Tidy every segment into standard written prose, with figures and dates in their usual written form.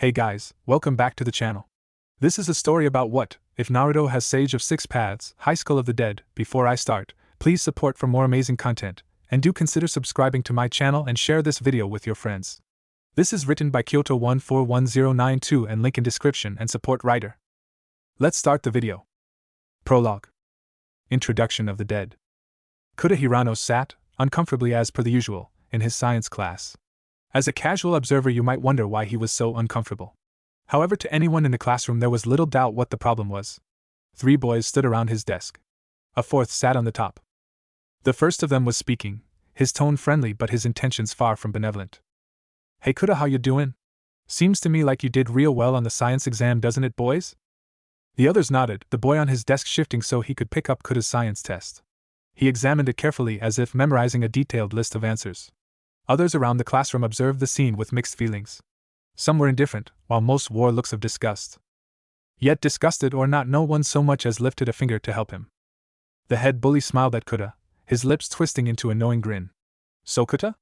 Hey guys, welcome back to the channel. This is a story about what if Naruto has Sage of Six Paths, Highschool of the Dead. Before I start, please support for more amazing content, and do consider subscribing to my channel and share this video with your friends. This is written by Kyoto141092 and link in description and support writer. Let's start the video. Prologue. Introduction of the Dead. Kuda Hirano sat, uncomfortably as per the usual, in his science class. As a casual observer you might wonder why he was so uncomfortable. However, to anyone in the classroom there was little doubt what the problem was. 3 boys stood around his desk. A 4th sat on the top. The first of them was speaking, his tone friendly but his intentions far from benevolent. "Hey Kuda, how you doing? Seems to me like you did real well on the science exam, doesn't it, boys?" The others nodded, the boy on his desk shifting so he could pick up Kuda's science test. He examined it carefully as if memorizing a detailed list of answers. Others around the classroom observed the scene with mixed feelings. Some were indifferent, while most wore looks of disgust. Yet disgusted or not, no one so much as lifted a finger to help him. The head bully smiled at Kuda, his lips twisting into a knowing grin. "So Kuda?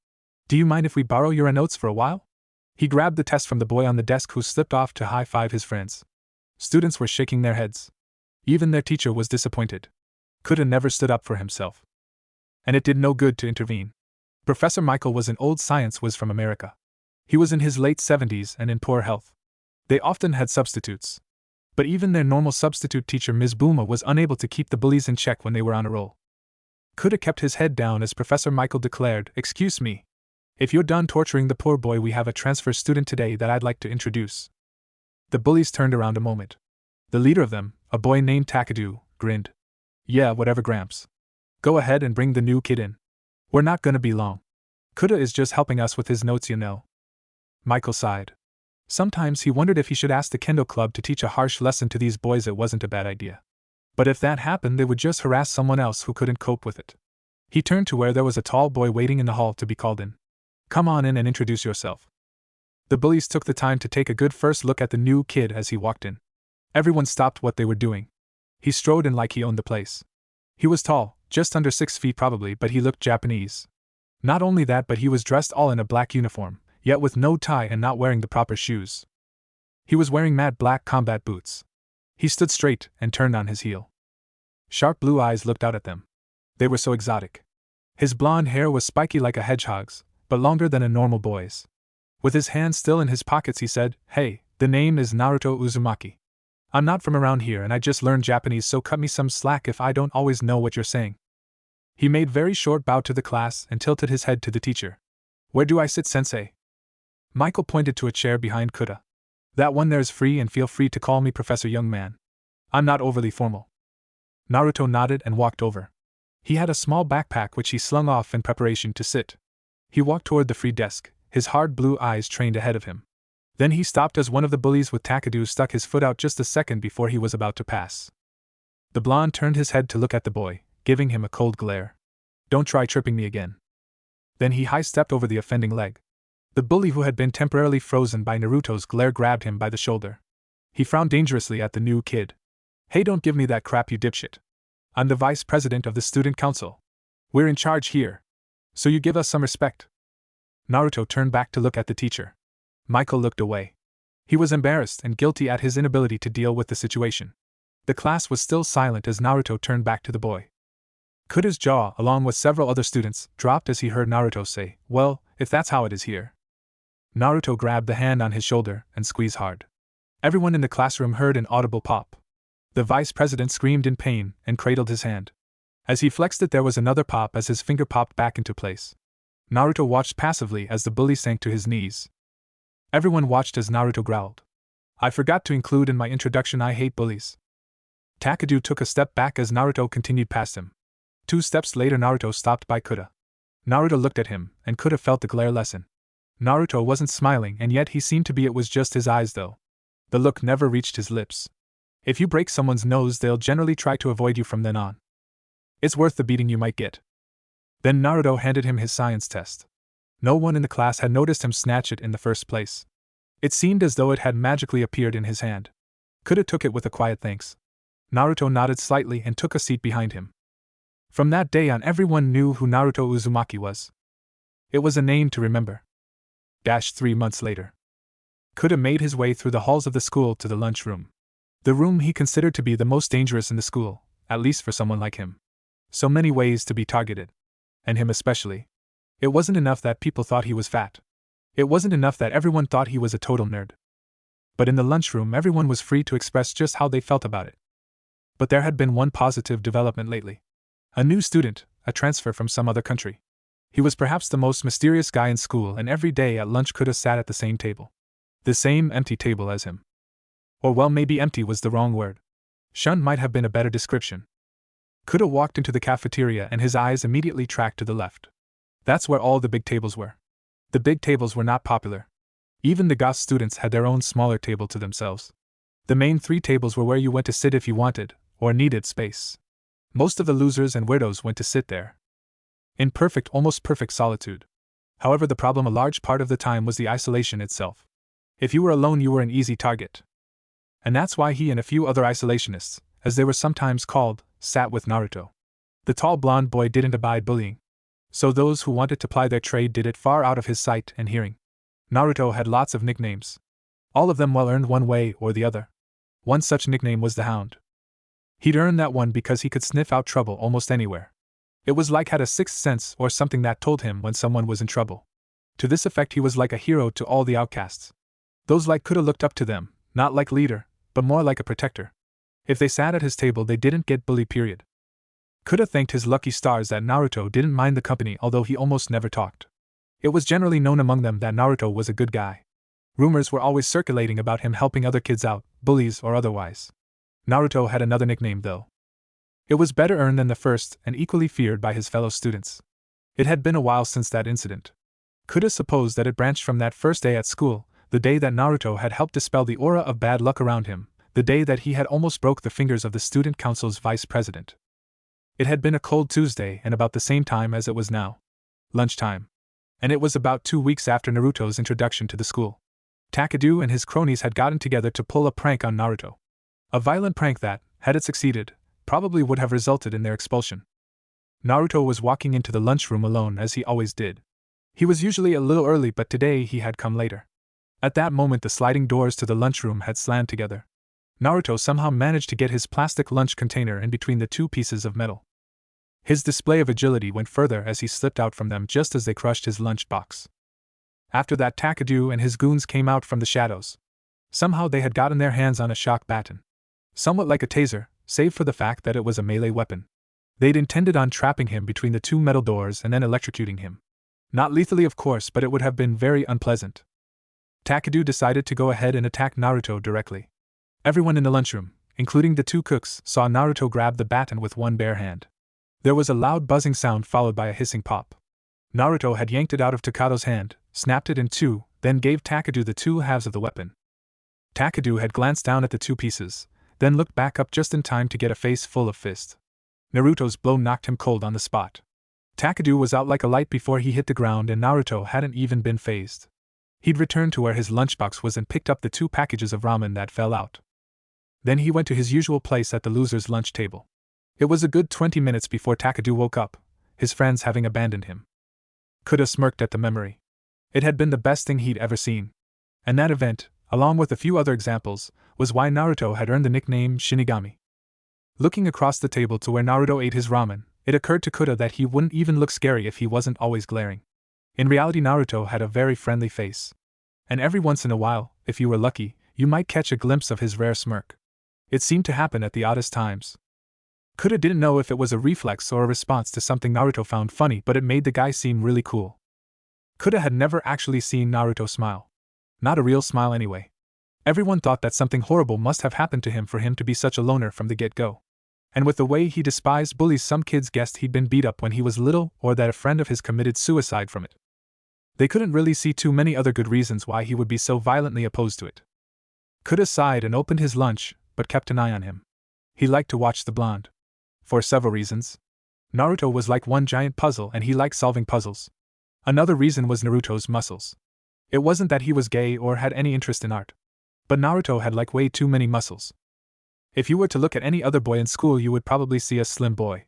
Do you mind if we borrow your notes for a while?" He grabbed the test from the boy on the desk who slipped off to high-five his friends. Students were shaking their heads. Even their teacher was disappointed. Kuda never stood up for himself. And it did no good to intervene. Professor Michael was an old science whiz from America. He was in his late 70s and in poor health. They often had substitutes. But even their normal substitute teacher Ms. Buma was unable to keep the bullies in check when they were on a roll. Kuda kept his head down as Professor Michael declared, "Excuse me. If you're done torturing the poor boy, we have a transfer student today that I'd like to introduce." The bullies turned around a moment. The leader of them, a boy named Takadu, grinned. "Yeah, whatever, Gramps. Go ahead and bring the new kid in. We're not gonna be long. Kuda is just helping us with his notes, you know." Michael sighed. Sometimes he wondered if he should ask the kendo club to teach a harsh lesson to these boys. It wasn't a bad idea. But if that happened, they would just harass someone else who couldn't cope with it. He turned to where there was a tall boy waiting in the hall to be called in. "Come on in and introduce yourself." The bullies took the time to take a good first look at the new kid as he walked in. Everyone stopped what they were doing. He strode in like he owned the place. He was tall, just under 6 feet probably, but he looked Japanese. Not only that, but he was dressed all in a black uniform, yet with no tie and not wearing the proper shoes. He was wearing matte black combat boots. He stood straight and turned on his heel. Sharp blue eyes looked out at them. They were so exotic. His blonde hair was spiky like a hedgehog's, but longer than a normal boy's. With his hands still in his pockets he said, "Hey, the name is Naruto Uzumaki. I'm not from around here and I just learned Japanese, so cut me some slack if I don't always know what you're saying." He made very short bow to the class and tilted his head to the teacher. "Where do I sit, sensei?" Michael pointed to a chair behind Kuda. "That one there's free, and feel free to call me Professor, young man. I'm not overly formal." Naruto nodded and walked over. He had a small backpack which he slung off in preparation to sit. He walked toward the free desk, his hard blue eyes trained ahead of him. Then he stopped as one of the bullies with Takadu stuck his foot out just a second before he was about to pass. The blonde turned his head to look at the boy, giving him a cold glare. "Don't try tripping me again." Then he high-stepped over the offending leg. The bully who had been temporarily frozen by Naruto's glare grabbed him by the shoulder. He frowned dangerously at the new kid. "Hey, don't give me that crap, you dipshit. I'm the vice president of the student council. We're in charge here. So you give us some respect." Naruto turned back to look at the teacher. Michael looked away. He was embarrassed and guilty at his inability to deal with the situation. The class was still silent as Naruto turned back to the boy. Kuda's jaw, along with several other students, dropped as he heard Naruto say, "Well, if that's how it is here." Naruto grabbed the hand on his shoulder and squeezed hard. Everyone in the classroom heard an audible pop. The vice president screamed in pain and cradled his hand. As he flexed it, there was another pop as his finger popped back into place. Naruto watched passively as the bully sank to his knees. Everyone watched as Naruto growled, "I forgot to include in my introduction, I hate bullies." Takadu took a step back as Naruto continued past him. 2 steps later Naruto stopped by Kuda. Naruto looked at him, and Kuda felt the glare lessen. Naruto wasn't smiling, and yet he seemed to be. It was just his eyes though. The look never reached his lips. If you break someone's nose, they'll generally try to avoid you from then on. It's worth the beating you might get. Then Naruto handed him his science test. No one in the class had noticed him snatch it in the first place. It seemed as though it had magically appeared in his hand. Kuda took it with a quiet thanks. Naruto nodded slightly and took a seat behind him. From that day on, everyone knew who Naruto Uzumaki was. It was a name to remember. 3 months later. Kuda made his way through the halls of the school to the lunchroom. The room he considered to be the most dangerous in the school, at least for someone like him. So many ways to be targeted. And him especially. It wasn't enough that people thought he was fat. It wasn't enough that everyone thought he was a total nerd. But in the lunchroom, everyone was free to express just how they felt about it. But there had been one positive development lately. A new student, a transfer from some other country. He was perhaps the most mysterious guy in school, and every day at lunch Kuda sat at the same table. The same empty table as him. Or well, maybe empty was the wrong word. Shun might have been a better description. Kuda walked into the cafeteria and his eyes immediately tracked to the left. That's where all the big tables were. The big tables were not popular. Even the goth students had their own smaller table to themselves. The main 3 tables were where you went to sit if you wanted, or needed space. Most of the losers and weirdos went to sit there. In perfect, almost perfect solitude. However, the problem a large part of the time was the isolation itself. If you were alone, you were an easy target. And that's why he and a few other isolationists, as they were sometimes called, sat with Naruto. The tall blonde boy didn't abide bullying. So those who wanted to ply their trade did it far out of his sight and hearing. Naruto had lots of nicknames. All of them well earned one way or the other. One such nickname was the Hound. He'd earned that one because he could sniff out trouble almost anywhere. It was like had a sixth sense or something that told him when someone was in trouble. To this effect, he was like a hero to all the outcasts. Those like Kuda looked up to them, not like leader, but more like a protector. If they sat at his table, they didn't get bullied, period. Kuda thanked his lucky stars that Naruto didn't mind the company, although he almost never talked. It was generally known among them that Naruto was a good guy. Rumors were always circulating about him helping other kids out, bullies or otherwise. Naruto had another nickname though. It was better earned than the first and equally feared by his fellow students. It had been a while since that incident. Kuda supposed that it branched from that first day at school, the day that Naruto had helped dispel the aura of bad luck around him, the day that he had almost broke the fingers of the student council's vice president. It had been a cold Tuesday and about the same time as it was now. Lunchtime. And it was about 2 weeks after Naruto's introduction to the school. Takadu and his cronies had gotten together to pull a prank on Naruto. A violent prank that, had it succeeded, probably would have resulted in their expulsion. Naruto was walking into the lunchroom alone as he always did. He was usually a little early, but today he had come later. At that moment the sliding doors to the lunchroom had slammed together. Naruto somehow managed to get his plastic lunch container in between the 2 pieces of metal. His display of agility went further as he slipped out from them just as they crushed his lunch box. After that, Takadu and his goons came out from the shadows. Somehow they had gotten their hands on a shock baton. Somewhat like a taser, save for the fact that it was a melee weapon. They'd intended on trapping him between the 2 metal doors and then electrocuting him. Not lethally, of course, but it would have been very unpleasant. Takadu decided to go ahead and attack Naruto directly. Everyone in the lunchroom, including the 2 cooks, saw Naruto grab the baton with one bare hand. There was a loud buzzing sound followed by a hissing pop. Naruto had yanked it out of Takado's hand, snapped it in 2, then gave Takadu the 2 halves of the weapon. Takadu had glanced down at the 2 pieces, then looked back up just in time to get a face full of fist. Naruto's blow knocked him cold on the spot. Takadu was out like a light before he hit the ground, and Naruto hadn't even been phased. He'd returned to where his lunchbox was and picked up the 2 packages of ramen that fell out. Then he went to his usual place at the loser's lunch table. It was a good 20 minutes before Takadu woke up, his friends having abandoned him. Kuda smirked at the memory. It had been the best thing he'd ever seen. And that event, along with a few other examples, was why Naruto had earned the nickname Shinigami. Looking across the table to where Naruto ate his ramen, it occurred to Kuda that he wouldn't even look scary if he wasn't always glaring. In reality, Naruto had a very friendly face. And every once in a while, if you were lucky, you might catch a glimpse of his rare smirk. It seemed to happen at the oddest times. Kuda didn't know if it was a reflex or a response to something Naruto found funny, but it made the guy seem really cool. Kuda had never actually seen Naruto smile. Not a real smile anyway. Everyone thought that something horrible must have happened to him for him to be such a loner from the get-go. And with the way he despised bullies, some kids guessed he'd been beat up when he was little or that a friend of his committed suicide from it. They couldn't really see too many other good reasons why he would be so violently opposed to it. Kuda sighed and opened his lunch, but kept an eye on him. He liked to watch the blonde. For several reasons. Naruto was like one giant puzzle and he liked solving puzzles. Another reason was Naruto's muscles. It wasn't that he was gay or had any interest in art. But Naruto had like way too many muscles. If you were to look at any other boy in school, you would probably see a slim boy.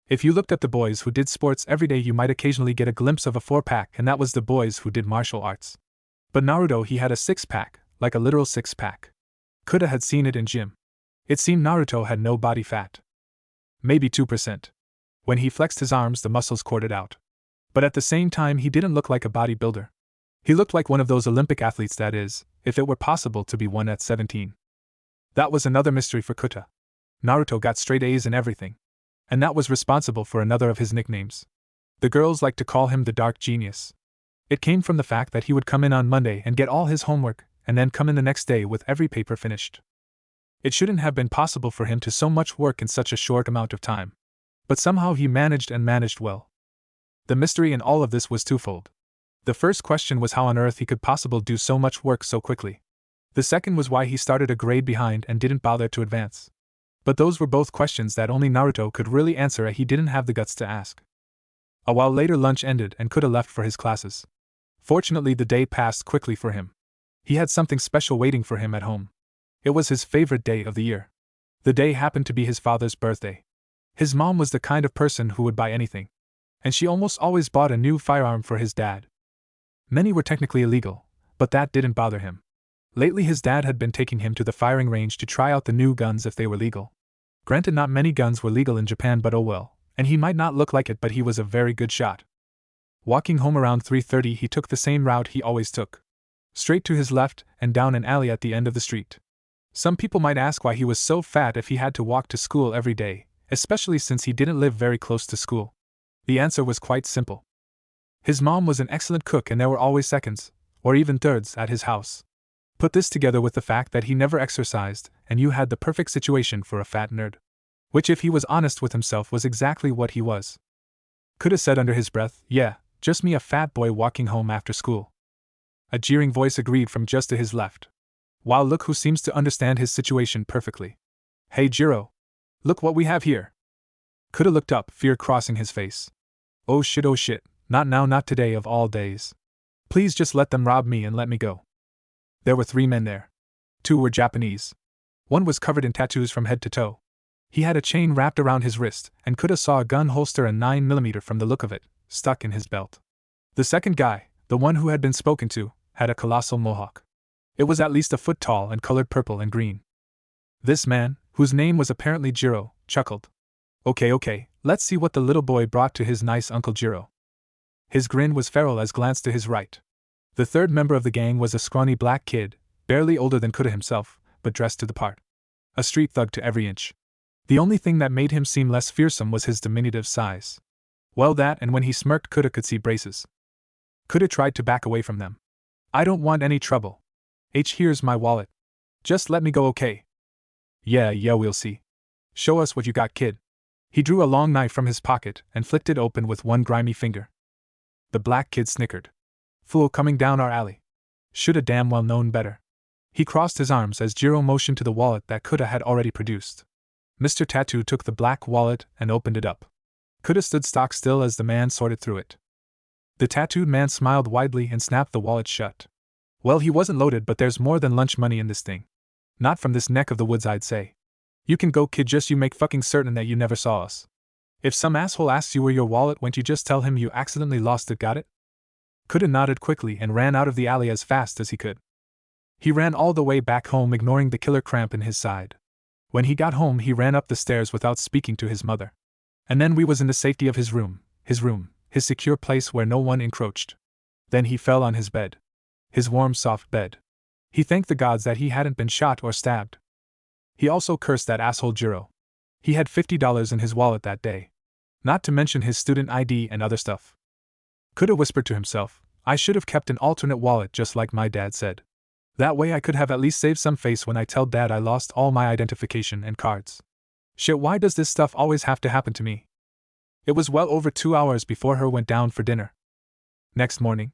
If you looked at the boys who did sports every day, you might occasionally get a glimpse of a 4-pack, and that was the boys who did martial arts. But Naruto, he had a 6-pack, like a literal six-pack. Kuta had seen it in gym. It seemed Naruto had no body fat. Maybe 2%. When he flexed his arms, the muscles corded out. But at the same time, he didn't look like a bodybuilder. He looked like one of those Olympic athletes, that is, if it were possible to be one at 17. That was another mystery for Kuta. Naruto got straight A's in everything. And that was responsible for another of his nicknames. The girls liked to call him the Dark Genius. It came from the fact that he would come in on Monday and get all his homework, and then come in the next day with every paper finished. It shouldn't have been possible for him to so much work in such a short amount of time. But somehow he managed and managed well. The mystery in all of this was twofold. The first question was how on earth he could possibly do so much work so quickly. The second was why he started a grade behind and didn't bother to advance. But those were both questions that only Naruto could really answer, and he didn't have the guts to ask. A while later, lunch ended and Kuta left for his classes. Fortunately, the day passed quickly for him. He had something special waiting for him at home. It was his favorite day of the year. The day happened to be his father's birthday. His mom was the kind of person who would buy anything. And she almost always bought a new firearm for his dad. Many were technically illegal, but that didn't bother him. Lately his dad had been taking him to the firing range to try out the new guns if they were legal. Granted, not many guns were legal in Japan, but oh well, and he might not look like it, but he was a very good shot. Walking home around 3:30, he took the same route he always took. Straight to his left and down an alley at the end of the street. Some people might ask why he was so fat if he had to walk to school every day, especially since he didn't live very close to school. The answer was quite simple. His mom was an excellent cook and there were always seconds, or even thirds, at his house. Put this together with the fact that he never exercised, and you had the perfect situation for a fat nerd. Which, if he was honest with himself, was exactly what he was. Could have said under his breath, "Yeah, just me, a fat boy walking home after school." A jeering voice agreed from just to his left. "Wow, look who seems to understand his situation perfectly. Hey Jiro, look what we have here." Kuta looked up, fear crossing his face. Oh shit, not now, not today of all days. Please just let them rob me and let me go." There were 3 men there. 2 were Japanese. One was covered in tattoos from head to toe. He had a chain wrapped around his wrist, and Kuta saw a gun holster, a 9mm from the look of it, stuck in his belt. The second guy, the one who had been spoken to, had a colossal mohawk. It was at least a foot tall and colored purple and green. This man, whose name was apparently Jiro, chuckled. Okay, let's see what the little boy brought to his nice Uncle Jiro." His grin was feral as glanced to his right. The third member of the gang was a scrawny black kid, barely older than Kuta himself, but dressed to the part. A street thug to every inch. The only thing that made him seem less fearsome was his diminutive size. Well, that, and when he smirked, Kuta could see braces. Kuta tried to back away from them. "I don't want any trouble. Here's my wallet. Just let me go, okay?" Yeah, we'll see. Show us what you got, kid." He drew a long knife from his pocket and flicked it open with one grimy finger. The black kid snickered. "Fool coming down our alley. Shoulda damn well known better." He crossed his arms as Jiro motioned to the wallet that Kuta had already produced. Mr. Tattoo took the black wallet and opened it up. Kuta stood stock still as the man sorted through it. The tattooed man smiled widely and snapped the wallet shut. "Well, he wasn't loaded, but there's more than lunch money in this thing. Not from this neck of the woods, I'd say. You can go, kid, just you make fucking certain that you never saw us. If some asshole asks you where your wallet went, you just tell him you accidentally lost it, got it?" Kuta nodded quickly and ran out of the alley as fast as he could. He ran all the way back home, ignoring the killer cramp in his side. When he got home, he ran up the stairs without speaking to his mother. And then we was in the safety of his room, his secure place where no one encroached. Then he fell on his bed. His warm, soft bed. He thanked the gods that he hadn't been shot or stabbed. He also cursed that asshole Jiro. He had $50 in his wallet that day. Not to mention his student ID and other stuff. Kuta whispered to himself, "I should have kept an alternate wallet just like my dad said. That way I could have at least saved some face when I tell Dad I lost all my identification and cards. Shit, why does this stuff always have to happen to me?" It was well over 2 hours before her went down for dinner. Next morning,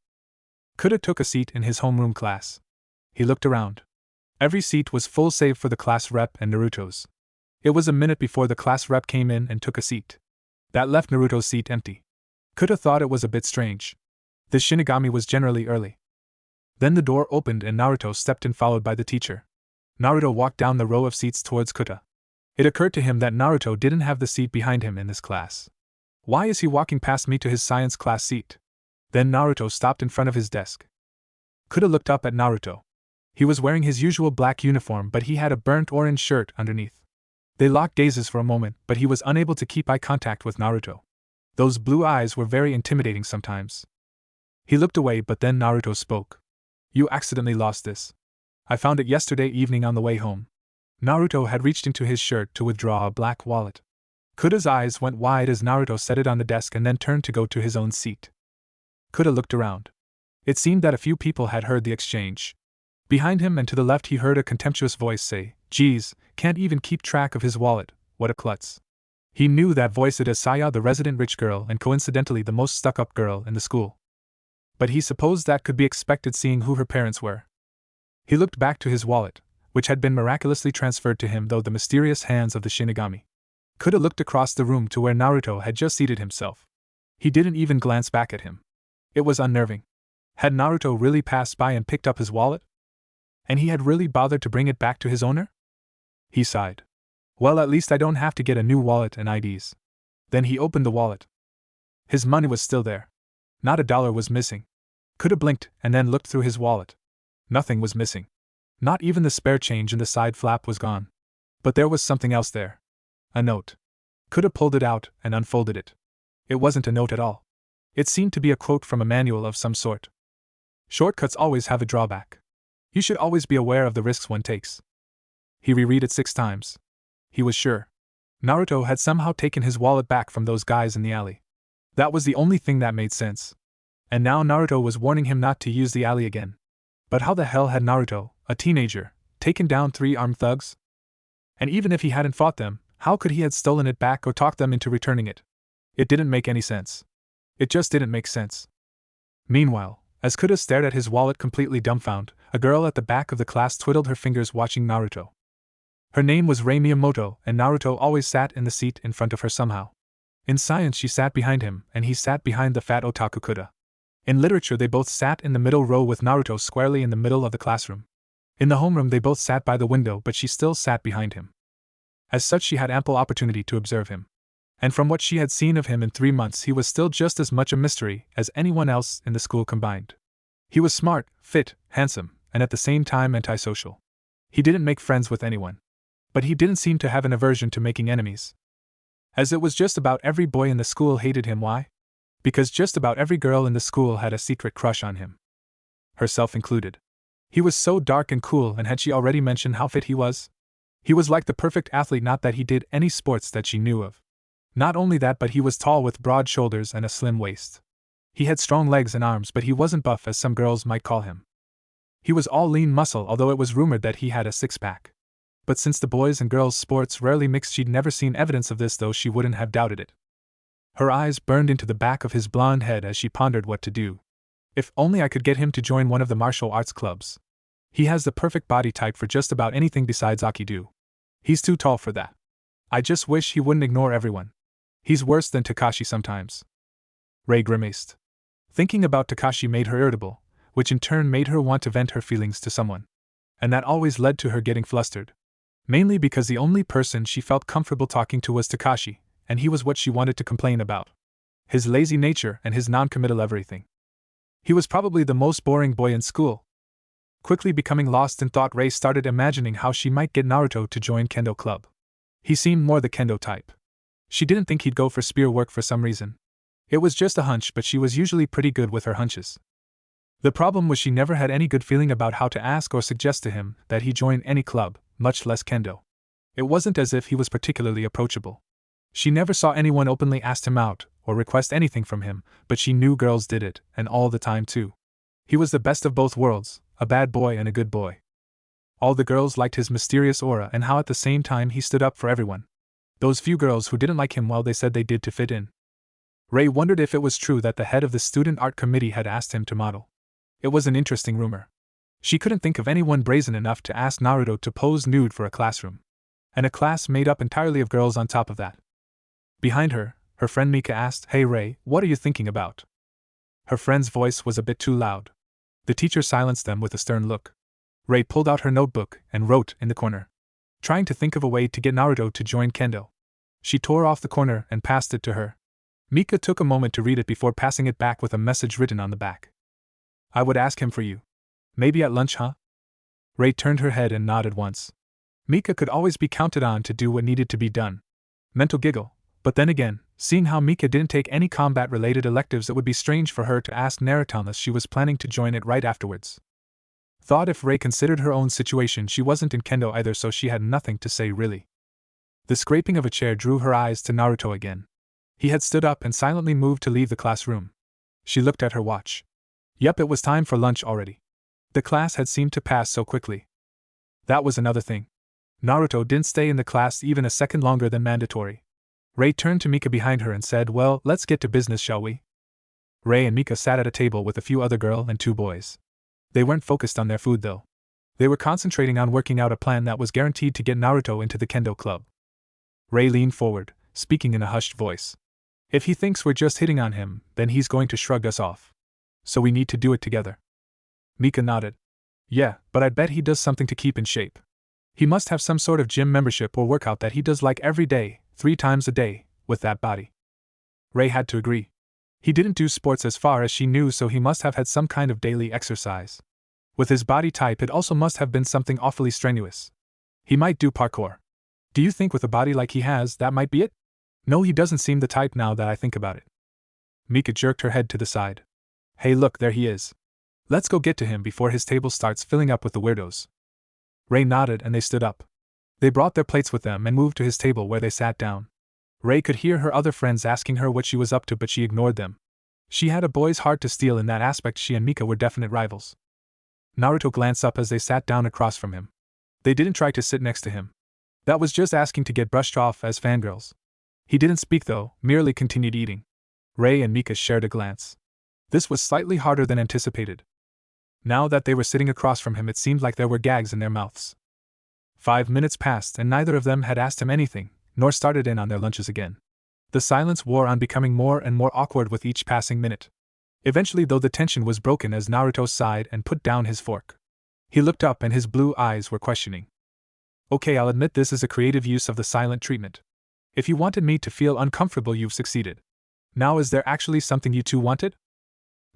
Kuta took a seat in his homeroom class. He looked around. Every seat was full save for the class rep and Naruto's. It was a minute before the class rep came in and took a seat. That left Naruto's seat empty. Kuta thought it was a bit strange. The Shinigami was generally early. Then the door opened and Naruto stepped in, followed by the teacher. Naruto walked down the row of seats towards Kuta. It occurred to him that Naruto didn't have the seat behind him in this class. Why is he walking past me to his science class seat? Then Naruto stopped in front of his desk. Kuta looked up at Naruto. He was wearing his usual black uniform, but he had a burnt orange shirt underneath. They locked gazes for a moment, but he was unable to keep eye contact with Naruto. Those blue eyes were very intimidating sometimes. He looked away, but then Naruto spoke. "You accidentally lost this. I found it yesterday evening on the way home." Naruto had reached into his shirt to withdraw a black wallet. Kuda's eyes went wide as Naruto set it on the desk and then turned to go to his own seat. Kuda looked around. It seemed that a few people had heard the exchange. Behind him and to the left he heard a contemptuous voice say, "Geez, can't even keep track of his wallet, what a klutz." He knew that voice as Saya, the resident rich girl and coincidentally the most stuck-up girl in the school. But he supposed that could be expected seeing who her parents were. He looked back to his wallet, which had been miraculously transferred to him through the mysterious hands of the Shinigami. Kuda looked across the room to where Naruto had just seated himself. He didn't even glance back at him. It was unnerving. Had Naruto really passed by and picked up his wallet? And he had really bothered to bring it back to his owner? He sighed. Well, at least I don't have to get a new wallet and IDs. Then he opened the wallet. His money was still there. Not a dollar was missing. Kuda blinked and then looked through his wallet. Nothing was missing. Not even the spare change in the side flap was gone. But there was something else there. A note. Kuda pulled it out and unfolded it. It wasn't a note at all. It seemed to be a quote from a manual of some sort. Shortcuts always have a drawback. You should always be aware of the risks one takes. He reread it 6 times. He was sure. Naruto had somehow taken his wallet back from those guys in the alley. That was the only thing that made sense. And now Naruto was warning him not to use the alley again. But how the hell had Naruto, a teenager, taken down 3 armed thugs? And even if he hadn't fought them, how could he have stolen it back or talked them into returning it? It didn't make any sense. It just didn't make sense. Meanwhile, as Kuda stared at his wallet completely dumbfounded, a girl at the back of the class twiddled her fingers watching Naruto. Her name was Rei Miyamoto, and Naruto always sat in the seat in front of her somehow. In science she sat behind him, and he sat behind the fat otaku Kuda. In literature they both sat in the middle row with Naruto squarely in the middle of the classroom. In the homeroom they both sat by the window, but she still sat behind him. As such she had ample opportunity to observe him. And from what she had seen of him in 3 months he was still just as much a mystery as anyone else in the school combined. He was smart, fit, handsome, and at the same time antisocial. He didn't make friends with anyone. But he didn't seem to have an aversion to making enemies. As it was just about every boy in the school hated him. Why? Because just about every girl in the school had a secret crush on him. Herself included. He was so dark and cool, and had she already mentioned how fit he was? He was like the perfect athlete, not that he did any sports that she knew of. Not only that, but he was tall with broad shoulders and a slim waist. He had strong legs and arms, but he wasn't buff as some girls might call him. He was all lean muscle, although it was rumored that he had a 6-pack. But since the boys' and girls' sports rarely mixed, she'd never seen evidence of this, though she wouldn't have doubted it. Her eyes burned into the back of his blonde head as she pondered what to do. If only I could get him to join one of the martial arts clubs. He has the perfect body type for just about anything besides Aikido. He's too tall for that. I just wish he wouldn't ignore everyone. He's worse than Takashi sometimes. Rei grimaced. Thinking about Takashi made her irritable, which in turn made her want to vent her feelings to someone. And that always led to her getting flustered. Mainly because the only person she felt comfortable talking to was Takashi, and he was what she wanted to complain about. His lazy nature and his non-committal everything. He was probably the most boring boy in school. Quickly becoming lost in thought, Rei started imagining how she might get Naruto to join kendo club. He seemed more the kendo type. She didn't think he'd go for spear work for some reason. It was just a hunch, but she was usually pretty good with her hunches. The problem was she never had any good feeling about how to ask or suggest to him that he join any club, much less kendo. It wasn't as if he was particularly approachable. She never saw anyone openly ask him out or request anything from him, but she knew girls did it, and all the time too. He was the best of both worlds, a bad boy and a good boy. All the girls liked his mysterious aura and how at the same time he stood up for everyone. Those few girls who didn't like him, well, they said they did to fit in. Rei wondered if it was true that the head of the student art committee had asked him to model. It was an interesting rumor. She couldn't think of anyone brazen enough to ask Naruto to pose nude for a classroom. And a class made up entirely of girls on top of that. Behind her, her friend Mika asked, "Hey Rei, what are you thinking about?" Her friend's voice was a bit too loud. The teacher silenced them with a stern look. Rei pulled out her notebook and wrote in the corner, trying to think of a way to get Naruto to join kendo. She tore off the corner and passed it to her. Mika took a moment to read it before passing it back with a message written on the back. "I would ask him for you. Maybe at lunch, huh?" Rei turned her head and nodded once. Mika could always be counted on to do what needed to be done. Mental giggle, but then again, seeing how Mika didn't take any combat-related electives, it would be strange for her to ask Naruto unless she was planning to join it right afterwards. Thought if Rei considered her own situation, she wasn't in kendo either, so she had nothing to say really. The scraping of a chair drew her eyes to Naruto again. He had stood up and silently moved to leave the classroom. She looked at her watch. Yep, it was time for lunch already. The class had seemed to pass so quickly. That was another thing. Naruto didn't stay in the class even a second longer than mandatory. Rei turned to Mika behind her and said, "Well, let's get to business, shall we?" Rei and Mika sat at a table with a few other girls and 2 boys. They weren't focused on their food though. They were concentrating on working out a plan that was guaranteed to get Naruto into the kendo club. Rei leaned forward, speaking in a hushed voice. "If he thinks we're just hitting on him, then he's going to shrug us off. So we need to do it together." Mika nodded. "Yeah, but I bet he does something to keep in shape. He must have some sort of gym membership or workout that he does like every day, 3 times a day, with that body." Rei had to agree. He didn't do sports as far as she knew, so he must have had some kind of daily exercise. With his body type, it also must have been something awfully strenuous. He might do parkour. Do you think with a body like he has, that might be it? No, he doesn't seem the type now that I think about it. Mika jerked her head to the side. "Hey look, there he is. Let's go get to him before his table starts filling up with the weirdos." Rei nodded and they stood up. They brought their plates with them and moved to his table where they sat down. Rei could hear her other friends asking her what she was up to, but she ignored them. She had a boy's heart to steal in that aspect. She and Mika were definite rivals. Naruto glanced up as they sat down across from him. They didn't try to sit next to him. That was just asking to get brushed off as fangirls. He didn't speak though, merely continued eating. Rei and Mika shared a glance. This was slightly harder than anticipated. Now that they were sitting across from him, it seemed like there were gags in their mouths. 5 minutes passed and neither of them had asked him anything, nor started in on their lunches again. The silence wore on, becoming more and more awkward with each passing minute. Eventually, though, the tension was broken as Naruto sighed and put down his fork. He looked up and his blue eyes were questioning. "Okay, I'll admit this is a creative use of the silent treatment. If you wanted me to feel uncomfortable, you've succeeded. Now, is there actually something you two wanted?"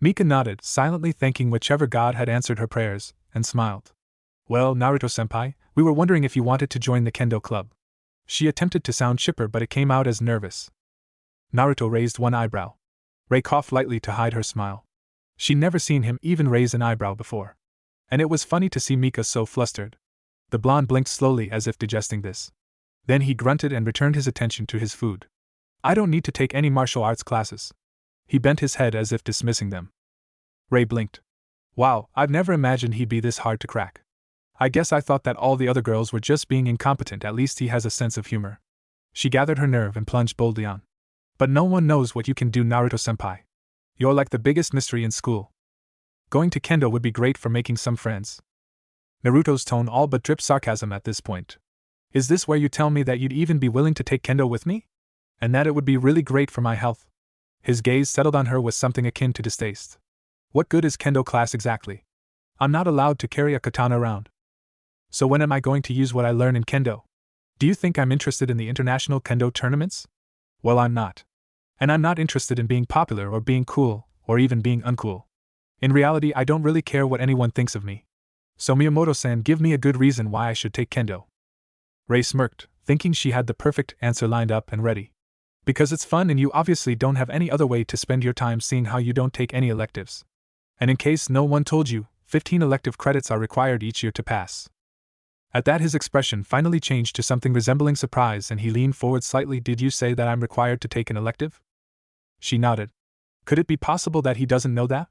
Mika nodded, silently thanking whichever god had answered her prayers, and smiled. "Well, Naruto-senpai, we were wondering if you wanted to join the kendo club." She attempted to sound chipper, but it came out as nervous. Naruto raised one eyebrow. Rei coughed lightly to hide her smile. She'd never seen him even raise an eyebrow before. And it was funny to see Mika so flustered. The blonde blinked slowly as if digesting this. Then he grunted and returned his attention to his food. "I don't need to take any martial arts classes." He bent his head as if dismissing them. Rei blinked. "Wow, I've never imagined he'd be this hard to crack. I guess I thought that all the other girls were just being incompetent. At least he has a sense of humor." She gathered her nerve and plunged boldly on. "But no one knows what you can do, Naruto-senpai. You're like the biggest mystery in school. Going to kendo would be great for making some friends." Naruto's tone all but dripped sarcasm at this point. "Is this where you tell me that you'd even be willing to take kendo with me? And that it would be really great for my health?" His gaze settled on her with something akin to distaste. "What good is kendo class exactly? I'm not allowed to carry a katana around. So when am I going to use what I learn in kendo? Do you think I'm interested in the international kendo tournaments? Well, I'm not. And I'm not interested in being popular or being cool, or even being uncool. In reality, I don't really care what anyone thinks of me. So Miyamoto-san, give me a good reason why I should take kendo." Rei smirked, thinking she had the perfect answer lined up and ready. "Because it's fun and you obviously don't have any other way to spend your time, seeing how you don't take any electives. And in case no one told you, 15 elective credits are required each year to pass." At that, his expression finally changed to something resembling surprise and he leaned forward slightly. "Did you say that I'm required to take an elective?" She nodded. Could it be possible that he doesn't know that?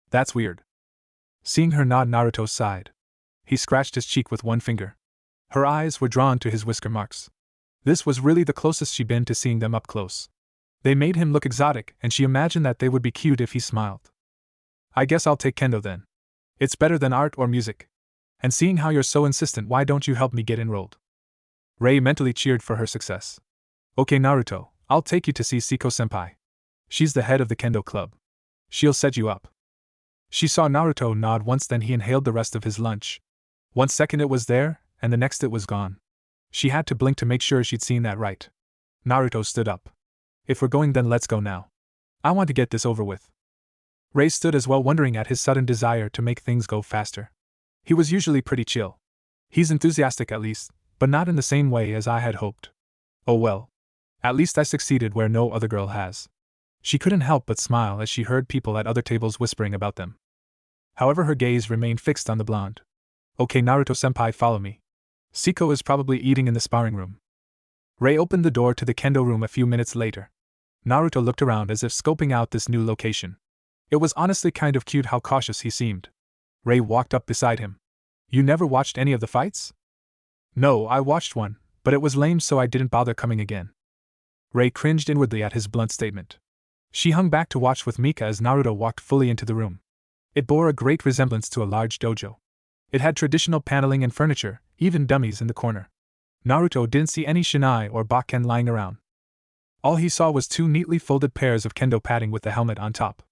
That's weird. Seeing her nod, Naruto sighed. He scratched his cheek with one finger. Her eyes were drawn to his whisker marks. This was really the closest she'd been to seeing them up close. They made him look exotic, and she imagined that they would be cute if he smiled. "I guess I'll take kendo then. It's better than art or music. And seeing how you're so insistent, why don't you help me get enrolled?" Rei mentally cheered for her success. "Okay, Naruto, I'll take you to see Siko-senpai. She's the head of the kendo club. She'll set you up." She saw Naruto nod once, then he inhaled the rest of his lunch. 1 second it was there, and the next it was gone. She had to blink to make sure she'd seen that right. Naruto stood up. "If we're going, then let's go now. I want to get this over with." Rei stood as well, wondering at his sudden desire to make things go faster. He was usually pretty chill. He's enthusiastic at least, but not in the same way as I had hoped. Oh well. At least I succeeded where no other girl has. She couldn't help but smile as she heard people at other tables whispering about them. However, her gaze remained fixed on the blonde. Okay, Naruto-senpai, follow me. Siko is probably eating in the sparring room. Rei opened the door to the kendo room a few minutes later. Naruto looked around as if scoping out this new location. It was honestly kind of cute how cautious he seemed. Rei walked up beside him. You never watched any of the fights? No, I watched one, but it was lame, so I didn't bother coming again. Rei cringed inwardly at his blunt statement. She hung back to watch with Mika as Naruto walked fully into the room. It bore a great resemblance to a large dojo. It had traditional paneling and furniture, even dummies in the corner. Naruto didn't see any shinai or bakken lying around. All he saw was two neatly folded pairs of kendo padding with the helmet on top.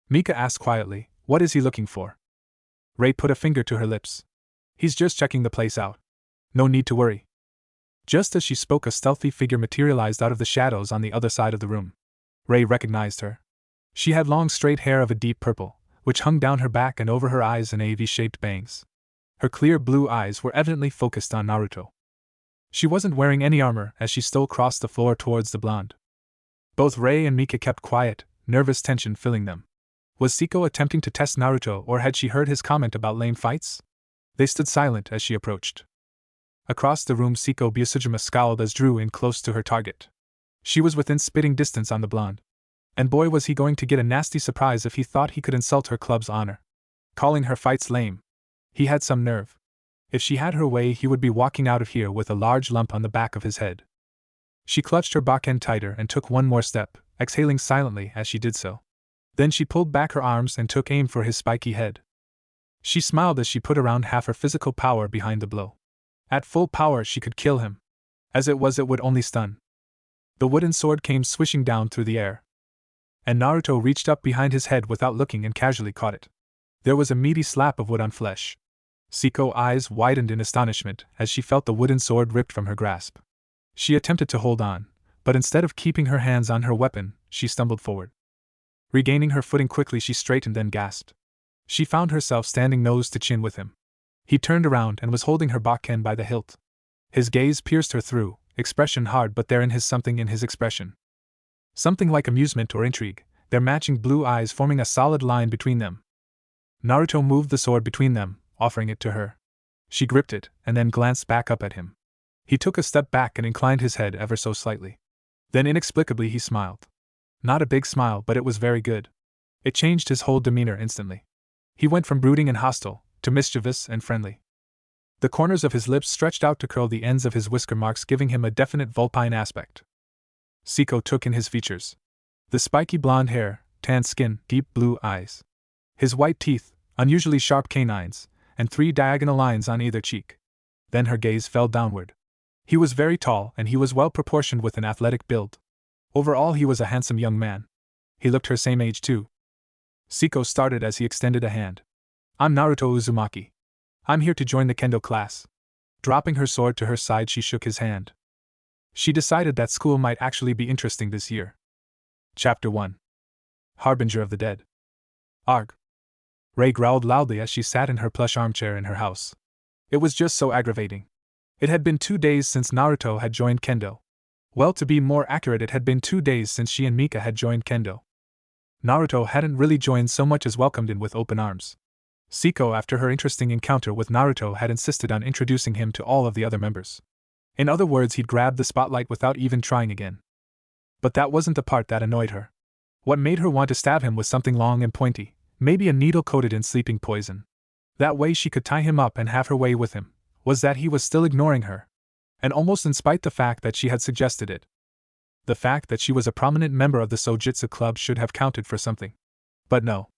Mika asked quietly, "What is he looking for?" Rei put a finger to her lips. "He's just checking the place out. No need to worry." Just as she spoke, a stealthy figure materialized out of the shadows on the other side of the room. Rei recognized her. She had long straight hair of a deep purple, which hung down her back and over her eyes in V-shaped bangs. Her clear blue eyes were evidently focused on Naruto. She wasn't wearing any armor as she stole across the floor towards the blonde. Both Rei and Mika kept quiet, nervous tension filling them. Was Siko attempting to test Naruto, or had she heard his comment about lame fights? They stood silent as she approached. Across the room, Siko Byasujima scowled as drew in close to her target. She was within spitting distance on the blonde. And boy, was he going to get a nasty surprise if he thought he could insult her club's honor. Calling her fights lame. He had some nerve. If she had her way, he would be walking out of here with a large lump on the back of his head. She clutched her bakken tighter and took one more step, exhaling silently as she did so. Then she pulled back her arms and took aim for his spiky head. She smiled as she put around half her physical power behind the blow. At full power, she could kill him. As it was, it would only stun. The wooden sword came swishing down through the air. And Naruto reached up behind his head without looking and casually caught it. There was a meaty slap of wood on flesh. Siko's eyes widened in astonishment as she felt the wooden sword ripped from her grasp. She attempted to hold on, but instead of keeping her hands on her weapon, she stumbled forward. Regaining her footing quickly, she straightened and gasped. She found herself standing nose to chin with him. He turned around and was holding her bakken by the hilt. His gaze pierced her through, expression hard, but there is something in his expression. Something like amusement or intrigue, their matching blue eyes forming a solid line between them. Naruto moved the sword between them, offering it to her. She gripped it, and then glanced back up at him. He took a step back and inclined his head ever so slightly. Then inexplicably he smiled. Not a big smile, but it was very good. It changed his whole demeanor instantly. He went from brooding and hostile, to mischievous and friendly. The corners of his lips stretched out to curl the ends of his whisker marks, giving him a definite vulpine aspect. Siko took in his features. The spiky blonde hair, tan skin, deep blue eyes. His white teeth, unusually sharp canines, and 3 diagonal lines on either cheek. Then her gaze fell downward. He was very tall and he was well proportioned with an athletic build. Overall, he was a handsome young man. He looked her same age too. Siko started as he extended a hand. "I'm Naruto Uzumaki. I'm here to join the kendo class." Dropping her sword to her side, she shook his hand. She decided that school might actually be interesting this year. Chapter 1. Harbinger of the Dead. Arg. Rei growled loudly as she sat in her plush armchair in her house. It was just so aggravating. It had been 2 days since Naruto had joined kendo. Well, to be more accurate, it had been 2 days since she and Mika had joined kendo. Naruto hadn't really joined so much as welcomed in with open arms. Siko, after her interesting encounter with Naruto, had insisted on introducing him to all of the other members. In other words, he'd grabbed the spotlight without even trying again. But that wasn't the part that annoyed her. What made her want to stab him was something long and pointy, maybe a needle coated in sleeping poison. That way she could tie him up and have her way with him, was that he was still ignoring her. And almost in spite the fact that she had suggested it. The fact that she was a prominent member of the Sojutsu Club should have counted for something. But no.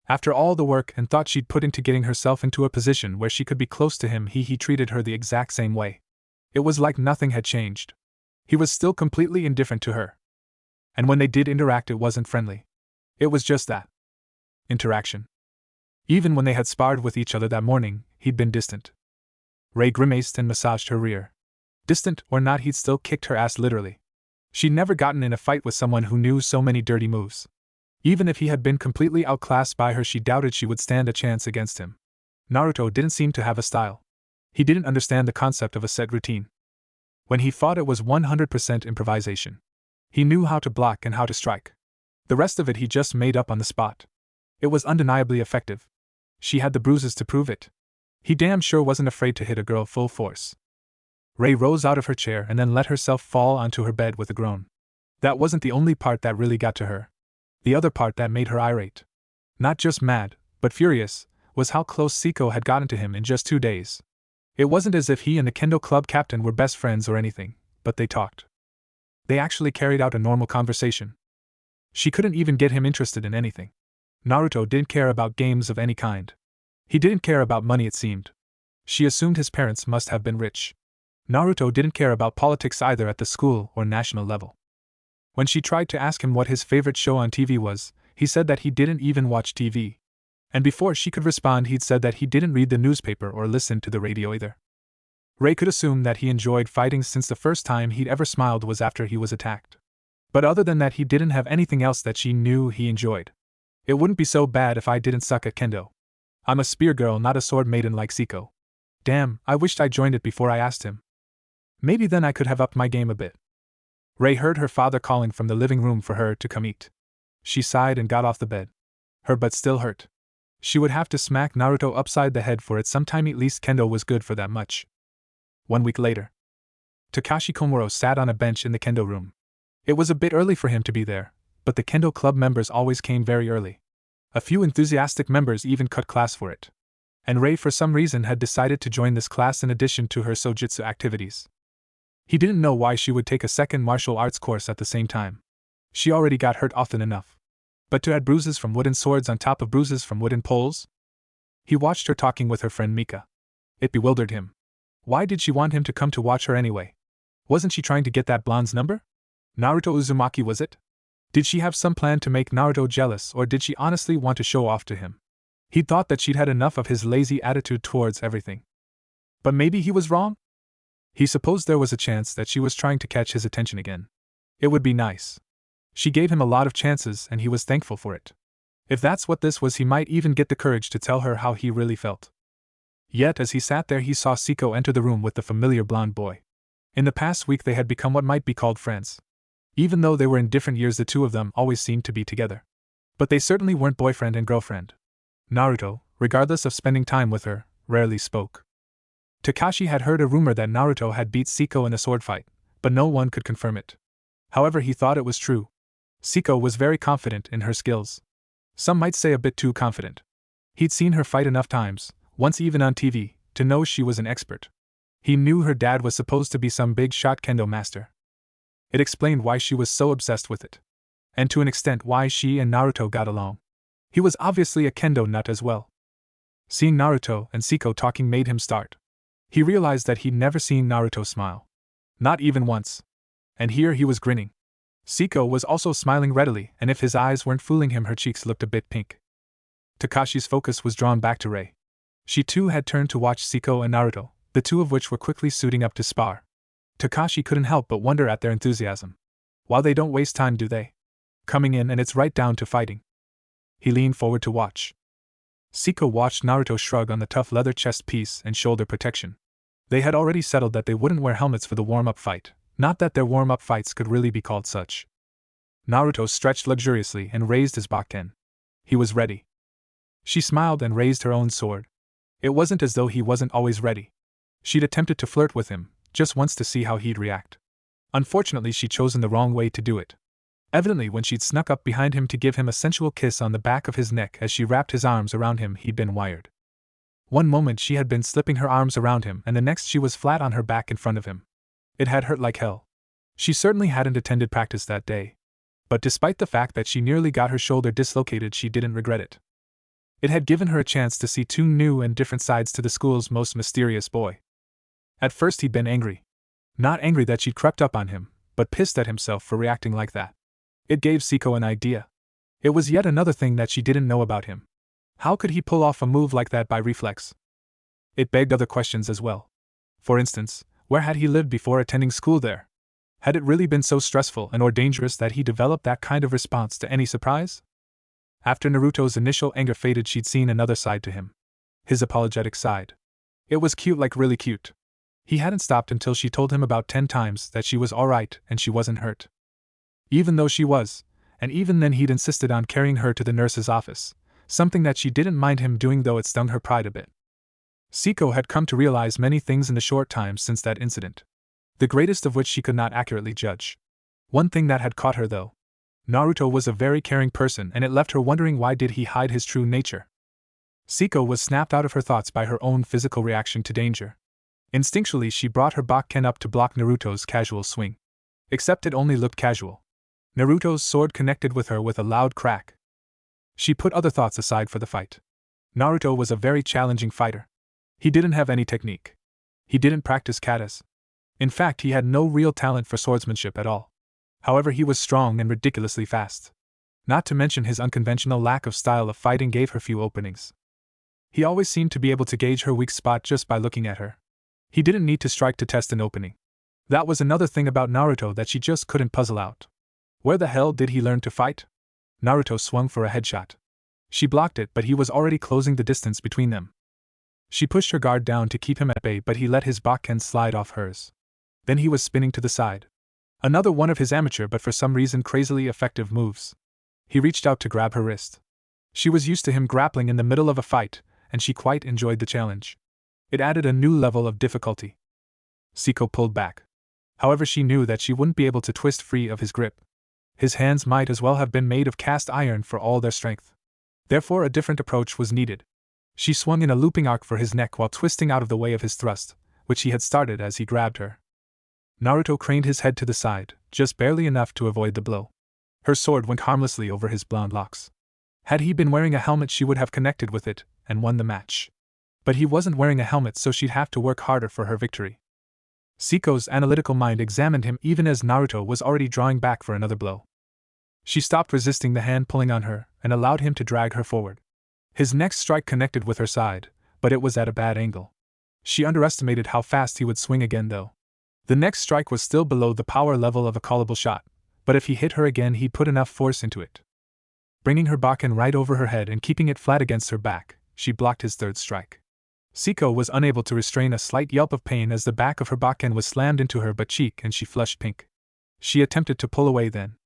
After all the work and thought she'd put into getting herself into a position where she could be close to him, he treated her the exact same way. It was like nothing had changed. He was still completely indifferent to her. And when they did interact, it wasn't friendly. It was just that. Interaction. Even when they had sparred with each other that morning, he'd been distant. Rei grimaced and massaged her rear. Distant or not, he'd still kicked her ass literally. She'd never gotten in a fight with someone who knew so many dirty moves. Even if he had been completely outclassed by her, she doubted she would stand a chance against him. Naruto didn't seem to have a style. He didn't understand the concept of a set routine. When he fought, it was 100% improvisation. He knew how to block and how to strike. The rest of it he just made up on the spot. It was undeniably effective. She had the bruises to prove it. He damn sure wasn't afraid to hit a girl full force. Ray rose out of her chair and then let herself fall onto her bed with a groan. That wasn't the only part that really got to her. The other part that made her irate, not just mad, but furious, was how close Siko had gotten to him in just 2 days. It wasn't as if he and the kendo club captain were best friends or anything, but they talked. They actually carried out a normal conversation. She couldn't even get him interested in anything. Naruto didn't care about games of any kind. He didn't care about money, it seemed. She assumed his parents must have been rich. Naruto didn't care about politics either at the school or national level. When she tried to ask him what his favorite show on TV was, he said that he didn't even watch TV. And before she could respond, he'd said that he didn't read the newspaper or listen to the radio either. Ray could assume that he enjoyed fighting since the first time he'd ever smiled was after he was attacked. But other than that, he didn't have anything else that she knew he enjoyed. It wouldn't be so bad if I didn't suck at kendo. I'm a spear girl, not a sword maiden like Siko. Damn, I wished I joined it before I asked him. Maybe then I could have upped my game a bit. Ray heard her father calling from the living room for her to come eat. She sighed and got off the bed. Her butt still hurt. She would have to smack Naruto upside the head for it sometime. At least kendo was good for that much. 1 week later. Takashi Komuro sat on a bench in the kendo room. It was a bit early for him to be there, but the kendo club members always came very early. A few enthusiastic members even cut class for it. And Ray for some reason had decided to join this class in addition to her sojutsu activities. He didn't know why she would take a second martial arts course at the same time. She already got hurt often enough. But to add bruises from wooden swords on top of bruises from wooden poles? He watched her talking with her friend Mika. It bewildered him. Why did she want him to come to watch her anyway? Wasn't she trying to get that blonde's number? Naruto Uzumaki, was it? Did she have some plan to make Naruto jealous, or did she honestly want to show off to him? He thought that she'd had enough of his lazy attitude towards everything. But maybe he was wrong? He supposed there was a chance that she was trying to catch his attention again. It would be nice. She gave him a lot of chances and he was thankful for it. If that's what this was, he might even get the courage to tell her how he really felt. Yet as he sat there, he saw Siko enter the room with the familiar blonde boy. In the past week they had become what might be called friends. Even though they were in different years, the two of them always seemed to be together. But they certainly weren't boyfriend and girlfriend. Naruto, regardless of spending time with her, rarely spoke. Takashi had heard a rumor that Naruto had beat Siko in a sword fight, but no one could confirm it. However, he thought it was true. Siko was very confident in her skills. Some might say a bit too confident. He'd seen her fight enough times, once even on TV, to know she was an expert. He knew her dad was supposed to be some big shot kendo master. It explained why she was so obsessed with it. And to an extent why she and Naruto got along. He was obviously a kendo nut as well. Seeing Naruto and Siko talking made him start. He realized that he'd never seen Naruto smile. Not even once. And here he was grinning. Siko was also smiling readily, and if his eyes weren't fooling him, her cheeks looked a bit pink. Takashi's focus was drawn back to Ray. She too had turned to watch Siko and Naruto, the two of which were quickly suiting up to spar. Takashi couldn't help but wonder at their enthusiasm. While they don't waste time, do they? Coming in and it's right down to fighting. He leaned forward to watch. Siko watched Naruto shrug on the tough leather chest piece and shoulder protection. They had already settled that they wouldn't wear helmets for the warm-up fight, not that their warm-up fights could really be called such. Naruto stretched luxuriously and raised his bakken. He was ready. She smiled and raised her own sword. It wasn't as though he wasn't always ready. She'd attempted to flirt with him, just once to see how he'd react. Unfortunately, she'd chosen the wrong way to do it. Evidently, when she'd snuck up behind him to give him a sensual kiss on the back of his neck as she wrapped his arms around him, he'd been wired. One moment she had been slipping her arms around him, and the next she was flat on her back in front of him. It had hurt like hell. She certainly hadn't attended practice that day. But despite the fact that she nearly got her shoulder dislocated, she didn't regret it. It had given her a chance to see two new and different sides to the school's most mysterious boy. At first he'd been angry. Not angry that she'd crept up on him, but pissed at himself for reacting like that. It gave Siko an idea. It was yet another thing that she didn't know about him. How could he pull off a move like that by reflex? It begged other questions as well. For instance, where had he lived before attending school there? Had it really been so stressful and or dangerous that he developed that kind of response to any surprise? After Naruto's initial anger faded, she'd seen another side to him. His apologetic sighed. It was cute, like really cute. He hadn't stopped until she told him about 10 times that she was alright and she wasn't hurt. Even though she was, and even then he'd insisted on carrying her to the nurse's office, something that she didn't mind him doing, though it stung her pride a bit. Siko had come to realize many things in the short time since that incident, the greatest of which she could not accurately judge. One thing that had caught her, though. Naruto was a very caring person, and it left her wondering, why did he hide his true nature? Siko was snapped out of her thoughts by her own physical reaction to danger. Instinctually she brought her Bakken up to block Naruto's casual swing. Except it only looked casual. Naruto's sword connected with her with a loud crack. She put other thoughts aside for the fight. Naruto was a very challenging fighter. He didn't have any technique. He didn't practice katas. In fact, he had no real talent for swordsmanship at all. However, he was strong and ridiculously fast. Not to mention his unconventional lack of style of fighting gave her few openings. He always seemed to be able to gauge her weak spot just by looking at her. He didn't need to strike to test an opening. That was another thing about Naruto that she just couldn't puzzle out. Where the hell did he learn to fight? Naruto swung for a headshot. She blocked it, but he was already closing the distance between them. She pushed her guard down to keep him at bay, but he let his Bakken slide off hers. Then he was spinning to the side. Another one of his amateur but for some reason crazily effective moves. He reached out to grab her wrist. She was used to him grappling in the middle of a fight, and she quite enjoyed the challenge. It added a new level of difficulty. Siko pulled back. However, she knew that she wouldn't be able to twist free of his grip. His hands might as well have been made of cast iron for all their strength. Therefore, a different approach was needed. She swung in a looping arc for his neck while twisting out of the way of his thrust, which he had started as he grabbed her. Naruto craned his head to the side, just barely enough to avoid the blow. Her sword went harmlessly over his blonde locks. Had he been wearing a helmet, she would have connected with it and won the match. But he wasn't wearing a helmet, so she'd have to work harder for her victory. Siko's analytical mind examined him even as Naruto was already drawing back for another blow. She stopped resisting the hand pulling on her and allowed him to drag her forward. His next strike connected with her side, but it was at a bad angle. She underestimated how fast he would swing again, though. The next strike was still below the power level of a callable shot, but if he hit her again, he'd put enough force into it. Bringing her Bakken right over her head and keeping it flat against her back, she blocked his third strike. Siko was unable to restrain a slight yelp of pain as the back of her Bakken was slammed into her butt cheek and she flushed pink. She attempted to pull away then.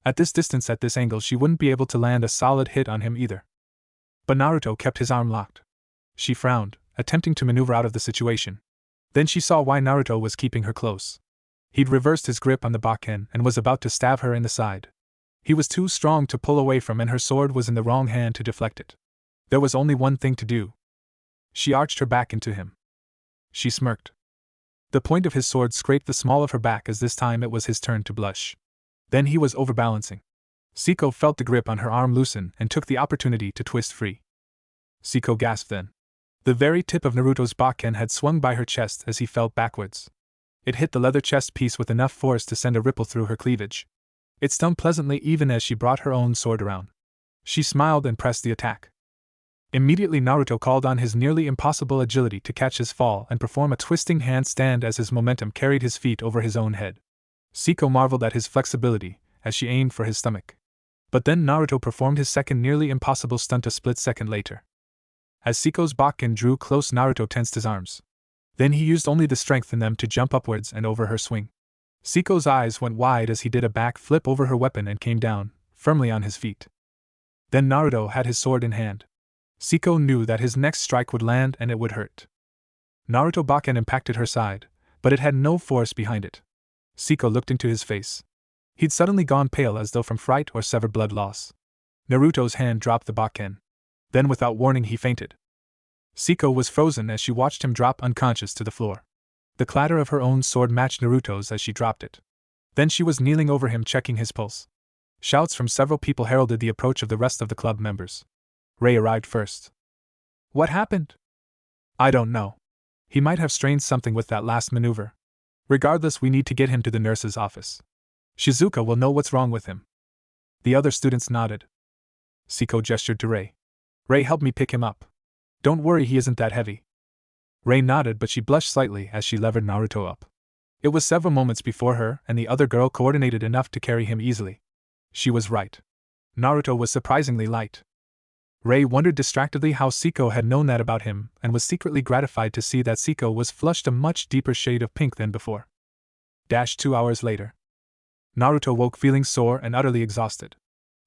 At this distance, at this angle, she wouldn't be able to land a solid hit on him either. But Naruto kept his arm locked. She frowned, attempting to maneuver out of the situation. Then she saw why Naruto was keeping her close. He'd reversed his grip on the Bakken and was about to stab her in the side. He was too strong to pull away from, and her sword was in the wrong hand to deflect it. There was only one thing to do. She arched her back into him. She smirked. The point of his sword scraped the small of her back as this time it was his turn to blush. Then he was overbalancing. Siko felt the grip on her arm loosen and took the opportunity to twist free. Siko gasped then. The very tip of Naruto's Bakken had swung by her chest as he fell backwards. It hit the leather chest piece with enough force to send a ripple through her cleavage. It stung pleasantly even as she brought her own sword around. She smiled and pressed the attack. Immediately Naruto called on his nearly impossible agility to catch his fall and perform a twisting handstand as his momentum carried his feet over his own head. Siko marveled at his flexibility as she aimed for his stomach. But then Naruto performed his second nearly impossible stunt a split second later. As Siko's Bakken drew close, Naruto tensed his arms. Then he used only the strength in them to jump upwards and over her swing. Siko's eyes went wide as he did a back flip over her weapon and came down, firmly on his feet. Then Naruto had his sword in hand. Siko knew that his next strike would land and it would hurt. Naruto Bakken impacted her side, but it had no force behind it. Siko looked into his face. He'd suddenly gone pale as though from fright or severed blood loss. Naruto's hand dropped the Bakken. Then without warning he fainted. Siko was frozen as she watched him drop unconscious to the floor. The clatter of her own sword matched Naruto's as she dropped it. Then she was kneeling over him checking his pulse. Shouts from several people heralded the approach of the rest of the club members. Ray arrived first. What happened? I don't know. He might have strained something with that last maneuver. Regardless, we need to get him to the nurse's office. Shizuka will know what's wrong with him. The other students nodded. Siko gestured to Ray. Ray, help me pick him up. Don't worry, he isn't that heavy. Ray nodded, but she blushed slightly as she levered Naruto up. It was several moments before her and the other girl coordinated enough to carry him easily. She was right. Naruto was surprisingly light. Rei wondered distractedly how Siko had known that about him and was secretly gratified to see that Siko was flushed a much deeper shade of pink than before. 2 hours later. Naruto woke feeling sore and utterly exhausted.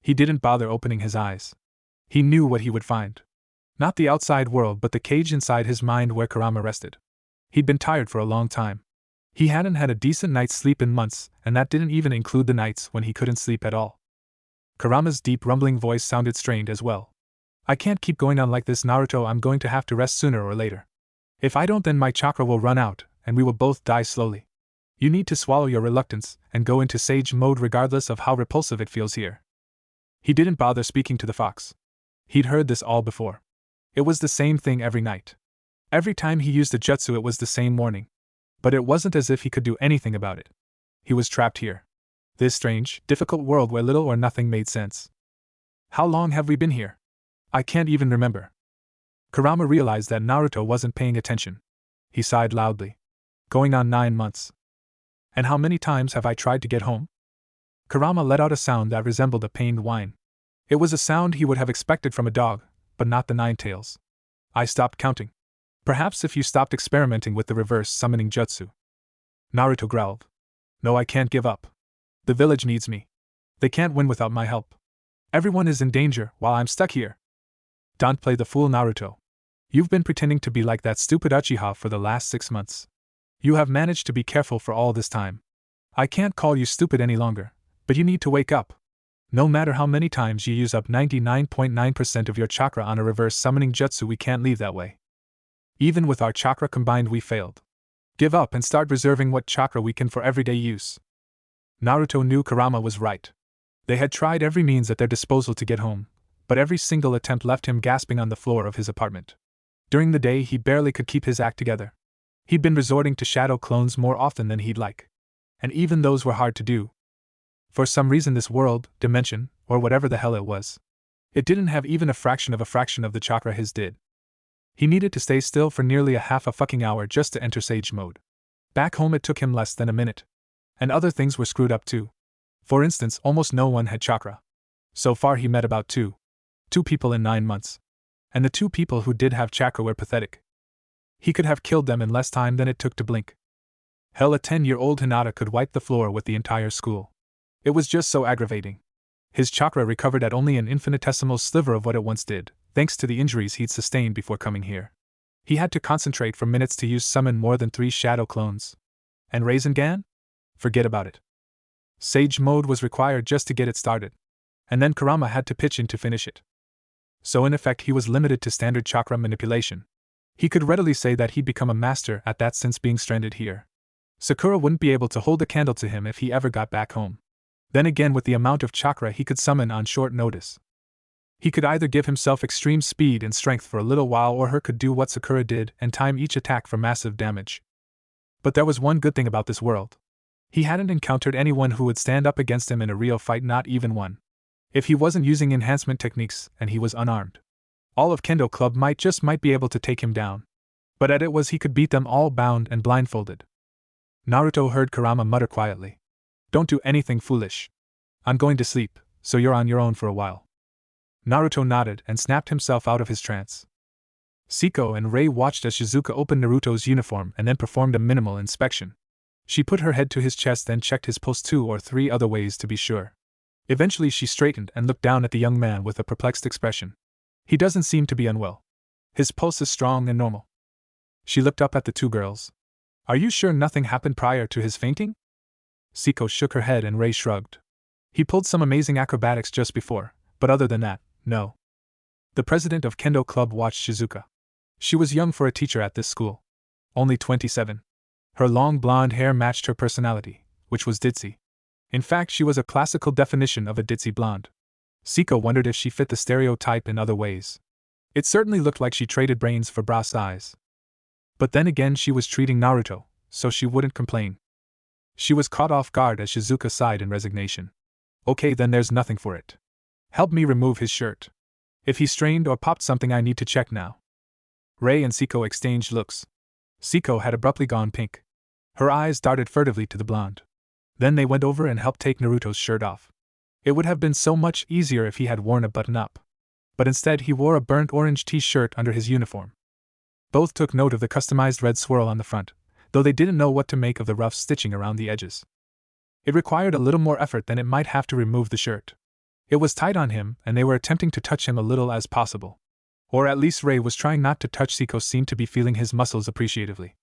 He didn't bother opening his eyes. He knew what he would find. Not the outside world but the cage inside his mind where Kurama rested. He'd been tired for a long time. He hadn't had a decent night's sleep in months, and that didn't even include the nights when he couldn't sleep at all. Kurama's deep rumbling voice sounded strained as well. I can't keep going on like this, Naruto. I'm going to have to rest sooner or later. If I don't, then my chakra will run out, and we will both die slowly. You need to swallow your reluctance and go into sage mode regardless of how repulsive it feels here. He didn't bother speaking to the fox. He'd heard this all before. It was the same thing every night. Every time he used a jutsu, it was the same warning. But it wasn't as if he could do anything about it. He was trapped here. This strange, difficult world where little or nothing made sense. How long have we been here? I can't even remember. Kurama realized that Naruto wasn't paying attention. He sighed loudly. Going on 9 months. And how many times have I tried to get home? Kurama let out a sound that resembled a pained whine. It was a sound he would have expected from a dog, but not the 9 tails. I stopped counting. Perhaps if you stopped experimenting with the reverse summoning jutsu. Naruto growled. No, I can't give up. The village needs me. They can't win without my help. Everyone is in danger while I'm stuck here. Don't play the fool, Naruto. You've been pretending to be like that stupid Uchiha for the last 6 months. You have managed to be careful for all this time. I can't call you stupid any longer, but you need to wake up. No matter how many times you use up 99.9% of your chakra on a reverse summoning jutsu, we can't leave that way. Even with our chakra combined, we failed. Give up and start reserving what chakra we can for everyday use. Naruto knew Kurama was right. They had tried every means at their disposal to get home, but every single attempt left him gasping on the floor of his apartment. During the day, he barely could keep his act together. He'd been resorting to shadow clones more often than he'd like. And even those were hard to do. For some reason, this world, dimension, or whatever the hell it was, it didn't have even a fraction of the chakra his did. He needed to stay still for nearly a half a fucking hour just to enter sage mode. Back home, it took him less than a minute. And other things were screwed up too. For instance, almost no one had chakra. So far, he met about two people in 9 months. And the 2 people who did have chakra were pathetic. He could have killed them in less time than it took to blink. Hell, a 10-year-old Hinata could wipe the floor with the entire school. It was just so aggravating. His chakra recovered at only an infinitesimal sliver of what it once did, thanks to the injuries he'd sustained before coming here. He had to concentrate for minutes to use summon more than 3 shadow clones. And Rasengan? Forget about it. Sage mode was required just to get it started. And then Kurama had to pitch in to finish it. So in effect, he was limited to standard chakra manipulation. He could readily say that he'd become a master at that since being stranded here. Sakura wouldn't be able to hold a candle to him if he ever got back home. Then again, with the amount of chakra he could summon on short notice, he could either give himself extreme speed and strength for a little while, or her could do what Sakura did and time each attack for massive damage. But there was one good thing about this world. He hadn't encountered anyone who would stand up against him in a real fight, not even one. If he wasn't using enhancement techniques and he was unarmed, all of Kendo Club might be able to take him down. But at it was he could beat them all bound and blindfolded. Naruto heard Kurama mutter quietly. Don't do anything foolish. I'm going to sleep, so you're on your own for a while. Naruto nodded and snapped himself out of his trance. Siko and Rei watched as Shizuka opened Naruto's uniform and then performed a minimal inspection. She put her head to his chest, then checked his pulse 2 or 3 other ways to be sure. Eventually she straightened and looked down at the young man with a perplexed expression. He doesn't seem to be unwell. His pulse is strong and normal. She looked up at the 2 girls. Are you sure nothing happened prior to his fainting? Siko shook her head and Rei shrugged. He pulled some amazing acrobatics just before, but other than that, no. The president of Kendo Club watched Shizuka. She was young for a teacher at this school. Only 27. Her long blonde hair matched her personality, which was ditzy. In fact, she was a classical definition of a ditzy blonde. Siko wondered if she fit the stereotype in other ways. It certainly looked like she traded brains for bra size. But then again, she was treating Naruto, so she wouldn't complain. She was caught off guard as Shizuka sighed in resignation. Okay, then there's nothing for it. Help me remove his shirt. If he strained or popped something, I need to check now. Rei and Siko exchanged looks. Siko had abruptly gone pink. Her eyes darted furtively to the blonde. Then they went over and helped take Naruto's shirt off. It would have been so much easier if he had worn a button-up. but instead he wore a burnt orange t-shirt under his uniform. Both took note of the customized red swirl on the front, though they didn't know what to make of the rough stitching around the edges. It required a little more effort than it might have to remove the shirt. It was tight on him, and they were attempting to touch him a little as possible. Or at least Ray was trying not to touch. Seiko seemed to be feeling his muscles appreciatively.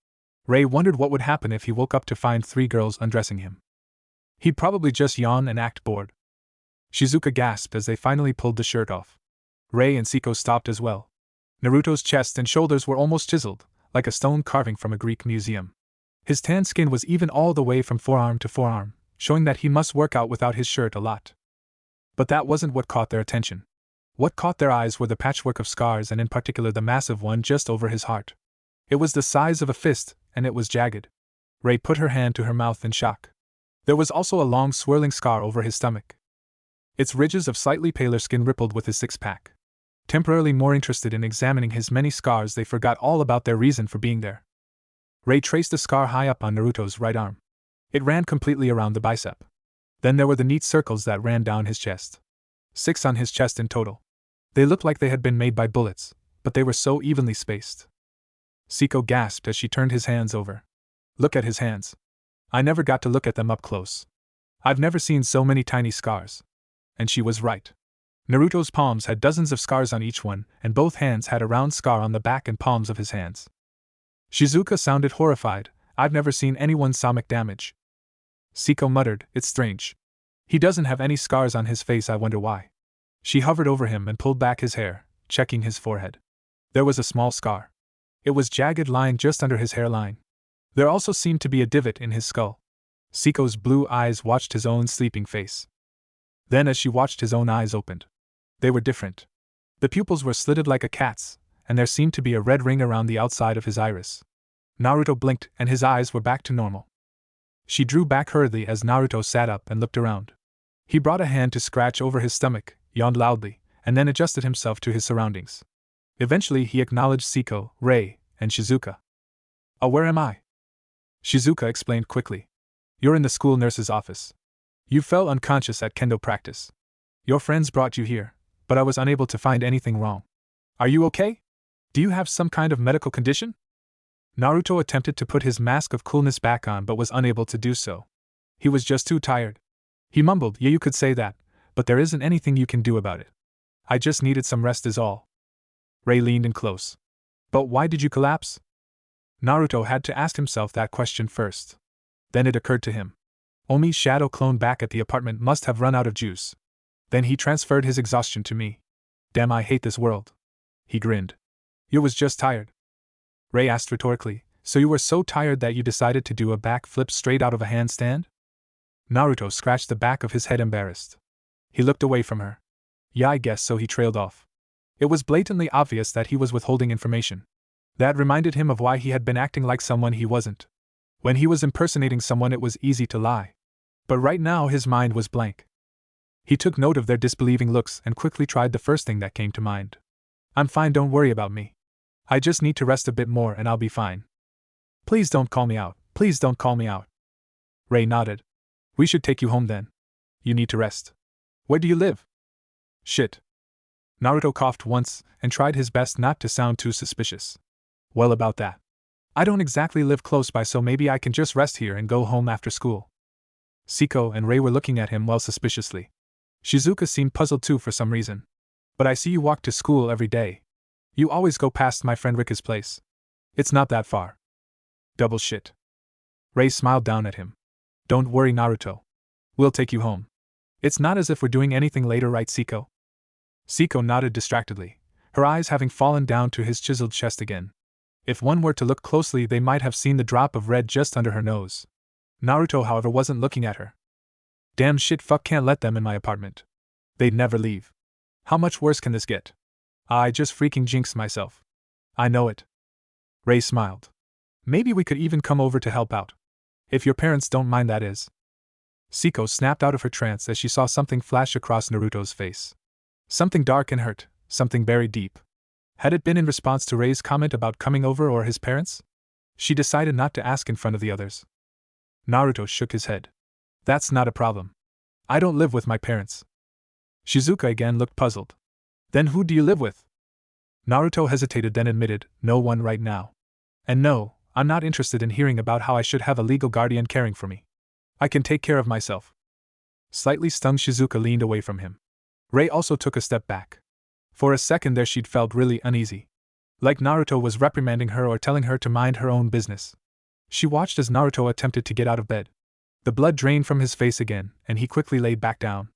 Ray wondered what would happen if he woke up to find 3 girls undressing him. He'd probably just yawn and act bored. Shizuka gasped as they finally pulled the shirt off. Ray and Seiko stopped as well. Naruto's chest and shoulders were almost chiseled, like a stone carving from a Greek museum. His tan skin was even all the way from forearm to forearm, showing that he must work out without his shirt a lot. But that wasn't what caught their attention. What caught their eyes were the patchwork of scars, and in particular the massive one just over his heart. It was the size of a fist, and it was jagged. Ray put her hand to her mouth in shock. There was also a long swirling scar over his stomach. Its ridges of slightly paler skin rippled with his six-pack. Temporarily more interested in examining his many scars, they forgot all about their reason for being there. Ray traced a scar high up on Naruto's right arm. It ran completely around the bicep. Then there were the neat circles that ran down his chest. 6 on his chest in total. They looked like they had been made by bullets, but they were so evenly spaced. Seiko gasped as she turned his hands over. Look at his hands. I never got to look at them up close. I've never seen so many tiny scars. And she was right. Naruto's palms had dozens of scars on each one, and both hands had a round scar on the back and palms of his hands. Shizuka sounded horrified. I've never seen anyone stomach damage. Seiko muttered, it's strange. He doesn't have any scars on his face, I wonder why. She hovered over him and pulled back his hair, checking his forehead. There was a small scar. It was jagged, lying just under his hairline. There also seemed to be a divot in his skull. Seiko's blue eyes watched his own sleeping face. Then as she watched, his own eyes opened. They were different. The pupils were slitted like a cat's, and there seemed to be a red ring around the outside of his iris. Naruto blinked, and his eyes were back to normal. She drew back hurriedly as Naruto sat up and looked around. He brought a hand to scratch over his stomach, yawned loudly, and then adjusted himself to his surroundings. Eventually he acknowledged Seiko, Ray, and Shizuka. Oh, where am I? Shizuka explained quickly. You're in the school nurse's office. You fell unconscious at kendo practice. Your friends brought you here, but I was unable to find anything wrong. Are you okay? Do you have some kind of medical condition? Naruto attempted to put his mask of coolness back on but was unable to do so. He was just too tired. He mumbled, yeah, you could say that, but there isn't anything you can do about it. I just needed some rest is all. Ray leaned in close. But why did you collapse? Naruto had to ask himself that question first. Then it occurred to him. Omi's shadow clone back at the apartment must have run out of juice. Then he transferred his exhaustion to me. Damn, I hate this world. He grinned. You was just tired. Ray asked rhetorically, so you were so tired that you decided to do a backflip straight out of a handstand? Naruto scratched the back of his head, embarrassed. He looked away from her. Yeah, I guess so, he trailed off. It was blatantly obvious that he was withholding information. That reminded him of why he had been acting like someone he wasn't. When he was impersonating someone, it was easy to lie. But right now his mind was blank. He took note of their disbelieving looks and quickly tried the first thing that came to mind. I'm fine, don't worry about me. I just need to rest a bit more and I'll be fine. Please don't call me out, please don't call me out. Ray nodded. We should take you home then. You need to rest. Where do you live? Shit. Naruto coughed once and tried his best not to sound too suspicious. Well, about that. I don't exactly live close by, so maybe I can just rest here and go home after school. Seiko and Ray were looking at him well suspiciously. Shizuka seemed puzzled too for some reason. But I see you walk to school every day. You always go past my friend Rika's place. It's not that far. Double shit. Ray smiled down at him. Don't worry, Naruto. We'll take you home. It's not as if we're doing anything later, right, Seiko? Seiko nodded distractedly, her eyes having fallen down to his chiseled chest again. If one were to look closely, they might have seen the drop of red just under her nose. Naruto, however, wasn't looking at her. Damn shit, fuck, can't let them in my apartment. They'd never leave. How much worse can this get? I just freaking jinxed myself. I know it. Ray smiled. Maybe we could even come over to help out. If your parents don't mind, that is. Seiko snapped out of her trance as she saw something flash across Naruto's face. Something dark and hurt, something buried deep. Had it been in response to Ray's comment about coming over or his parents? She decided not to ask in front of the others. Naruto shook his head. That's not a problem. I don't live with my parents. Shizuka again looked puzzled. Then who do you live with? Naruto hesitated, then admitted, no one right now. And no, I'm not interested in hearing about how I should have a legal guardian caring for me. I can take care of myself. Slightly stung, Shizuka leaned away from him. Rei also took a step back. For a second there she'd felt really uneasy. Like Naruto was reprimanding her or telling her to mind her own business. She watched as Naruto attempted to get out of bed. The blood drained from his face again, and he quickly laid back down.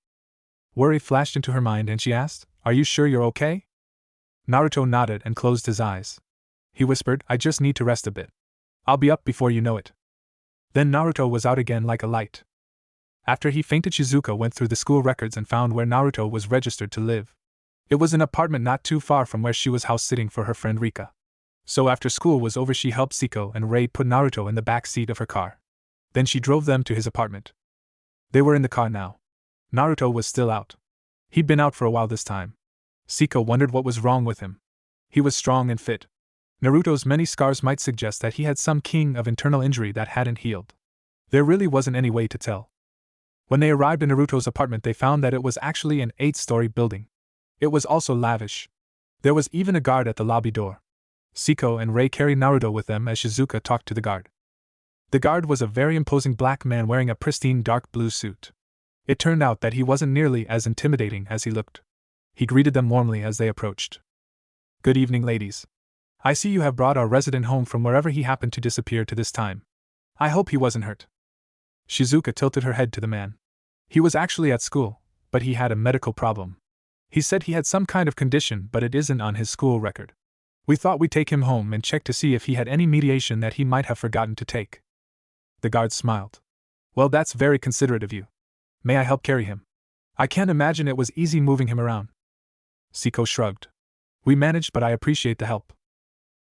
Worry flashed into her mind and she asked, "Are you sure you're okay?" Naruto nodded and closed his eyes. He whispered, "I just need to rest a bit. I'll be up before you know it." Then Naruto was out again like a light. After he fainted, Shizuka went through the school records and found where Naruto was registered to live. It was an apartment not too far from where she was house-sitting for her friend Rika. So after school was over, she helped Siko and Rei put Naruto in the back seat of her car. Then she drove them to his apartment. They were in the car now. Naruto was still out. He'd been out for a while this time. Siko wondered what was wrong with him. He was strong and fit. Naruto's many scars might suggest that he had some kind of internal injury that hadn't healed. There really wasn't any way to tell. When they arrived in Naruto's apartment, they found that it was actually an 8-story building. It was also lavish. There was even a guard at the lobby door. Siko and Rei carried Naruto with them as Shizuka talked to the guard. The guard was a very imposing black man wearing a pristine dark blue suit. It turned out that he wasn't nearly as intimidating as he looked. He greeted them warmly as they approached. "Good evening, ladies. I see you have brought our resident home from wherever he happened to disappear to this time. I hope he wasn't hurt." Shizuka tilted her head to the man. He was actually at school, but he had a medical problem. He said he had some kind of condition, but it isn't on his school record. We thought we'd take him home and check to see if he had any medication that he might have forgotten to take. The guard smiled. "Well, that's very considerate of you. May I help carry him? I can't imagine it was easy moving him around." Siko shrugged. "We managed, but I appreciate the help."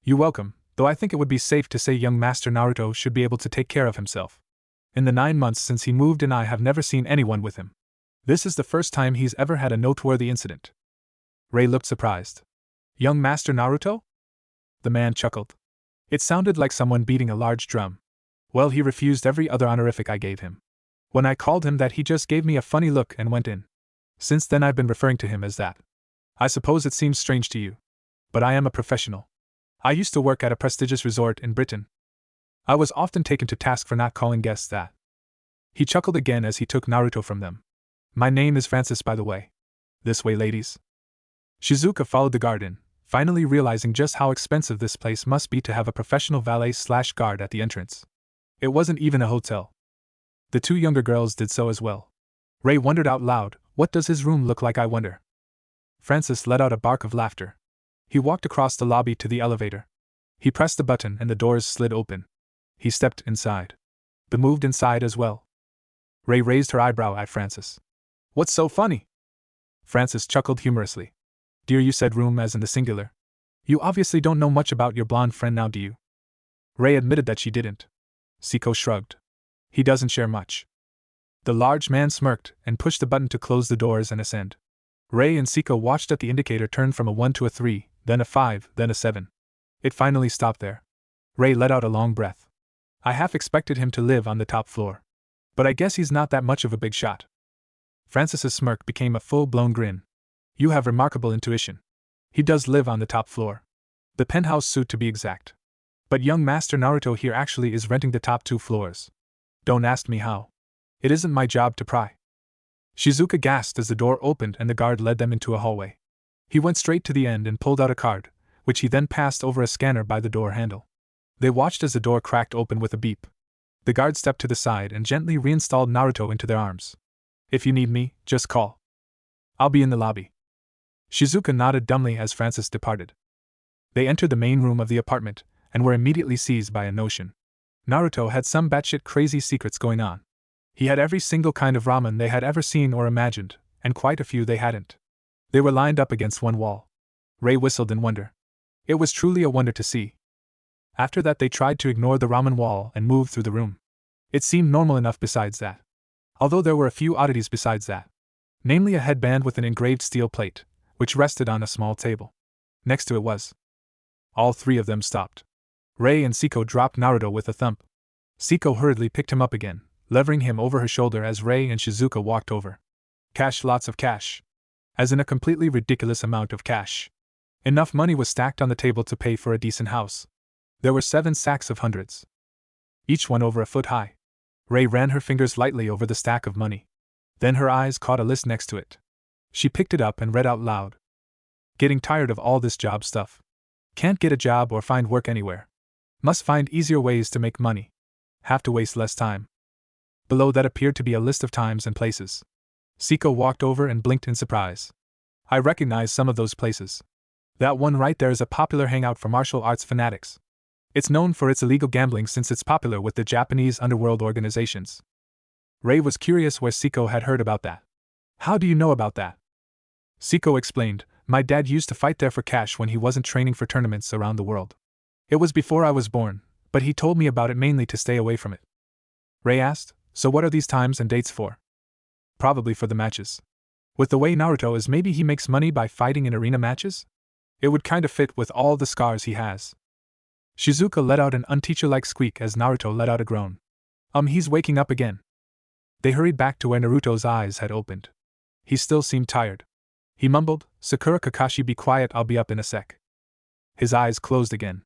"You're welcome, though I think it would be safe to say young Master Naruto should be able to take care of himself. In the 9 months since he moved in, I have never seen anyone with him. This is the first time he's ever had a noteworthy incident." Rei looked surprised. "Young Master Naruto?" The man chuckled. It sounded like someone beating a large drum. "Well, he refused every other honorific I gave him. When I called him that, he just gave me a funny look and went in. Since then I've been referring to him as that. I suppose it seems strange to you. But I am a professional. I used to work at a prestigious resort in Britain. I was often taken to task for not calling guests that." He chuckled again as he took Naruto from them. "My name is Francis, by the way. This way, ladies." Shizuka followed the guard in, finally realizing just how expensive this place must be to have a professional valet/guard at the entrance. It wasn't even a hotel. The 2 younger girls did so as well. Rei wondered out loud, what does his room look like, I wonder? Francis let out a bark of laughter. He walked across the lobby to the elevator. He pressed the button and the doors slid open. He stepped inside. But moved inside as well. Rei raised her eyebrow at Francis. "What's so funny?" Francis chuckled humorously. "Dear, you said room as in the singular. You obviously don't know much about your blonde friend now, do you?" Rei admitted that she didn't. Siko shrugged. "He doesn't share much." The large man smirked and pushed the button to close the doors and ascend. Rei and Siko watched as the indicator turned from a 1 to a 3, then a 5, then a 7. It finally stopped there. Rei let out a long breath. "I half expected him to live on the top floor. But I guess he's not that much of a big shot." Francis's smirk became a full-blown grin. "You have remarkable intuition. He does live on the top floor. The penthouse suite, to be exact. But young Master Naruto here actually is renting the top 2 floors. Don't ask me how. It isn't my job to pry." Shizuka gasped as the door opened and the guard led them into a hallway. He went straight to the end and pulled out a card, which he then passed over a scanner by the door handle. They watched as the door cracked open with a beep. The guard stepped to the side and gently reinstalled Naruto into their arms. "If you need me, just call. I'll be in the lobby." Shizuka nodded dumbly as Francis departed. They entered the main room of the apartment, and were immediately seized by a notion. Naruto had some batshit crazy secrets going on. He had every single kind of ramen they had ever seen or imagined, and quite a few they hadn't. They were lined up against one wall. Rei whistled in wonder. It was truly a wonder to see. After that they tried to ignore the ramen wall and move through the room. It seemed normal enough besides that. Although there were a few oddities besides that. Namely a headband with an engraved steel plate, which rested on a small table. Next to it was. All 3 of them stopped. Rei and Siko dropped Naruto with a thump. Siko hurriedly picked him up again, levering him over her shoulder as Rei and Shizuka walked over. "Cash, lots of cash. as in a completely ridiculous amount of cash. Enough money was stacked on the table to pay for a decent house. There were 7 sacks of hundreds, each one over a foot high. Ray ran her fingers lightly over the stack of money. Then her eyes caught a list next to it. She picked it up and read out loud. Getting tired of all this job stuff. Can't get a job or find work anywhere. Must find easier ways to make money. Have to waste less time. Below that appeared to be a list of times and places. Siko walked over and blinked in surprise. I recognize some of those places. That one right there is a popular hangout for martial arts fanatics. It's known for its illegal gambling since it's popular with the Japanese underworld organizations. Ray was curious where Siko had heard about that. How do you know about that? Siko explained, my dad used to fight there for cash when he wasn't training for tournaments around the world. It was before I was born, but he told me about it mainly to stay away from it. Ray asked, so what are these times and dates for? Probably for the matches. With the way Naruto is, maybe he makes money by fighting in arena matches? It would kinda fit with all the scars he has. Shizuka let out an unteacher-like squeak as Naruto let out a groan. He's waking up again. They hurried back to where Naruto's eyes had opened. He still seemed tired. He mumbled, Sakura Kakashi, be quiet, I'll be up in a sec. His eyes closed again.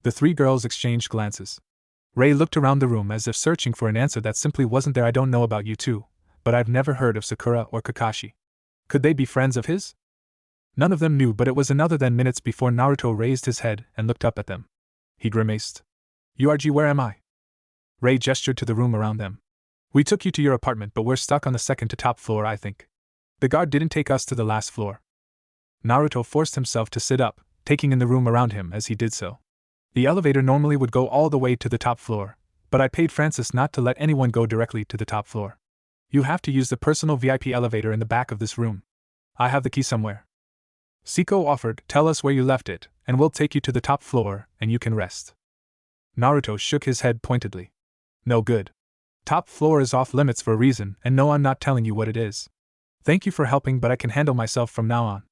The 3 girls exchanged glances. Ray looked around the room as if searching for an answer that simply wasn't there. I don't know about you two, but I've never heard of Sakura or Kakashi. Could they be friends of his? None of them knew, but it was another than minutes before Naruto raised his head and looked up at them. He grimaced. URG, where am I? Ray gestured to the room around them. We took you to your apartment, but we're stuck on the second to top floor, I think. The guard didn't take us to the last floor. Naruto forced himself to sit up, taking in the room around him as he did so. The elevator normally would go all the way to the top floor, but I paid Francis not to let anyone go directly to the top floor. You have to use the personal VIP elevator in the back of this room. I have the key somewhere. Siko offered, tell us where you left it, and we'll take you to the top floor, and you can rest. Naruto shook his head pointedly. No good. Top floor is off limits for a reason, and no, I'm not telling you what it is. Thank you for helping, but I can handle myself from now on.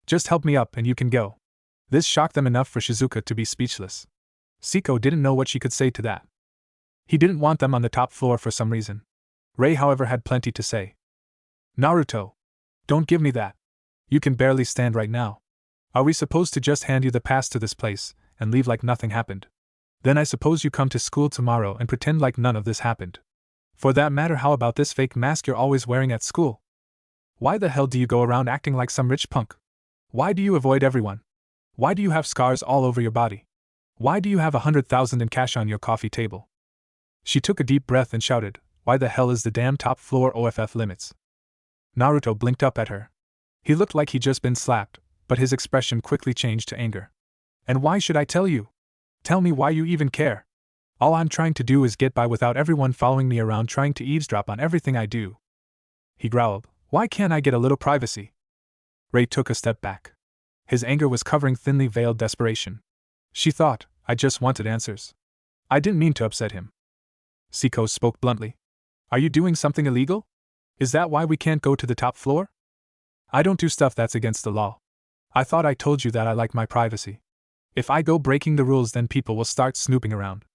Just help me up and you can go. This shocked them enough for Shizuka to be speechless. Siko didn't know what she could say to that. He didn't want them on the top floor for some reason. Ray, however, had plenty to say. Naruto. Don't give me that. You can barely stand right now. Are we supposed to just hand you the pass to this place and leave like nothing happened? Then I suppose you come to school tomorrow and pretend like none of this happened. For that matter, how about this fake mask you're always wearing at school? Why the hell do you go around acting like some rich punk? Why do you avoid everyone? Why do you have scars all over your body? Why do you have 100,000 in cash on your coffee table? She took a deep breath and shouted, why the hell is the damn top floor OFF limits? Naruto blinked up at her. He looked like he'd just been slapped, but his expression quickly changed to anger. And why should I tell you? Tell me why you even care. All I'm trying to do is get by without everyone following me around trying to eavesdrop on everything I do. He growled, why can't I get a little privacy? Ray took a step back. His anger was covering thinly veiled desperation. She thought, I just wanted answers. I didn't mean to upset him. Siko spoke bluntly. Are you doing something illegal? Is that why we can't go to the top floor? I don't do stuff that's against the law. I thought I told you that I like my privacy. If I go breaking the rules, then people will start snooping around.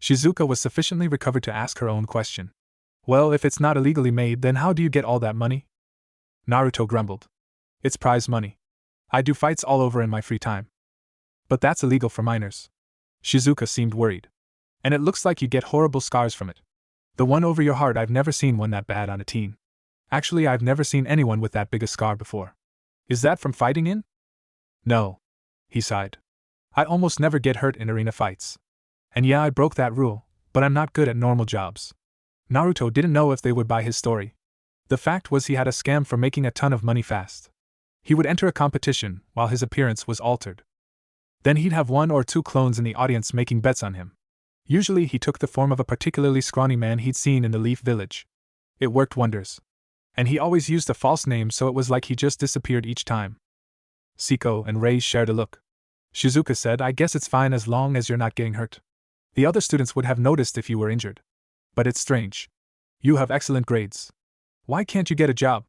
Shizuka was sufficiently recovered to ask her own question. Well, if it's not illegally made, then how do you get all that money? Naruto grumbled. It's prize money. I do fights all over in my free time. But that's illegal for minors. Shizuka seemed worried. And it looks like you get horrible scars from it. The one over your heart, I've never seen one that bad on a teen. Actually, I've never seen anyone with that big a scar before. Is that from fighting in? No. He sighed. I almost never get hurt in arena fights. And yeah, I broke that rule, but I'm not good at normal jobs. Naruto didn't know if they would buy his story. The fact was he had a scam for making a ton of money fast. He would enter a competition while his appearance was altered. Then he'd have 1 or 2 clones in the audience making bets on him. Usually he took the form of a particularly scrawny man he'd seen in the Leaf Village. It worked wonders. And he always used a false name, so it was like he just disappeared each time. Siko and Ray shared a look. Shizuka said, I guess it's fine as long as you're not getting hurt. The other students would have noticed if you were injured. But it's strange. You have excellent grades. Why can't you get a job?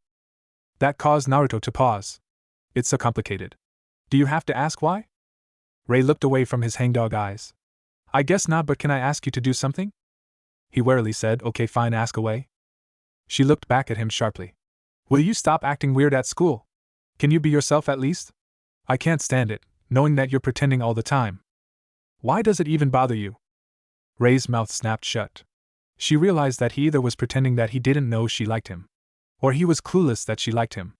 That caused Naruto to pause. It's so complicated. Do you have to ask why? Ray looked away from his hangdog eyes. I guess not, but can I ask you to do something? He warily said, okay, fine, ask away. She looked back at him sharply. Will you stop acting weird at school? Can you be yourself at least? I can't stand it, knowing that you're pretending all the time. Why does it even bother you? Ray's mouth snapped shut. She realized that he either was pretending that he didn't know she liked him, or he was clueless that she liked him.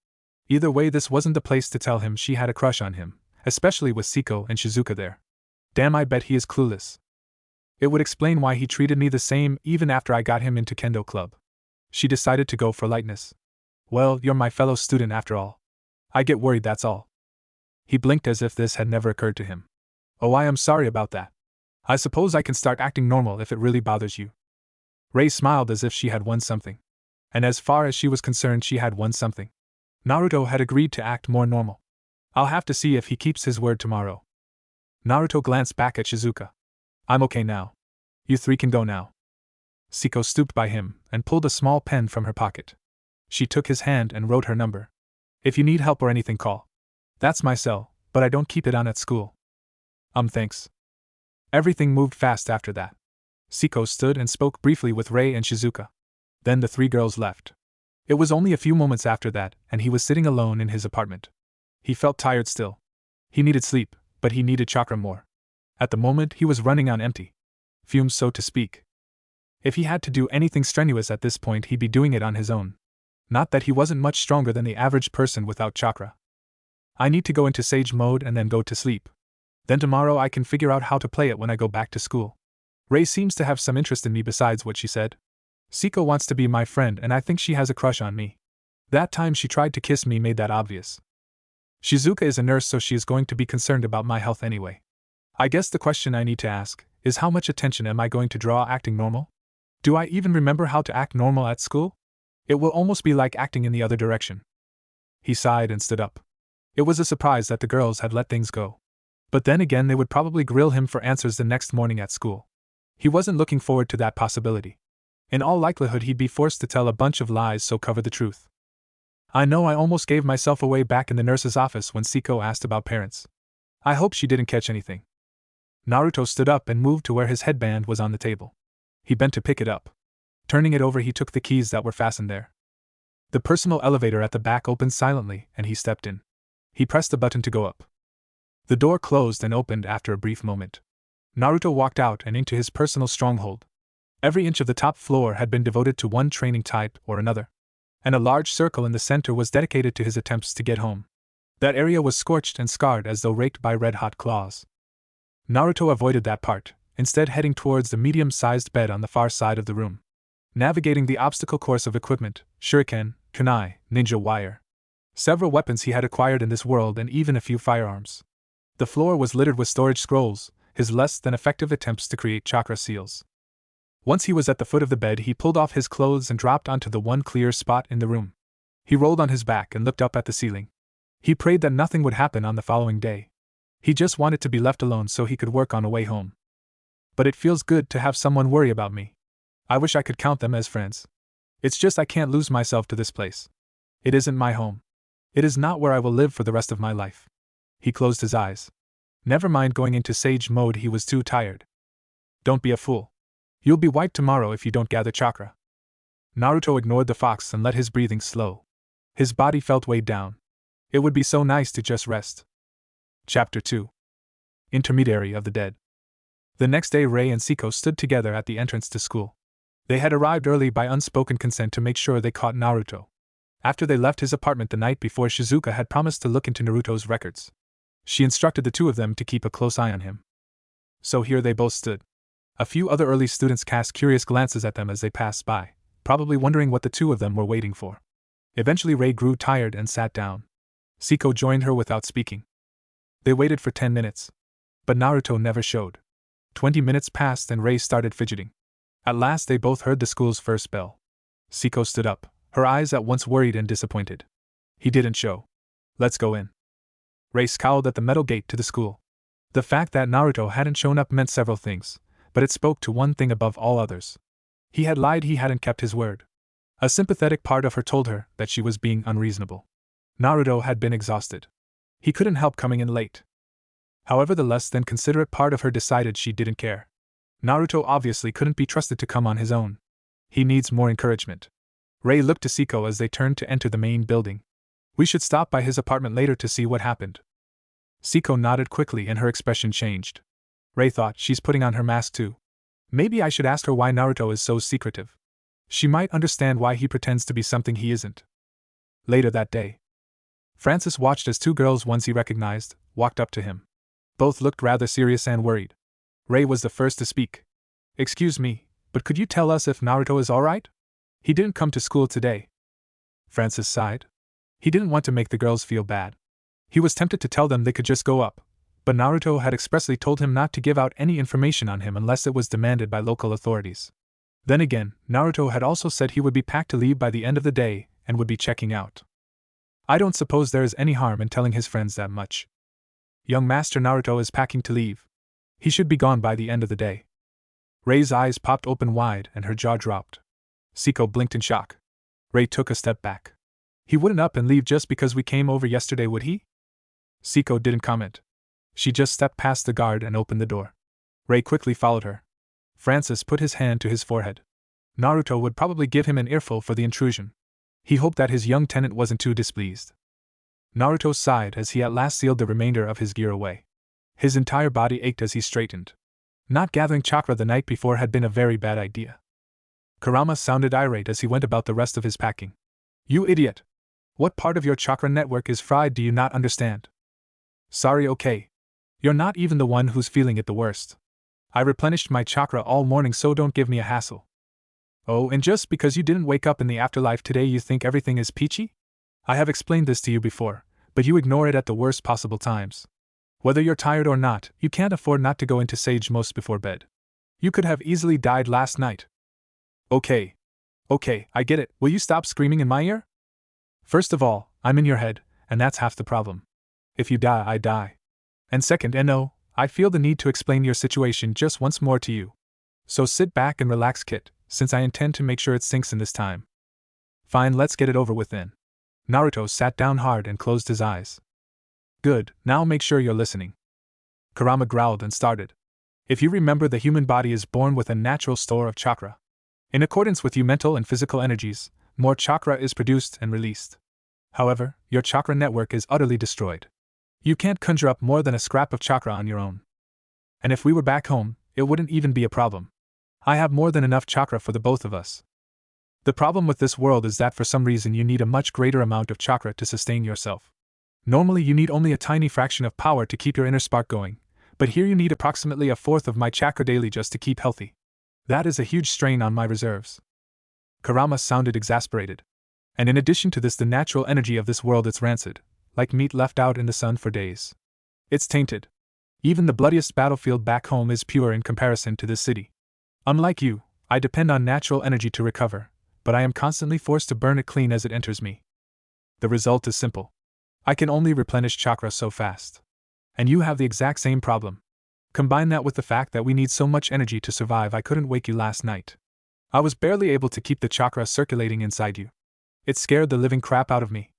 Either way, this wasn't the place to tell him she had a crush on him, especially with Siko and Shizuka there. Damn, I bet he is clueless. It would explain why he treated me the same even after I got him into kendo club. She decided to go for lightness. Well, you're my fellow student after all. I get worried, that's all. He blinked as if this had never occurred to him. Oh, I am sorry about that. I suppose I can start acting normal if it really bothers you. Ray smiled as if she had won something. And as far as she was concerned, she had won something. Naruto had agreed to act more normal. I'll have to see if he keeps his word tomorrow. Naruto glanced back at Shizuka. I'm okay now. You three can go now. Siko stooped by him and pulled a small pen from her pocket. She took his hand and wrote her number. If you need help or anything, call. That's my cell, but I don't keep it on at school. Thanks. Everything moved fast after that. Siko stood and spoke briefly with Ray and Shizuka. Then the three girls left. It was only a few moments after that, and he was sitting alone in his apartment. He felt tired still. He needed sleep, but he needed chakra more. At the moment, he was running on empty fumes, so to speak. If he had to do anything strenuous at this point, he'd be doing it on his own. Not that he wasn't much stronger than the average person without chakra. I need to go into sage mode and then go to sleep. Then tomorrow I can figure out how to play it when I go back to school. Ray seems to have some interest in me besides what she said. Siko wants to be my friend and I think she has a crush on me. That time she tried to kiss me made that obvious. Shizuka is a nurse, so she is going to be concerned about my health anyway. I guess the question I need to ask is, how much attention am I going to draw acting normal? Do I even remember how to act normal at school? It will almost be like acting in the other direction. He sighed and stood up. It was a surprise that the girls had let things go. But then again, they would probably grill him for answers the next morning at school. He wasn't looking forward to that possibility. In all likelihood, he'd be forced to tell a bunch of lies, so cover the truth. I know I almost gave myself away back in the nurse's office when Siko asked about parents. I hope she didn't catch anything. Naruto stood up and moved to where his headband was on the table. He bent to pick it up. Turning it over, he took the keys that were fastened there. The personal elevator at the back opened silently, and he stepped in. He pressed the button to go up. The door closed and opened after a brief moment. Naruto walked out and into his personal stronghold. Every inch of the top floor had been devoted to one training type or another, and a large circle in the center was dedicated to his attempts to get home. That area was scorched and scarred as though raked by red-hot claws. Naruto avoided that part, instead heading towards the medium-sized bed on the far side of the room. Navigating the obstacle course of equipment, shuriken, kunai, ninja wire. Several weapons he had acquired in this world and even a few firearms. The floor was littered with storage scrolls, his less than effective attempts to create chakra seals. Once he was at the foot of the bed, he pulled off his clothes and dropped onto the one clear spot in the room. He rolled on his back and looked up at the ceiling. He prayed that nothing would happen on the following day. He just wanted to be left alone so he could work on a way home. But it feels good to have someone worry about me. I wish I could count them as friends. It's just I can't lose myself to this place. It isn't my home. It is not where I will live for the rest of my life. He closed his eyes. Never mind going into sage mode, he was too tired. Don't be a fool. You'll be wiped tomorrow if you don't gather chakra. Naruto ignored the fox and let his breathing slow. His body felt weighed down. It would be so nice to just rest. Chapter 2. Intermediary of the Dead. The next day, Ray and Siko stood together at the entrance to school. They had arrived early by unspoken consent to make sure they caught Naruto. After they left his apartment the night before, Shizuka had promised to look into Naruto's records. She instructed the two of them to keep a close eye on him. So here they both stood. A few other early students cast curious glances at them as they passed by, probably wondering what the two of them were waiting for. Eventually Ray grew tired and sat down. Siko joined her without speaking. They waited for 10 minutes. But Naruto never showed. 20 minutes passed and Ray started fidgeting. At last they both heard the school's first bell. Siko stood up, her eyes at once worried and disappointed. He didn't show. Let's go in. Ray scowled at the metal gate to the school. The fact that Naruto hadn't shown up meant several things, but it spoke to one thing above all others. He had lied, he hadn't kept his word. A sympathetic part of her told her that she was being unreasonable. Naruto had been exhausted. He couldn't help coming in late. However, the less than considerate part of her decided she didn't care. Naruto obviously couldn't be trusted to come on his own. He needs more encouragement. Ray looked to Siko as they turned to enter the main building. We should stop by his apartment later to see what happened. Siko nodded quickly and her expression changed. Ray thought, she's putting on her mask too. Maybe I should ask her why Naruto is so secretive. She might understand why he pretends to be something he isn't. Later that day, Francis watched as two girls once he recognized walked up to him. Both looked rather serious and worried. Ray was the first to speak. Excuse me, but could you tell us if Naruto is alright? He didn't come to school today. Francis sighed. He didn't want to make the girls feel bad. He was tempted to tell them they could just go up, but Naruto had expressly told him not to give out any information on him unless it was demanded by local authorities. Then again, Naruto had also said he would be packed to leave by the end of the day and would be checking out. I don't suppose there is any harm in telling his friends that much. Young Master Naruto is packing to leave. He should be gone by the end of the day. Ray's eyes popped open wide and her jaw dropped. Siko blinked in shock. Ray took a step back. He wouldn't up and leave just because we came over yesterday, would he? Siko didn't comment. She just stepped past the guard and opened the door. Ray quickly followed her. Francis put his hand to his forehead. Naruto would probably give him an earful for the intrusion. He hoped that his young tenant wasn't too displeased. Naruto sighed as he at last sealed the remainder of his gear away. His entire body ached as he straightened. Not gathering chakra the night before had been a very bad idea. Kurama sounded irate as he went about the rest of his packing. You idiot! What part of your chakra network is fried do you not understand? Sorry, okay. You're not even the one who's feeling it the worst. I replenished my chakra all morning, so don't give me a hassle. Oh, and just because you didn't wake up in the afterlife today you think everything is peachy? I have explained this to you before, but you ignore it at the worst possible times. Whether you're tired or not, you can't afford not to go into sage most before bed. You could have easily died last night. Okay, I get it. Will you stop screaming in my ear? First of all, I'm in your head, and that's half the problem. If you die, I die. And second, no, I feel the need to explain your situation just once more to you. So sit back and relax, Kit, since I intend to make sure it sinks in this time. Fine, let's get it over with then. Naruto sat down hard and closed his eyes. Good, now make sure you're listening. Kurama growled and started. If you remember, the human body is born with a natural store of chakra. In accordance with your mental and physical energies, more chakra is produced and released. However, your chakra network is utterly destroyed. You can't conjure up more than a scrap of chakra on your own. And if we were back home, it wouldn't even be a problem. I have more than enough chakra for the both of us. The problem with this world is that for some reason you need a much greater amount of chakra to sustain yourself. Normally you need only a tiny fraction of power to keep your inner spark going, but here you need approximately a fourth of my chakra daily just to keep healthy. That is a huge strain on my reserves. Kurama sounded exasperated. And in addition to this, the natural energy of this world is rancid, like meat left out in the sun for days. It's tainted. Even the bloodiest battlefield back home is pure in comparison to this city. Unlike you, I depend on natural energy to recover, but I am constantly forced to burn it clean as it enters me. The result is simple. I can only replenish chakra so fast. And you have the exact same problem. Combine that with the fact that we need so much energy to survive. I couldn't wake you last night. I was barely able to keep the chakra circulating inside you. It scared the living crap out of me.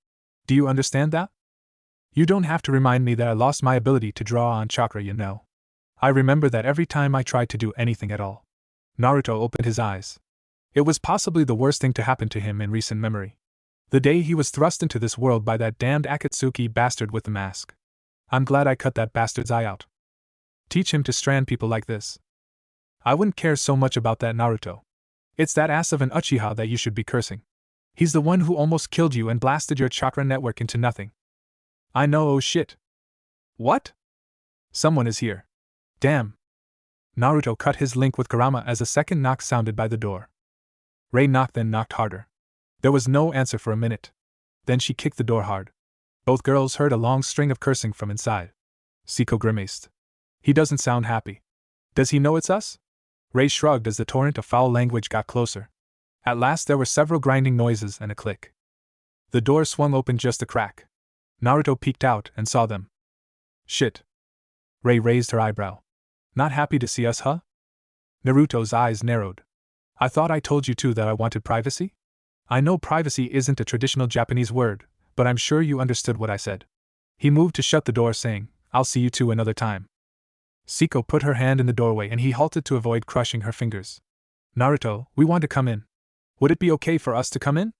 Do you understand that? You don't have to remind me that I lost my ability to draw on chakra, you know. I remember that every time I tried to do anything at all. Naruto opened his eyes. It was possibly the worst thing to happen to him in recent memory. The day he was thrust into this world by that damned Akatsuki bastard with the mask. I'm glad I cut that bastard's eye out. Teach him to strand people like this. I wouldn't care so much about that, Naruto. It's that ass of an Uchiha that you should be cursing. He's the one who almost killed you and blasted your chakra network into nothing. I know, oh shit. What? Someone is here. Damn. Naruto cut his link with Kurama as a second knock sounded by the door. Ray knocked, then knocked harder. There was no answer for a minute. Then she kicked the door hard. Both girls heard a long string of cursing from inside. Siko grimaced. He doesn't sound happy. Does he know it's us? Ray shrugged as the torrent of foul language got closer. At last there were several grinding noises and a click. The door swung open just a crack. Naruto peeked out and saw them. Shit. Ray raised her eyebrow. Not happy to see us, huh? Naruto's eyes narrowed. I thought I told you too that I wanted privacy? I know privacy isn't a traditional Japanese word, but I'm sure you understood what I said. He moved to shut the door, saying, I'll see you two another time. Siko put her hand in the doorway and he halted to avoid crushing her fingers. Naruto, we want to come in. Would it be okay for us to come in?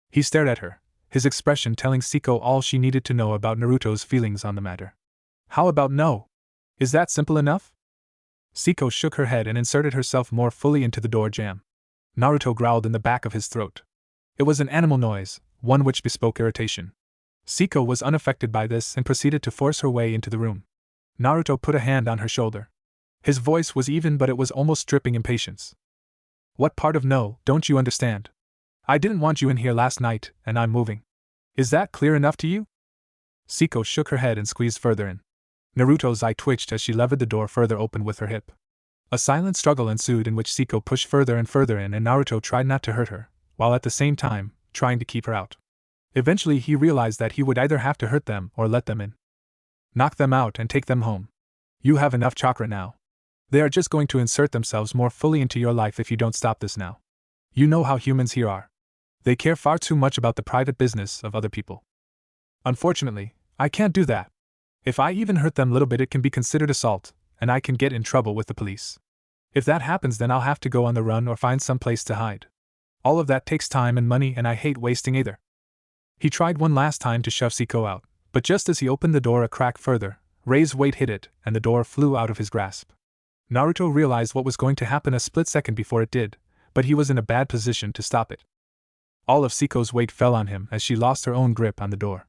He stared at her, his expression telling Siko all she needed to know about Naruto's feelings on the matter. How about no? Is that simple enough? Siko shook her head and inserted herself more fully into the door jamb. Naruto growled in the back of his throat. It was an animal noise, one which bespoke irritation. Siko was unaffected by this and proceeded to force her way into the room. Naruto put a hand on her shoulder. His voice was even, but it was almost dripping impatience. What part of no don't you understand? I didn't want you in here last night, and I'm moving. Is that clear enough to you? Siko shook her head and squeezed further in. Naruto's eye twitched as she levered the door further open with her hip. A silent struggle ensued in which Siko pushed further and further in, and Naruto tried not to hurt her, while at the same time trying to keep her out. Eventually he realized that he would either have to hurt them or let them in. Knock them out and take them home. You have enough chakra now. They are just going to insert themselves more fully into your life if you don't stop this now. You know how humans here are. They care far too much about the private business of other people. Unfortunately, I can't do that. If I even hurt them a little bit, it can be considered assault, and I can get in trouble with the police. If that happens, then I'll have to go on the run or find some place to hide. All of that takes time and money, and I hate wasting either. He tried one last time to shove Siko out, but just as he opened the door a crack further, Rei's weight hit it, and the door flew out of his grasp. Naruto realized what was going to happen a split second before it did, but he was in a bad position to stop it. All of Siko's weight fell on him as she lost her own grip on the door.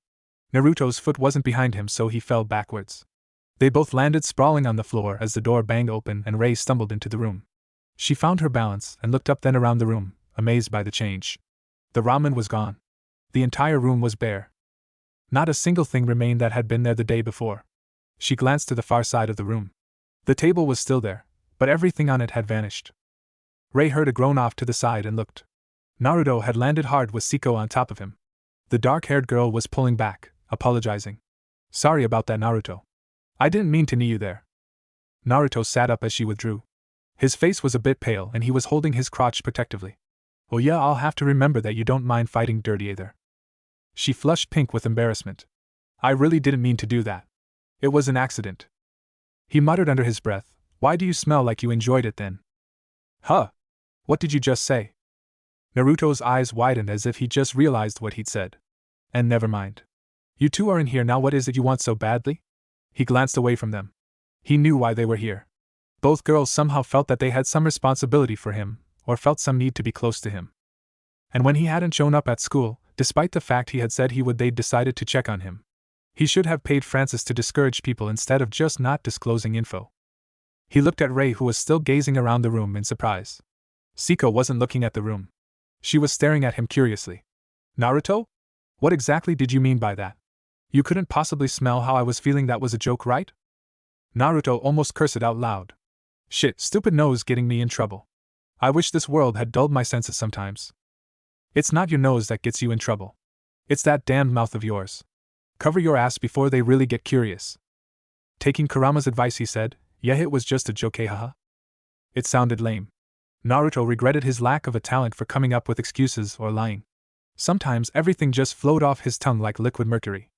Naruto's foot wasn't behind him, so he fell backwards. They both landed sprawling on the floor as the door banged open and Rei stumbled into the room. She found her balance and looked up then around the room, amazed by the change. The ramen was gone. The entire room was bare. Not a single thing remained that had been there the day before. She glanced to the far side of the room. The table was still there, but everything on it had vanished. Rei heard a groan off to the side and looked. Naruto had landed hard with Siko on top of him. The dark-haired girl was pulling back, apologizing. Sorry about that, Naruto. I didn't mean to knee you there. Naruto sat up as she withdrew. His face was a bit pale and he was holding his crotch protectively. Oh yeah, I'll have to remember that you don't mind fighting dirty either. She flushed pink with embarrassment. I really didn't mean to do that. It was an accident. He muttered under his breath, why do you smell like you enjoyed it then? Huh? What did you just say? Naruto's eyes widened as if he just realized what he'd said. And never mind. You two are in here now, what is it you want so badly? He glanced away from them. He knew why they were here. Both girls somehow felt that they had some responsibility for him, or felt some need to be close to him. And when he hadn't shown up at school, despite the fact he had said he would, they'd decided to check on him. He should have paid Francis to discourage people instead of just not disclosing info. He looked at Rei, who was still gazing around the room in surprise. Siko wasn't looking at the room. She was staring at him curiously. Naruto? What exactly did you mean by that? You couldn't possibly smell how I was feeling, that was a joke, right? Naruto almost cursed out loud. Shit, stupid nose getting me in trouble. I wish this world had dulled my senses sometimes. It's not your nose that gets you in trouble. It's that damned mouth of yours. Cover your ass before they really get curious. Taking Kurama's advice, he said, yeah, it was just a joke, haha. It sounded lame. Naruto regretted his lack of a talent for coming up with excuses or lying. Sometimes everything just flowed off his tongue like liquid mercury.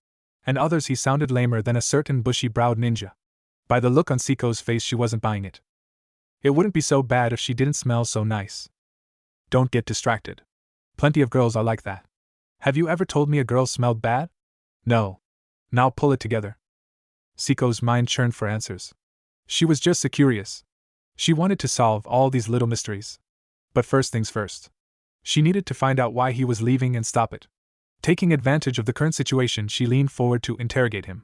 And others he sounded lamer than a certain bushy-browed ninja. By the look on Siko's face, she wasn't buying it. It wouldn't be so bad if she didn't smell so nice. Don't get distracted. Plenty of girls are like that. Have you ever told me a girl smelled bad? No. Now pull it together. Siko's mind churned for answers. She was just so curious. She wanted to solve all these little mysteries. But first things first. She needed to find out why he was leaving and stop it. Taking advantage of the current situation, she leaned forward to interrogate him.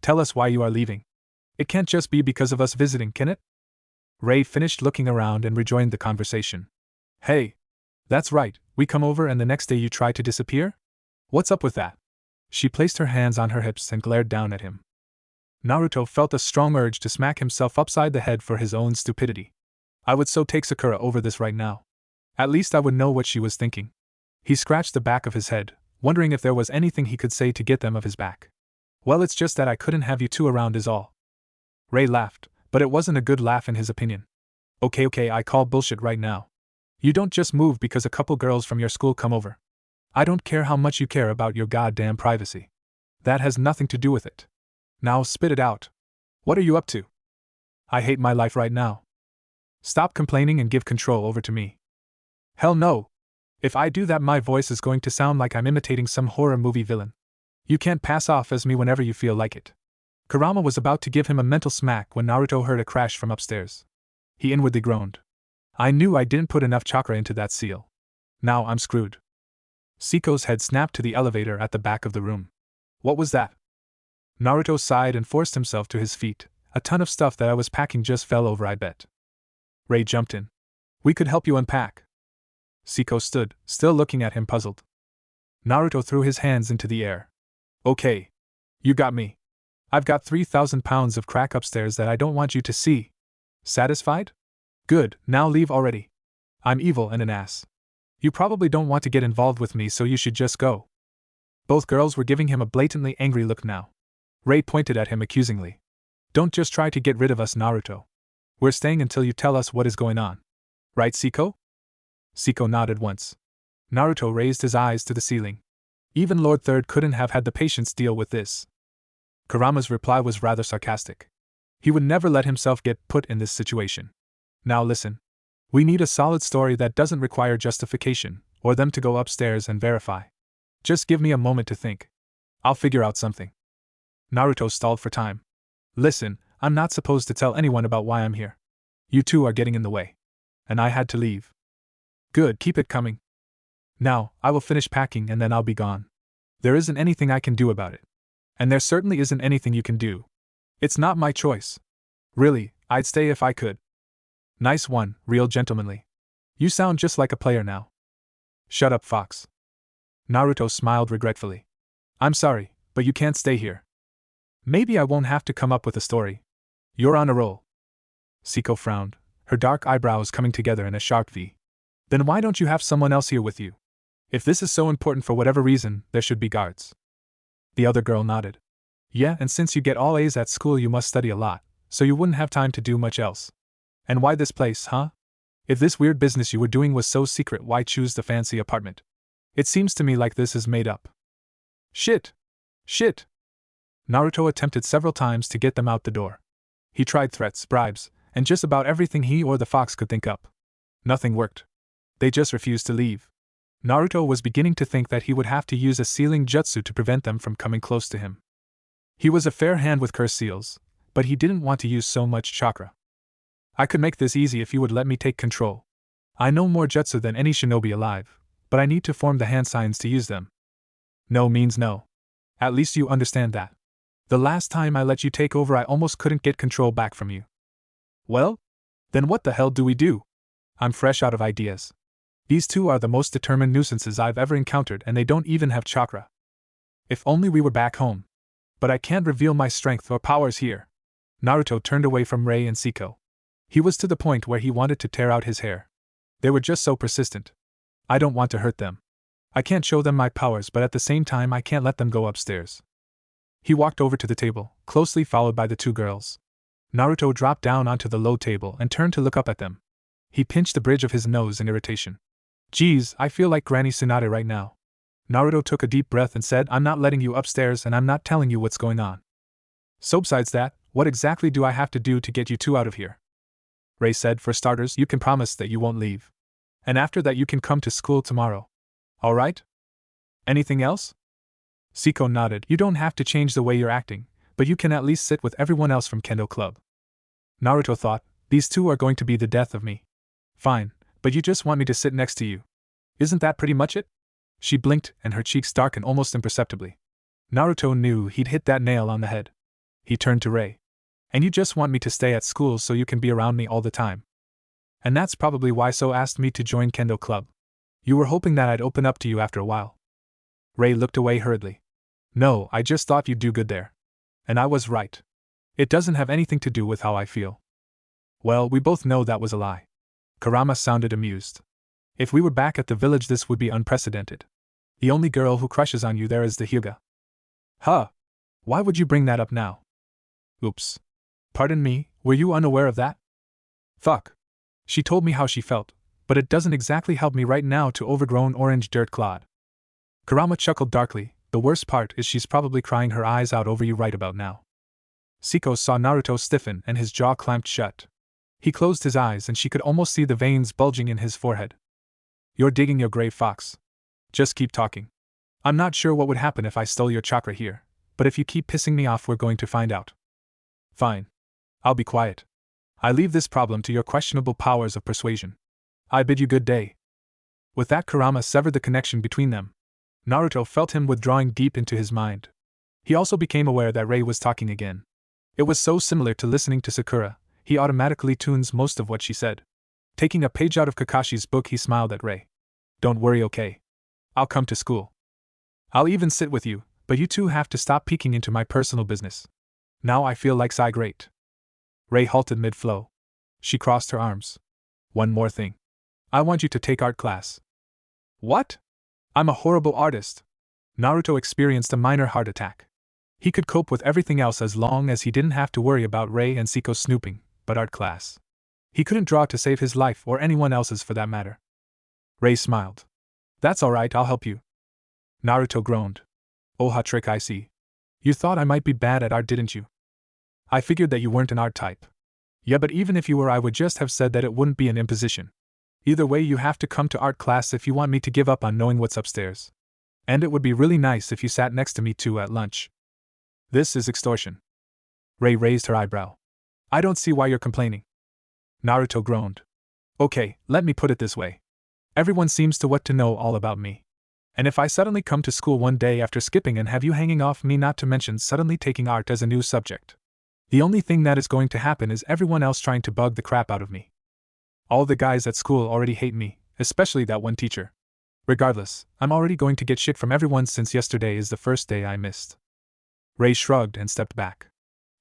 Tell us why you are leaving. It can't just be because of us visiting, can it? Rei finished looking around and rejoined the conversation. Hey. That's right, we come over and the next day you try to disappear? What's up with that? She placed her hands on her hips and glared down at him. Naruto felt a strong urge to smack himself upside the head for his own stupidity. I would so take Sakura over this right now. At least I would know what she was thinking. He scratched the back of his head, wondering if there was anything he could say to get them off his back. Well, it's just that I couldn't have you two around is all. Rei laughed, but it wasn't a good laugh in his opinion. Okay, I call bullshit right now. You don't just move because a couple girls from your school come over. I don't care how much you care about your goddamn privacy. That has nothing to do with it. Now spit it out. What are you up to? I hate my life right now. Stop complaining and give control over to me. Hell no. If I do that, my voice is going to sound like I'm imitating some horror movie villain. You can't pass off as me whenever you feel like it. Kurama was about to give him a mental smack when Naruto heard a crash from upstairs. He inwardly groaned. I knew I didn't put enough chakra into that seal. Now I'm screwed. Siko's head snapped to the elevator at the back of the room. What was that? Naruto sighed and forced himself to his feet. A ton of stuff that I was packing just fell over, I bet. Ray jumped in. We could help you unpack. Siko stood, still looking at him puzzled. Naruto threw his hands into the air. Okay. You got me. I've got 3,000 pounds of crack upstairs that I don't want you to see. Satisfied? Good, now leave already. I'm evil and an ass. You probably don't want to get involved with me, so you should just go. Both girls were giving him a blatantly angry look now. Ray pointed at him accusingly. Don't just try to get rid of us, Naruto. We're staying until you tell us what is going on. Right, Siko? Siko nodded once. Naruto raised his eyes to the ceiling. Even Lord Third couldn't have had the patience deal with this. Kurama's reply was rather sarcastic. He would never let himself get put in this situation. Now listen. We need a solid story that doesn't require justification, or them to go upstairs and verify. Just give me a moment to think. I'll figure out something. Naruto stalled for time. Listen, I'm not supposed to tell anyone about why I'm here. You two are getting in the way. And I had to leave. Good, keep it coming. Now, I will finish packing and then I'll be gone. There isn't anything I can do about it. And there certainly isn't anything you can do. It's not my choice. Really, I'd stay if I could. Nice one, real gentlemanly. You sound just like a player now. Shut up, Fox. Naruto smiled regretfully. I'm sorry, but you can't stay here. Maybe I won't have to come up with a story. You're on a roll. Siko frowned, her dark eyebrows coming together in a sharp V. Then why don't you have someone else here with you? If this is so important for whatever reason, there should be guards. The other girl nodded. Yeah, and since you get all A's at school, you must study a lot, so you wouldn't have time to do much else. And why this place, huh? If this weird business you were doing was so secret, why choose the fancy apartment? It seems to me like this is made up. Shit! Shit! Naruto attempted several times to get them out the door. He tried threats, bribes, and just about everything he or the fox could think up. Nothing worked. They just refused to leave. Naruto was beginning to think that he would have to use a sealing jutsu to prevent them from coming close to him. He was a fair hand with curse seals, but he didn't want to use so much chakra. I could make this easy if you would let me take control. I know more jutsu than any shinobi alive, but I need to form the hand signs to use them. No means no. At least you understand that. The last time I let you take over, I almost couldn't get control back from you. Well? Then what the hell do we do? I'm fresh out of ideas. These two are the most determined nuisances I've ever encountered, and they don't even have chakra. If only we were back home. But I can't reveal my strength or powers here. Naruto turned away from Ray and Siko. He was to the point where he wanted to tear out his hair. They were just so persistent. I don't want to hurt them. I can't show them my powers, but at the same time I can't let them go upstairs. He walked over to the table, closely followed by the two girls. Naruto dropped down onto the low table and turned to look up at them. He pinched the bridge of his nose in irritation. Geez, I feel like Granny Tsunade right now. Naruto took a deep breath and said, I'm not letting you upstairs and I'm not telling you what's going on. So besides that, what exactly do I have to do to get you two out of here? Ray said, for starters, you can promise that you won't leave. And after that you can come to school tomorrow. All right? Anything else? Siko nodded. You don't have to change the way you're acting, but you can at least sit with everyone else from Kendo Club. Naruto thought, these two are going to be the death of me. Fine, but you just want me to sit next to you. Isn't that pretty much it? She blinked, and her cheeks darkened almost imperceptibly. Naruto knew he'd hit that nail on the head. He turned to Ray. And you just want me to stay at school so you can be around me all the time. And that's probably why So asked me to join Kendo Club. You were hoping that I'd open up to you after a while. Ray looked away hurriedly. No, I just thought you'd do good there. And I was right. It doesn't have anything to do with how I feel. Well, we both know that was a lie. Kurama sounded amused. If we were back at the village, this would be unprecedented. The only girl who crushes on you there is the Hyuga. Huh? Why would you bring that up now? Oops. Pardon me, were you unaware of that? Fuck. She told me how she felt, but it doesn't exactly help me right now to overgrown orange dirt clod. Kurama chuckled darkly. The worst part is she's probably crying her eyes out over you right about now. Siko saw Naruto stiffen and his jaw clamped shut. He closed his eyes and she could almost see the veins bulging in his forehead. You're digging your grave, fox. Just keep talking. I'm not sure what would happen if I stole your chakra here, but if you keep pissing me off, we're going to find out. Fine. I'll be quiet. I leave this problem to your questionable powers of persuasion. I bid you good day. With that, Kurama severed the connection between them. Naruto felt him withdrawing deep into his mind. He also became aware that Rei was talking again. It was so similar to listening to Sakura, he automatically tunes most of what she said. Taking a page out of Kakashi's book, he smiled at Rei. Don't worry, okay? I'll come to school. I'll even sit with you, but you two have to stop peeking into my personal business. Now I feel like Sai Great. Rei halted mid-flow. She crossed her arms. One more thing. I want you to take art class. What? I'm a horrible artist. Naruto experienced a minor heart attack. He could cope with everything else as long as he didn't have to worry about Rei and Siko snooping, but art class. He couldn't draw to save his life or anyone else's for that matter. Rei smiled. That's alright, I'll help you. Naruto groaned. Oh, hot trick, I see. You thought I might be bad at art, didn't you? I figured that you weren't an art type. Yeah, but even if you were, I would just have said that it wouldn't be an imposition. Either way, you have to come to art class if you want me to give up on knowing what's upstairs. And it would be really nice if you sat next to me too at lunch. This is extortion. Rei raised her eyebrow. I don't see why you're complaining. Naruto groaned. Okay, let me put it this way. Everyone seems to want to know all about me. And if I suddenly come to school one day after skipping and have you hanging off me, not to mention suddenly taking art as a new subject, the only thing that is going to happen is everyone else trying to bug the crap out of me. All the guys at school already hate me, especially that one teacher. Regardless, I'm already going to get shit from everyone since yesterday is the first day I missed. Rei shrugged and stepped back.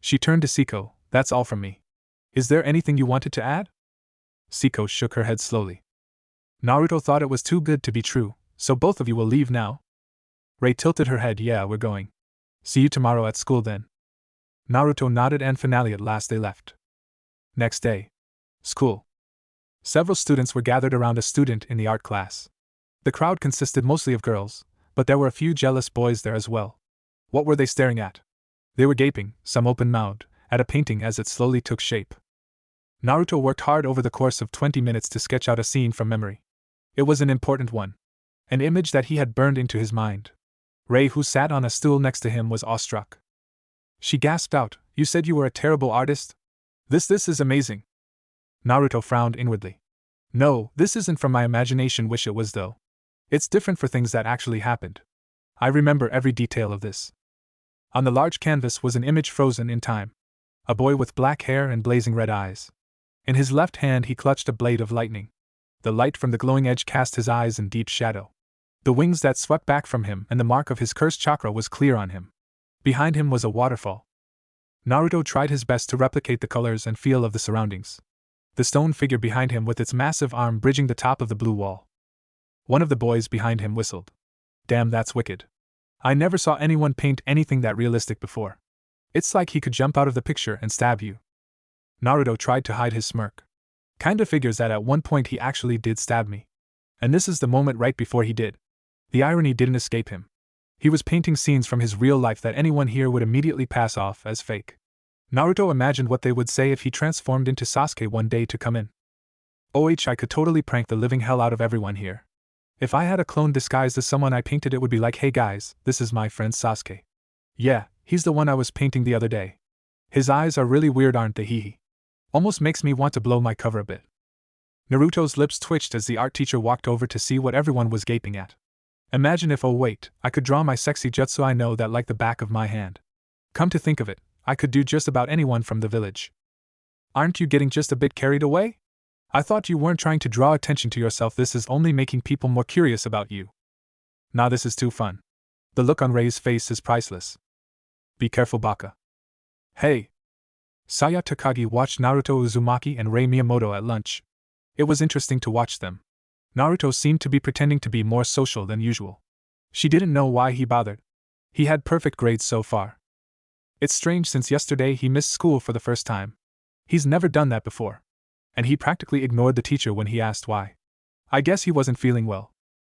She turned to Siko. That's all from me. Is there anything you wanted to add? Siko shook her head slowly. Naruto thought it was too good to be true, so both of you will leave now? Rei tilted her head. Yeah, we're going. See you tomorrow at school then. Naruto nodded, and finally at last they left. Next day. School. Several students were gathered around a student in the art class. The crowd consisted mostly of girls, but there were a few jealous boys there as well. What were they staring at? They were gaping, some open-mouthed, at a painting as it slowly took shape. Naruto worked hard over the course of 20 minutes to sketch out a scene from memory. It was an important one. An image that he had burned into his mind. Rei, who sat on a stool next to him, was awestruck. She gasped out, You said you were a terrible artist? This is amazing. Naruto frowned inwardly. No, this isn't from my imagination, wish it was though. It's different for things that actually happened. I remember every detail of this. On the large canvas was an image frozen in time. A boy with black hair and blazing red eyes. In his left hand he clutched a blade of lightning. The light from the glowing edge cast his eyes in deep shadow. The wings that swept back from him and the mark of his cursed chakra was clear on him. Behind him was a waterfall. Naruto tried his best to replicate the colors and feel of the surroundings. The stone figure behind him with its massive arm bridging the top of the blue wall. One of the boys behind him whistled. Damn, that's wicked. I never saw anyone paint anything that realistic before. It's like he could jump out of the picture and stab you. Naruto tried to hide his smirk. Kinda figures that at one point he actually did stab me. And this is the moment right before he did. The irony didn't escape him. He was painting scenes from his real life that anyone here would immediately pass off as fake. Naruto imagined what they would say if he transformed into Sasuke one day to come in. I could totally prank the living hell out of everyone here. If I had a clone disguised as someone I painted, it would be like, hey guys, this is my friend Sasuke. Yeah, he's the one I was painting the other day. His eyes are really weird, aren't they? Hee. Almost makes me want to blow my cover a bit. Naruto's lips twitched as the art teacher walked over to see what everyone was gaping at. Imagine if, I could draw my sexy jutsu, I know that like the back of my hand. Come to think of it, I could do just about anyone from the village. Aren't you getting just a bit carried away? I thought you weren't trying to draw attention to yourself. This is only making people more curious about you. Nah, this is too fun. The look on Rei's face is priceless. Be careful, Baka. Hey. Saya Takagi watched Naruto Uzumaki and Rei Miyamoto at lunch. It was interesting to watch them. Naruto seemed to be pretending to be more social than usual. She didn't know why he bothered. He had perfect grades so far. It's strange, since yesterday he missed school for the first time. He's never done that before. And he practically ignored the teacher when he asked why. I guess he wasn't feeling well.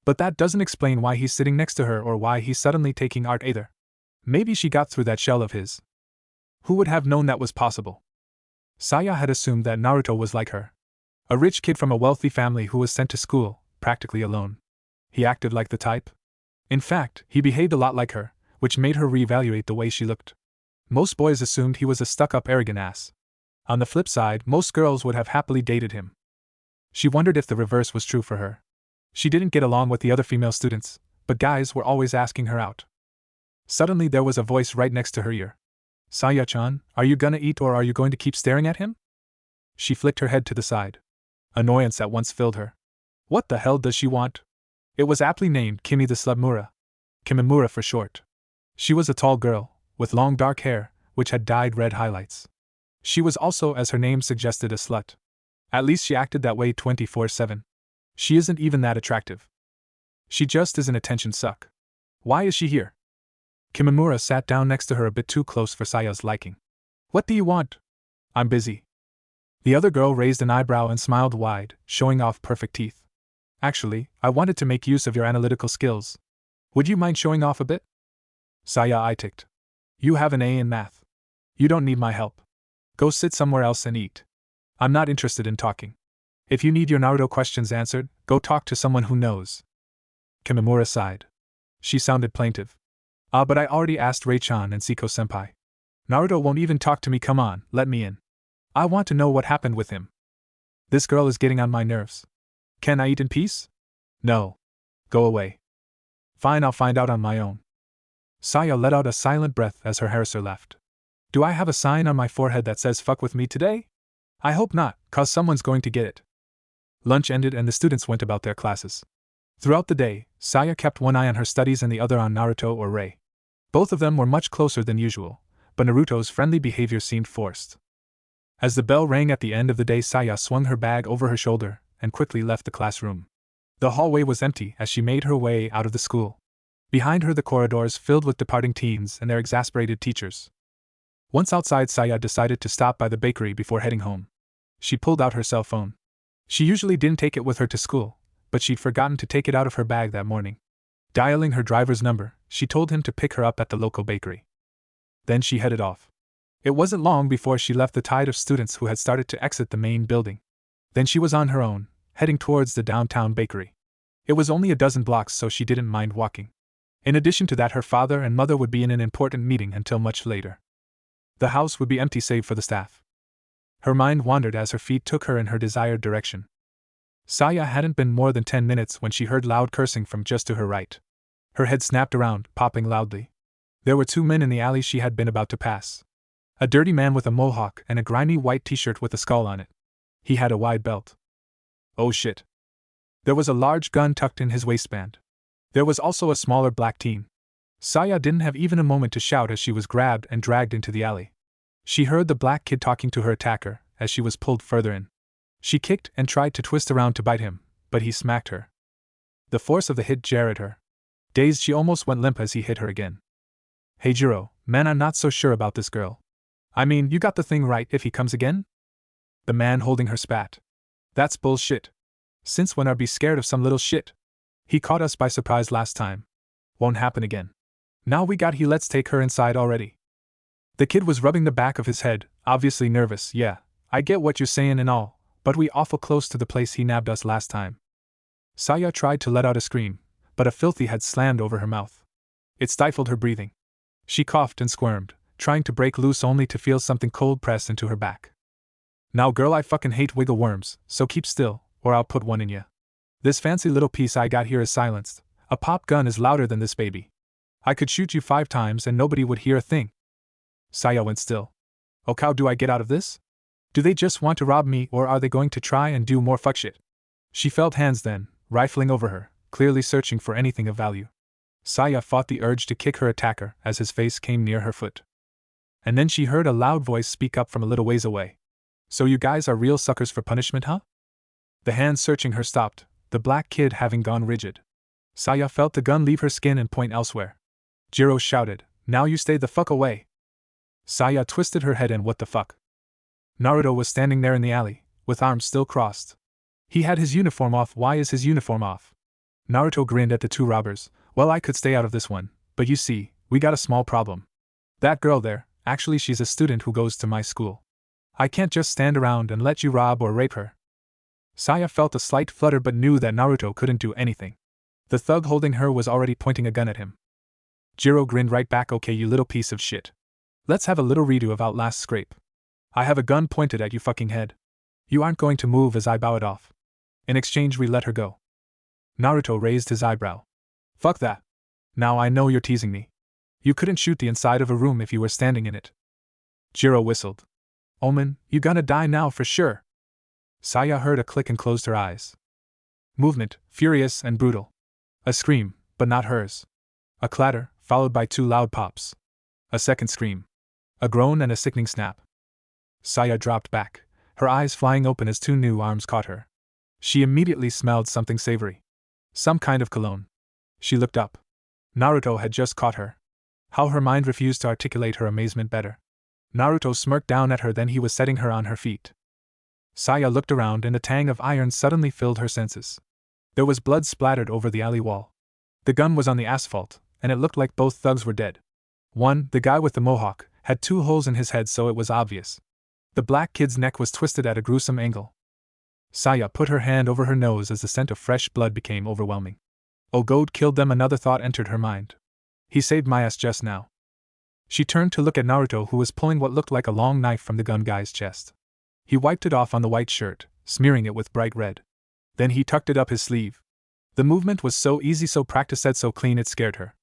But that doesn't explain why he's sitting next to her or why he's suddenly taking art either. Maybe she got through that shell of his. Who would have known that was possible? Saya had assumed that Naruto was like her. A rich kid from a wealthy family who was sent to school, practically alone. He acted like the type. In fact, he behaved a lot like her, which made her reevaluate the way she looked. Most boys assumed he was a stuck-up arrogant ass. On the flip side, most girls would have happily dated him. She wondered if the reverse was true for her. She didn't get along with the other female students, but guys were always asking her out. Suddenly there was a voice right next to her ear. "Saya-chan, are you gonna eat or are you going to keep staring at him?" She flicked her head to the side. Annoyance at once filled her. What the hell does she want? It was aptly named Kimi the Slutmura. Kimimura for short. She was a tall girl, with long dark hair, which had dyed red highlights. She was also, as her name suggested, a slut. At least she acted that way 24/7. She isn't even that attractive. She just is an attention suck. Why is she here? Kimimura sat down next to her a bit too close for Saya's liking. What do you want? I'm busy. The other girl raised an eyebrow and smiled wide, showing off perfect teeth. Actually, I wanted to make use of your analytical skills. Would you mind showing off a bit? Saya eye-ticked. You have an A in math. You don't need my help. Go sit somewhere else and eat. I'm not interested in talking. If you need your Naruto questions answered, go talk to someone who knows. Kimimura sighed. She sounded plaintive. But I already asked Rei-chan and Siko-senpai. Naruto won't even talk to me. Come on, let me in. I want to know what happened with him. This girl is getting on my nerves. Can I eat in peace? No. Go away. Fine, I'll find out on my own. Saya let out a silent breath as her harasser left. Do I have a sign on my forehead that says fuck with me today? I hope not, cause someone's going to get it. Lunch ended and the students went about their classes. Throughout the day, Saya kept one eye on her studies and the other on Naruto or Rei. Both of them were much closer than usual, but Naruto's friendly behavior seemed forced. As the bell rang at the end of the day, Saya swung her bag over her shoulder and quickly left the classroom. The hallway was empty as she made her way out of the school. Behind her the corridors filled with departing teens and their exasperated teachers. Once outside, Saya decided to stop by the bakery before heading home. She pulled out her cell phone. She usually didn't take it with her to school, but she'd forgotten to take it out of her bag that morning. Dialing her driver's number, she told him to pick her up at the local bakery. Then she headed off. It wasn't long before she left the tide of students who had started to exit the main building. Then she was on her own, heading towards the downtown bakery. It was only a dozen blocks, so she didn't mind walking. In addition to that, her father and mother would be in an important meeting until much later. The house would be empty save for the staff. Her mind wandered as her feet took her in her desired direction. Saya hadn't been more than 10 minutes when she heard loud cursing from just to her right. Her head snapped around, popping loudly. There were two men in the alley she had been about to pass. A dirty man with a mohawk and a grimy white t-shirt with a skull on it. He had a wide belt. Oh shit. There was a large gun tucked in his waistband. There was also a smaller black teen. Saya didn't have even a moment to shout as she was grabbed and dragged into the alley. She heard the black kid talking to her attacker as she was pulled further in. She kicked and tried to twist around to bite him, but he smacked her. The force of the hit jarred her. Dazed, she almost went limp as he hit her again. Hey Jiro, man, I'm not so sure about this girl. I mean, you got the thing right if he comes again? The man holding her spat. That's bullshit. Since when are be scared of some little shit? He caught us by surprise last time. Won't happen again. Now we got he, let's take her inside already. The kid was rubbing the back of his head, obviously nervous. Yeah, I get what you're saying and all, but we awful close to the place he nabbed us last time. Saya tried to let out a scream, but a filthy had slammed over her mouth. It stifled her breathing. She coughed and squirmed, trying to break loose only to feel something cold press into her back. Now girl, I fucking hate wiggle worms, so keep still, or I'll put one in ya. This fancy little piece I got here is silenced. A pop gun is louder than this baby. I could shoot you 5 times and nobody would hear a thing. Saya went still. Oh, how do I get out of this? Do they just want to rob me, or are they going to try and do more fuck shit? She felt hands then, rifling over her, clearly searching for anything of value. Saya fought the urge to kick her attacker as his face came near her foot. And then she heard a loud voice speak up from a little ways away. So you guys are real suckers for punishment, huh? The hand searching her stopped, the black kid having gone rigid. Saya felt the gun leave her skin and point elsewhere. Jiro shouted, now you stay the fuck away. Saya twisted her head and what the fuck? Naruto was standing there in the alley, with arms still crossed. He had his uniform off. Why is his uniform off? Naruto grinned at the two robbers. Well, I could stay out of this one, but you see, we got a small problem. That girl there, actually she's a student who goes to my school. I can't just stand around and let you rob or rape her. Saya felt a slight flutter but knew that Naruto couldn't do anything. The thug holding her was already pointing a gun at him. Jiro grinned right back. Okay, you little piece of shit. Let's have a little redo of Outlast scrape. I have a gun pointed at you fucking head. You aren't going to move as I bow it off. In exchange we let her go. Naruto raised his eyebrow. Fuck that. Now I know you're teasing me. You couldn't shoot the inside of a room if you were standing in it. Jiro whistled. Omen, you gonna die now for sure. Saya heard a click and closed her eyes. Movement, furious and brutal. A scream, but not hers. A clatter, followed by 2 loud pops. A second scream. A groan and a sickening snap. Saya dropped back, her eyes flying open as 2 new arms caught her. She immediately smelled something savory. Some kind of cologne. She looked up. Naruto had just caught her. How her mind refused to articulate her amazement better. Naruto smirked down at her, then he was setting her on her feet. Saya looked around and a tang of iron suddenly filled her senses. There was blood splattered over the alley wall. The gun was on the asphalt, and it looked like both thugs were dead. One, the guy with the mohawk, had 2 holes in his head, so it was obvious. The black kid's neck was twisted at a gruesome angle. Saya put her hand over her nose as the scent of fresh blood became overwhelming. Oh, God killed them, another thought entered her mind. He saved my ass just now. She turned to look at Naruto, who was pulling what looked like a long knife from the gun guy's chest. He wiped it off on the white shirt, smearing it with bright red. Then he tucked it up his sleeve. The movement was so easy, so practiced, so clean it scared her.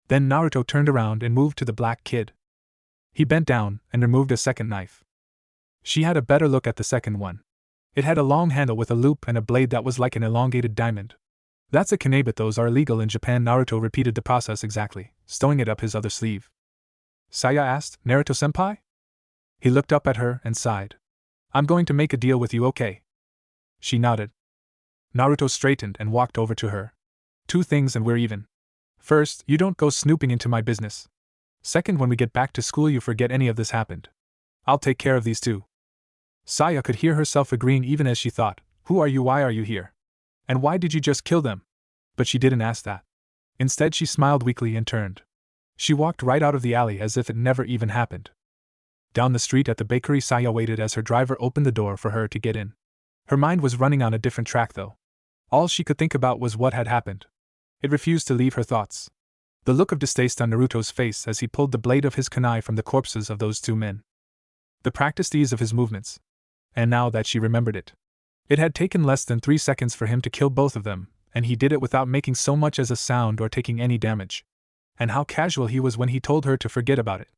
Then Naruto turned around and moved to the black kid. He bent down and removed a second knife. She had a better look at the second one. It had a long handle with a loop and a blade that was like an elongated diamond. That's a kanebe, but those are illegal in Japan. Naruto repeated the process exactly, stowing it up his other sleeve. Saya asked, Naruto-senpai? He looked up at her and sighed. I'm going to make a deal with you, okay? She nodded. Naruto straightened and walked over to her. 2 things and we're even. First, you don't go snooping into my business. Second, when we get back to school you forget any of this happened. I'll take care of these 2. Saya could hear herself agreeing even as she thought, who are you, why are you here? And why did you just kill them? But she didn't ask that. Instead she smiled weakly and turned. She walked right out of the alley as if it never even happened. Down the street at the bakery, Saya waited as her driver opened the door for her to get in. Her mind was running on a different track though. All she could think about was what had happened. It refused to leave her thoughts. The look of distaste on Naruto's face as he pulled the blade of his kunai from the corpses of those 2 men. The practiced ease of his movements. And now that she remembered it. It had taken less than 3 seconds for him to kill both of them, and he did it without making so much as a sound or taking any damage. And how casual he was when he told her to forget about it.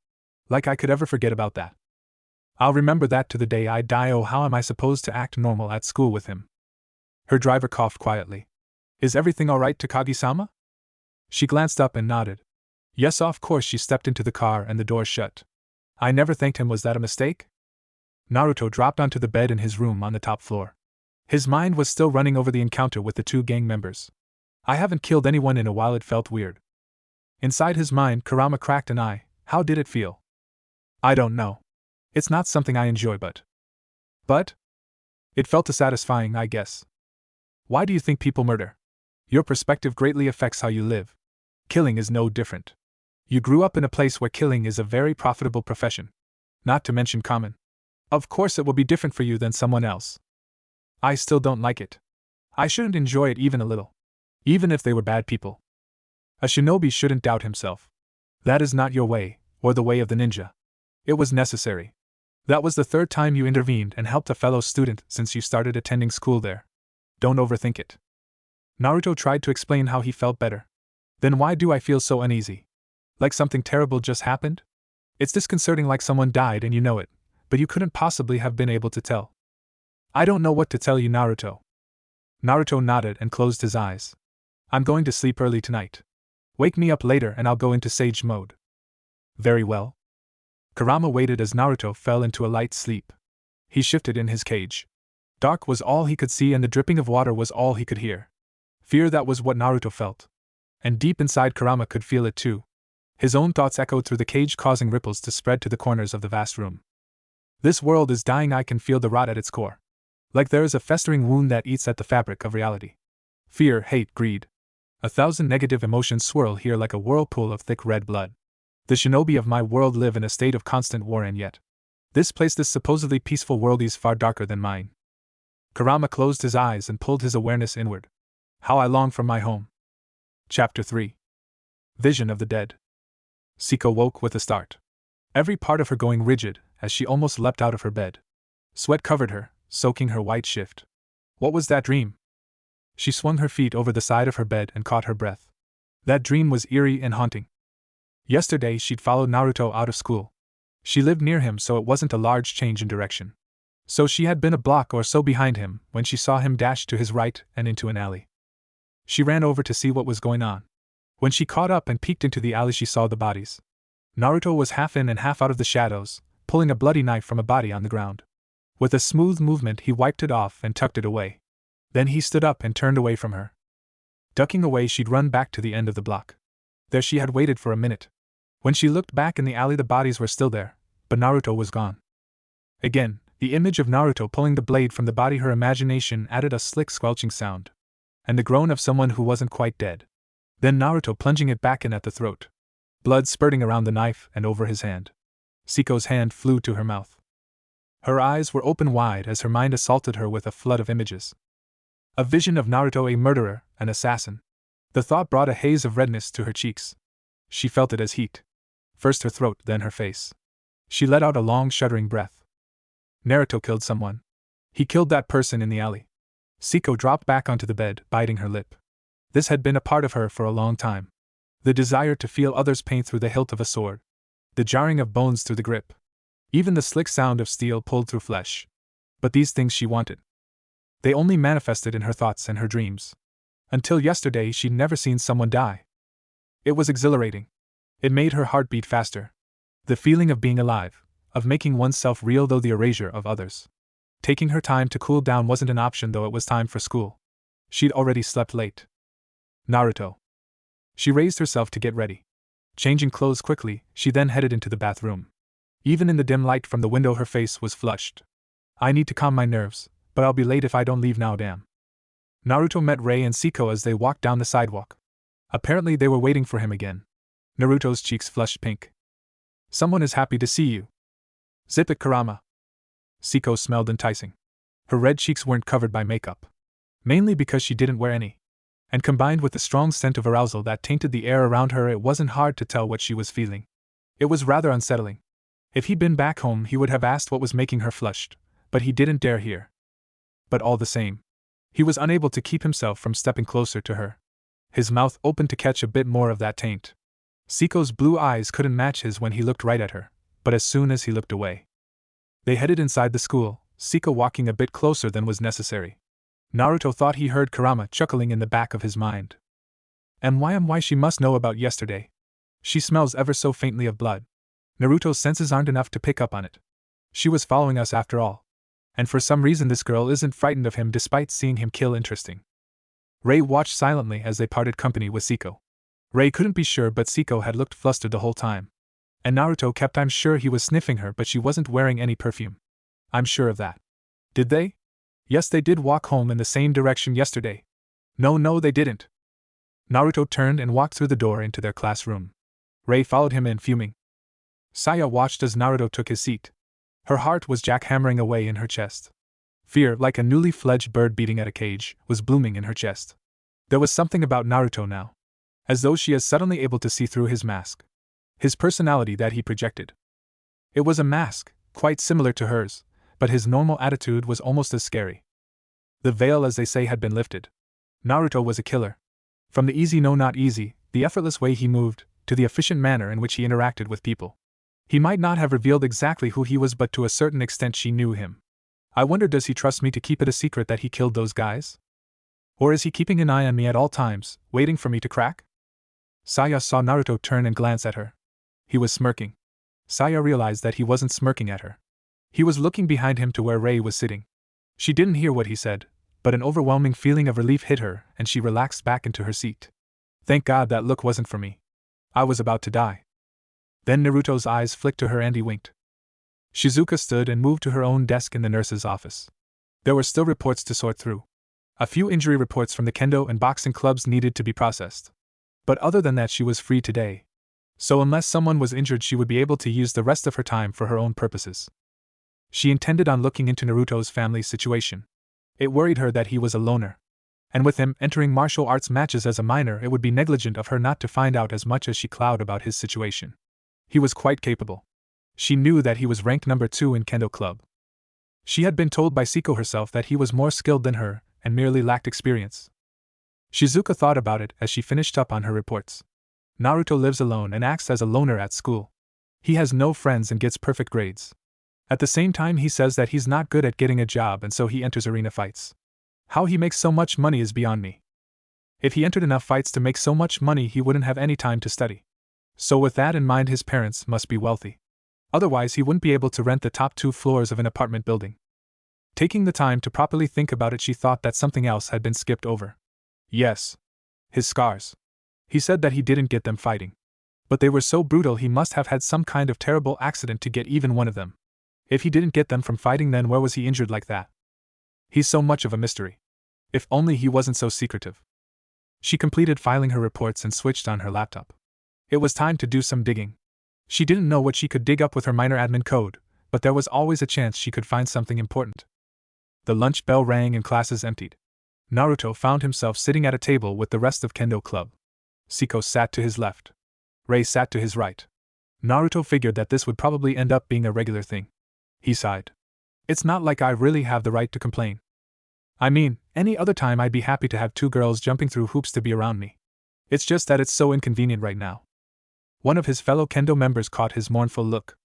Like I could ever forget about that. I'll remember that to the day I die. Oh, how am I supposed to act normal at school with him? Her driver coughed quietly. Is everything alright, Takagi-sama? She glanced up and nodded. Yes, of course. She stepped into the car and the door shut. I never thanked him. Was that a mistake? Naruto dropped onto the bed in his room on the top floor. His mind was still running over the encounter with the 2 gang members. I haven't killed anyone in a while. It felt weird. Inside his mind, Kurama cracked an eye. How did it feel? I don't know. It's not something I enjoy, but it felt satisfying, I guess. Why do you think people murder? Your perspective greatly affects how you live. Killing is no different. You grew up in a place where killing is a very profitable profession. Not to mention common. Of course it will be different for you than someone else. I still don't like it. I shouldn't enjoy it even a little. Even if they were bad people. A shinobi shouldn't doubt himself. That is not your way, or the way of the ninja. It was necessary. That was the 3rd time you intervened and helped a fellow student since you started attending school there. Don't overthink it. Naruto tried to explain how he felt better. Then why do I feel so uneasy? Like something terrible just happened? It's disconcerting, like someone died and you know it, but you couldn't possibly have been able to tell. I don't know what to tell you, Naruto. Naruto nodded and closed his eyes. I'm going to sleep early tonight. Wake me up later and I'll go into sage mode. Very well. Kurama waited as Naruto fell into a light sleep. He shifted in his cage. Dark was all he could see and the dripping of water was all he could hear. Fear, that was what Naruto felt. And deep inside Kurama could feel it too. His own thoughts echoed through the cage, causing ripples to spread to the corners of the vast room. This world is dying. I can feel the rot at its core. Like there is a festering wound that eats at the fabric of reality. Fear, hate, greed. 1,000 negative emotions swirl here like a whirlpool of thick red blood. The shinobi of my world live in a state of constant war, and yet this place, this supposedly peaceful world, is far darker than mine. Kurama closed his eyes and pulled his awareness inward. How I long for my home. Chapter 3. Vision of the Dead. Siko woke with a start. Every part of her going rigid, as she almost leapt out of her bed. Sweat covered her, soaking her white shift. What was that dream? She swung her feet over the side of her bed and caught her breath. That dream was eerie and haunting. Yesterday she'd followed Naruto out of school. She lived near him, so it wasn't a large change in direction. So she had been a block or so behind him when she saw him dash to his right and into an alley. She ran over to see what was going on. When she caught up and peeked into the alley, she saw the bodies. Naruto was half in and half out of the shadows, pulling a bloody knife from a body on the ground. With a smooth movement he wiped it off and tucked it away. Then he stood up and turned away from her. Ducking away, she'd run back to the end of the block. There she had waited for a minute. When she looked back in the alley, the bodies were still there, but Naruto was gone. Again, the image of Naruto pulling the blade from the body, her imagination added a slick squelching sound. And the groan of someone who wasn't quite dead. Then Naruto plunging it back in at the throat. Blood spurting around the knife and over his hand. Siko's hand flew to her mouth. Her eyes were open wide as her mind assaulted her with a flood of images. A vision of Naruto, a murderer, an assassin. The thought brought a haze of redness to her cheeks. She felt it as heat. First her throat, then her face. She let out a long, shuddering breath. Naruto killed someone. He killed that person in the alley. Siko dropped back onto the bed, biting her lip. This had been a part of her for a long time. The desire to feel others' pain through the hilt of a sword. The jarring of bones through the grip. Even the slick sound of steel pulled through flesh. But these things she wanted. They only manifested in her thoughts and her dreams. Until yesterday she'd never seen someone die. It was exhilarating. It made her heart beat faster. The feeling of being alive, of making oneself real though the erasure of others. Taking her time to cool down wasn't an option, though it was time for school. She'd already slept late. Naruto. She raised herself to get ready. Changing clothes quickly, she then headed into the bathroom. Even in the dim light from the window her face was flushed. I need to calm my nerves, but I'll be late if I don't leave now, damn. Naruto met Rei and Siko as they walked down the sidewalk. Apparently they were waiting for him again. Naruto's cheeks flushed pink. Someone is happy to see you. Zip it, Kurama. Siko smelled enticing. Her red cheeks weren't covered by makeup. Mainly because she didn't wear any. And combined with the strong scent of arousal that tainted the air around her, it wasn't hard to tell what she was feeling. It was rather unsettling. If he'd been back home, he would have asked what was making her flushed, but he didn't dare hear. But all the same, he was unable to keep himself from stepping closer to her. His mouth opened to catch a bit more of that taint. Siko's blue eyes couldn't match his when he looked right at her, but as soon as he looked away. They headed inside the school, Siko walking a bit closer than was necessary. Naruto thought he heard Kurama chuckling in the back of his mind. Why she must know about yesterday. She smells ever so faintly of blood. Naruto's senses aren't enough to pick up on it. She was following us after all. And for some reason this girl isn't frightened of him despite seeing him kill. Interesting. Rei watched silently as they parted company with Siko. Rei couldn't be sure, but Siko had looked flustered the whole time. And Naruto kept I'm sure he was sniffing her, but she wasn't wearing any perfume. I'm sure of that. Did they? Yes, they did walk home in the same direction yesterday. No, they didn't. Naruto turned and walked through the door into their classroom. Rei followed him in, fuming. Saya watched as Naruto took his seat. Her heart was jackhammering away in her chest. Fear, like a newly fledged bird beating at a cage, was blooming in her chest. There was something about Naruto now. As though she is suddenly able to see through his mask. His personality that he projected. It was a mask, quite similar to hers, but his normal attitude was almost as scary. The veil, as they say, had been lifted. Naruto was a killer. From the easy, no not easy, the effortless way he moved, to the efficient manner in which he interacted with people. He might not have revealed exactly who he was, but to a certain extent she knew him. I wonder, does he trust me to keep it a secret that he killed those guys? Or is he keeping an eye on me at all times, waiting for me to crack? Saya saw Naruto turn and glance at her. He was smirking. Saya realized that he wasn't smirking at her. He was looking behind him to where Rei was sitting. She didn't hear what he said, but an overwhelming feeling of relief hit her and she relaxed back into her seat. Thank God that look wasn't for me. I was about to die. Then Naruto's eyes flicked to her and he winked. Shizuka stood and moved to her own desk in the nurse's office. There were still reports to sort through. A few injury reports from the kendo and boxing clubs needed to be processed. But other than that, she was free today. So unless someone was injured, she would be able to use the rest of her time for her own purposes. She intended on looking into Naruto's family situation. It worried her that he was a loner. And with him entering martial arts matches as a minor, it would be negligent of her not to find out as much as she could about his situation. He was quite capable. She knew that he was ranked number 2 in kendo club. She had been told by Siko herself that he was more skilled than her and merely lacked experience. Shizuka thought about it as she finished up on her reports. Naruto lives alone and acts as a loner at school. He has no friends and gets perfect grades. At the same time, he says that he's not good at getting a job and so he enters arena fights. How he makes so much money is beyond me. If he entered enough fights to make so much money, he wouldn't have any time to study. So with that in mind, his parents must be wealthy. Otherwise, he wouldn't be able to rent the top 2 floors of an apartment building. Taking the time to properly think about it, she thought that something else had been skipped over. Yes. His scars. He said that he didn't get them fighting. But they were so brutal, he must have had some kind of terrible accident to get even one of them. If he didn't get them from fighting, then where was he injured like that? He's so much of a mystery. If only he wasn't so secretive. She completed filing her reports and switched on her laptop. It was time to do some digging. She didn't know what she could dig up with her minor admin code, but there was always a chance she could find something important. The lunch bell rang and classes emptied. Naruto found himself sitting at a table with the rest of Kendo Club. Siko sat to his left. Rei sat to his right. Naruto figured that this would probably end up being a regular thing. He sighed. It's not like I really have the right to complain. I mean, any other time I'd be happy to have 2 girls jumping through hoops to be around me. It's just that it's so inconvenient right now. One of his fellow kendo members caught his mournful look.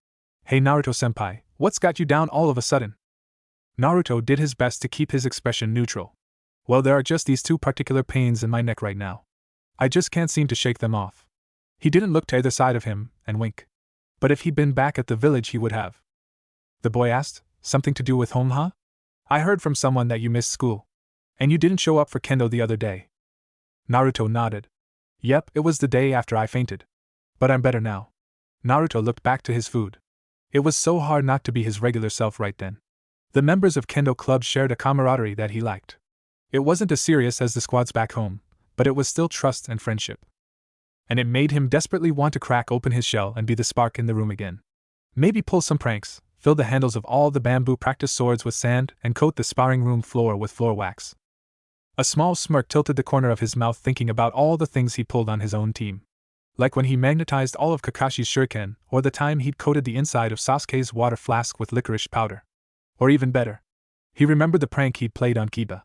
Hey Naruto-senpai, what's got you down all of a sudden? Naruto did his best to keep his expression neutral. Well, there are just these 2 particular pains in my neck right now. I just can't seem to shake them off. He didn't look to either side of him and wink. But if he'd been back at the village, he would have. The boy asked, something to do with home, huh? I heard from someone that you missed school. And you didn't show up for kendo the other day. Naruto nodded. Yep, it was the day after I fainted. But I'm better now. Naruto looked back to his food. It was so hard not to be his regular self right then. The members of Kendo Club shared a camaraderie that he liked. It wasn't as serious as the squads back home, but it was still trust and friendship. And it made him desperately want to crack open his shell and be the spark in the room again. Maybe pull some pranks, fill the handles of all the bamboo practice swords with sand, and coat the sparring room floor with floor wax. A small smirk tilted the corner of his mouth thinking about all the things he pulled on his own team. Like when he magnetized all of Kakashi's shuriken, or the time he'd coated the inside of Sasuke's water flask with licorice powder. Or even better, he remembered the prank he'd played on Kiba.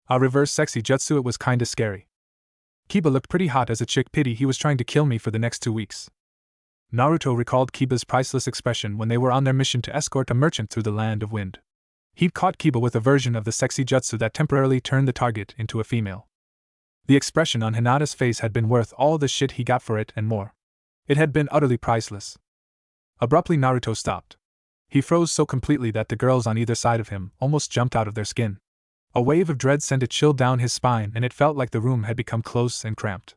A reverse sexy jutsu. It was kinda scary. Kiba looked pretty hot as a chick. Pity he was trying to kill me for the next 2 weeks. Naruto recalled Kiba's priceless expression when they were on their mission to escort a merchant through the land of wind. He'd caught Kiba with a version of the sexy jutsu that temporarily turned the target into a female. The expression on Hinata's face had been worth all the shit he got for it and more. It had been utterly priceless. Abruptly, Naruto stopped. He froze so completely that the girls on either side of him almost jumped out of their skin. A wave of dread sent a chill down his spine, and it felt like the room had become close and cramped.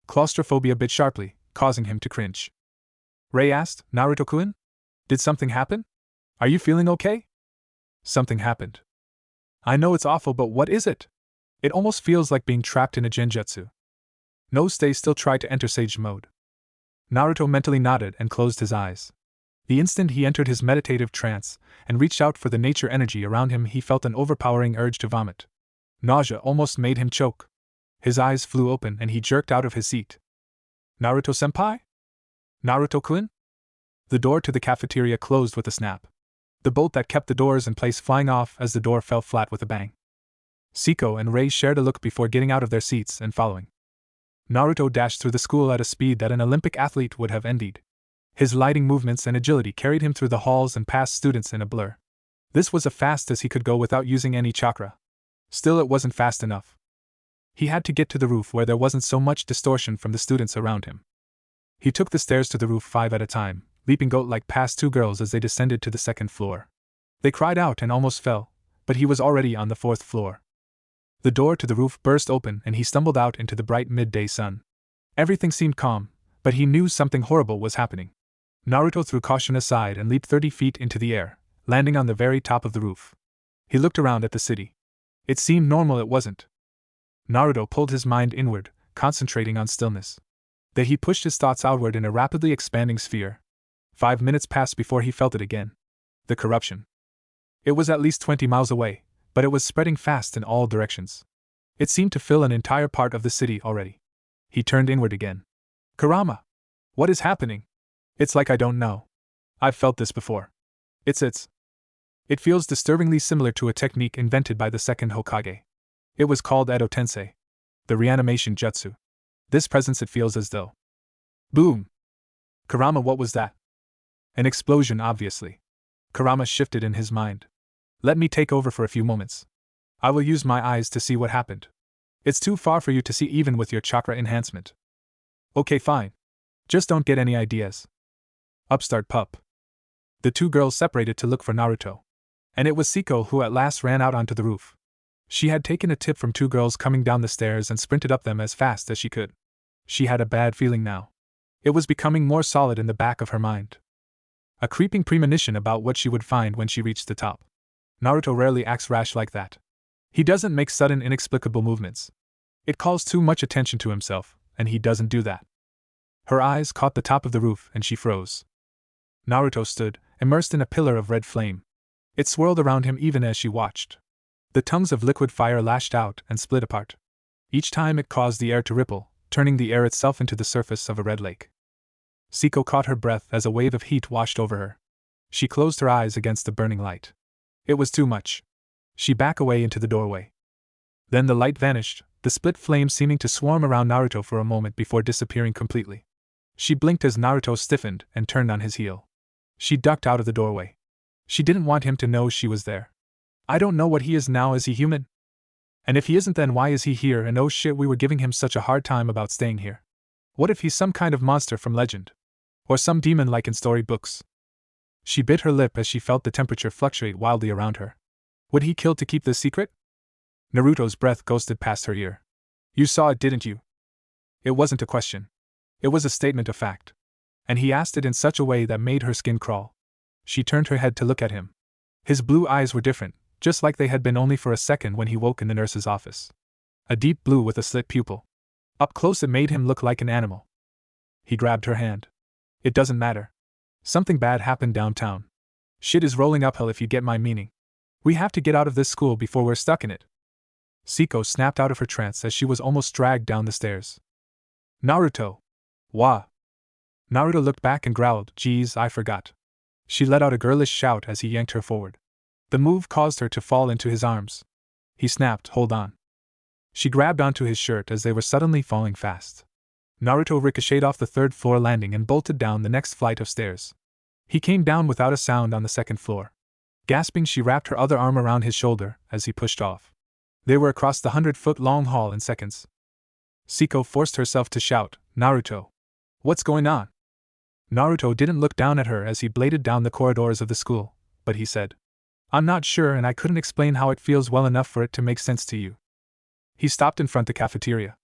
Claustrophobia bit sharply, causing him to cringe. Rei asked, Naruto-kun? Did something happen? Are you feeling okay? Something happened. I know it's awful, but what is it? It almost feels like being trapped in a genjutsu. No, stay still. Try to enter sage mode. Naruto mentally nodded and closed his eyes. The instant he entered his meditative trance and reached out for the nature energy around him, he felt an overpowering urge to vomit. Nausea almost made him choke. His eyes flew open and he jerked out of his seat. Naruto-senpai? Naruto-kun? The door to the cafeteria closed with a snap. The bolt that kept the doors in place flying off as the door fell flat with a bang. Siko and Rei shared a look before getting out of their seats and following. Naruto dashed through the school at a speed that an Olympic athlete would have envied. His lighting movements and agility carried him through the halls and past students in a blur. This was as fast as he could go without using any chakra. Still, it wasn't fast enough. He had to get to the roof where there wasn't so much distortion from the students around him. He took the stairs to the roof 5 at a time, leaping goat-like past 2 girls as they descended to the 2nd floor. They cried out and almost fell, but he was already on the 4th floor. The door to the roof burst open and he stumbled out into the bright midday sun. Everything seemed calm, but he knew something horrible was happening. Naruto threw caution aside and leaped 30 feet into the air, landing on the very top of the roof. He looked around at the city. It seemed normal. It wasn't. Naruto pulled his mind inward, concentrating on stillness. Then he pushed his thoughts outward in a rapidly expanding sphere. 5 minutes passed before he felt it again. The corruption. It was at least 20 miles away, but it was spreading fast in all directions. It seemed to fill an entire part of the city already. He turned inward again. Kurama! What is happening? It's like I don't know. I've felt this before. It feels disturbingly similar to a technique invented by the second Hokage. It was called Edo Tensei. The reanimation jutsu. This presence, it feels as though. Boom! Kurama, what was that? An explosion, obviously. Kurama shifted in his mind. Let me take over for a few moments. I will use my eyes to see what happened. It's too far for you to see even with your chakra enhancement. Okay, fine. Just don't get any ideas. Upstart pup. The two girls separated to look for Naruto. And it was Siko who at last ran out onto the roof. She had taken a tip from two girls coming down the stairs and sprinted up them as fast as she could. She had a bad feeling now. It was becoming more solid in the back of her mind. A creeping premonition about what she would find when she reached the top. Naruto rarely acts rash like that. He doesn't make sudden, inexplicable movements. It calls too much attention to himself, and he doesn't do that. Her eyes caught the top of the roof and she froze. Naruto stood, immersed in a pillar of red flame. It swirled around him even as she watched. The tongues of liquid fire lashed out and split apart. Each time it caused the air to ripple, turning the air itself into the surface of a red lake. Siko caught her breath as a wave of heat washed over her. She closed her eyes against the burning light. It was too much. She backed away into the doorway. Then the light vanished, the split flame seeming to swarm around Naruto for a moment before disappearing completely. She blinked as Naruto stiffened and turned on his heel. She ducked out of the doorway. She didn't want him to know she was there. I don't know what he is now. Is he human? And if he isn't, then why is he here? And oh shit, we were giving him such a hard time about staying here. What if he's some kind of monster from legend? Or some demon like in storybooks? She bit her lip as she felt the temperature fluctuate wildly around her. Would he kill to keep this secret? Naruto's breath ghosted past her ear. You saw it, didn't you? It wasn't a question. It was a statement of fact. And he asked it in such a way that made her skin crawl. She turned her head to look at him. His blue eyes were different, just like they had been only for a second when he woke in the nurse's office. A deep blue with a slit pupil. Up close it made him look like an animal. He grabbed her hand. It doesn't matter. Something bad happened downtown. Shit is rolling uphill, if you get my meaning. We have to get out of this school before we're stuck in it. Siko snapped out of her trance as she was almost dragged down the stairs. Naruto! Wah! Naruto looked back and growled, "Geez, I forgot." She let out a girlish shout as he yanked her forward. The move caused her to fall into his arms. He snapped, "Hold on." She grabbed onto his shirt as they were suddenly falling fast. Naruto ricocheted off the third-floor landing and bolted down the next flight of stairs. He came down without a sound on the second floor. Gasping, she wrapped her other arm around his shoulder as he pushed off. They were across the 100-foot-long hall in seconds. Siko forced herself to shout, "Naruto! What's going on?" Naruto didn't look down at her as he bladed down the corridors of the school, but he said, "I'm not sure, and I couldn't explain how it feels well enough for it to make sense to you." He stopped in front of the cafeteria.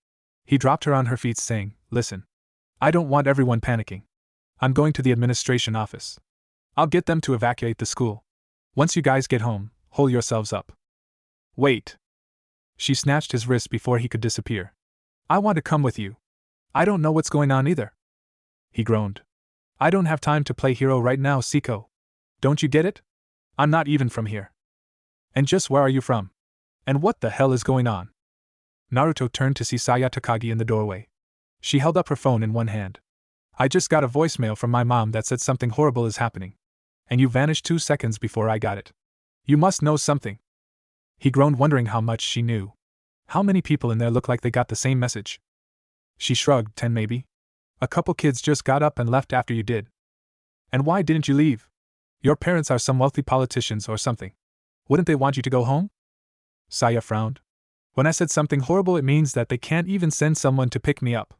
He dropped her on her feet, saying, "Listen. I don't want everyone panicking. I'm going to the administration office. I'll get them to evacuate the school. Once you guys get home, hold yourselves up." "Wait." She snatched his wrist before he could disappear. "I want to come with you. I don't know what's going on either." He groaned. "I don't have time to play hero right now, Siko. Don't you get it? I'm not even from here. And just where are you from? And what the hell is going on?" Naruto turned to see Saya Takagi in the doorway. She held up her phone in one hand. "I just got a voicemail from my mom that said something horrible is happening. And you vanished 2 seconds before I got it. You must know something." He groaned, wondering how much she knew. How many people in there look like they got the same message? She shrugged, 10 maybe. A couple kids just got up and left after you did. And why didn't you leave? Your parents are some wealthy politicians or something. Wouldn't they want you to go home? Saya frowned. When I said something horrible, it means that they can't even send someone to pick me up.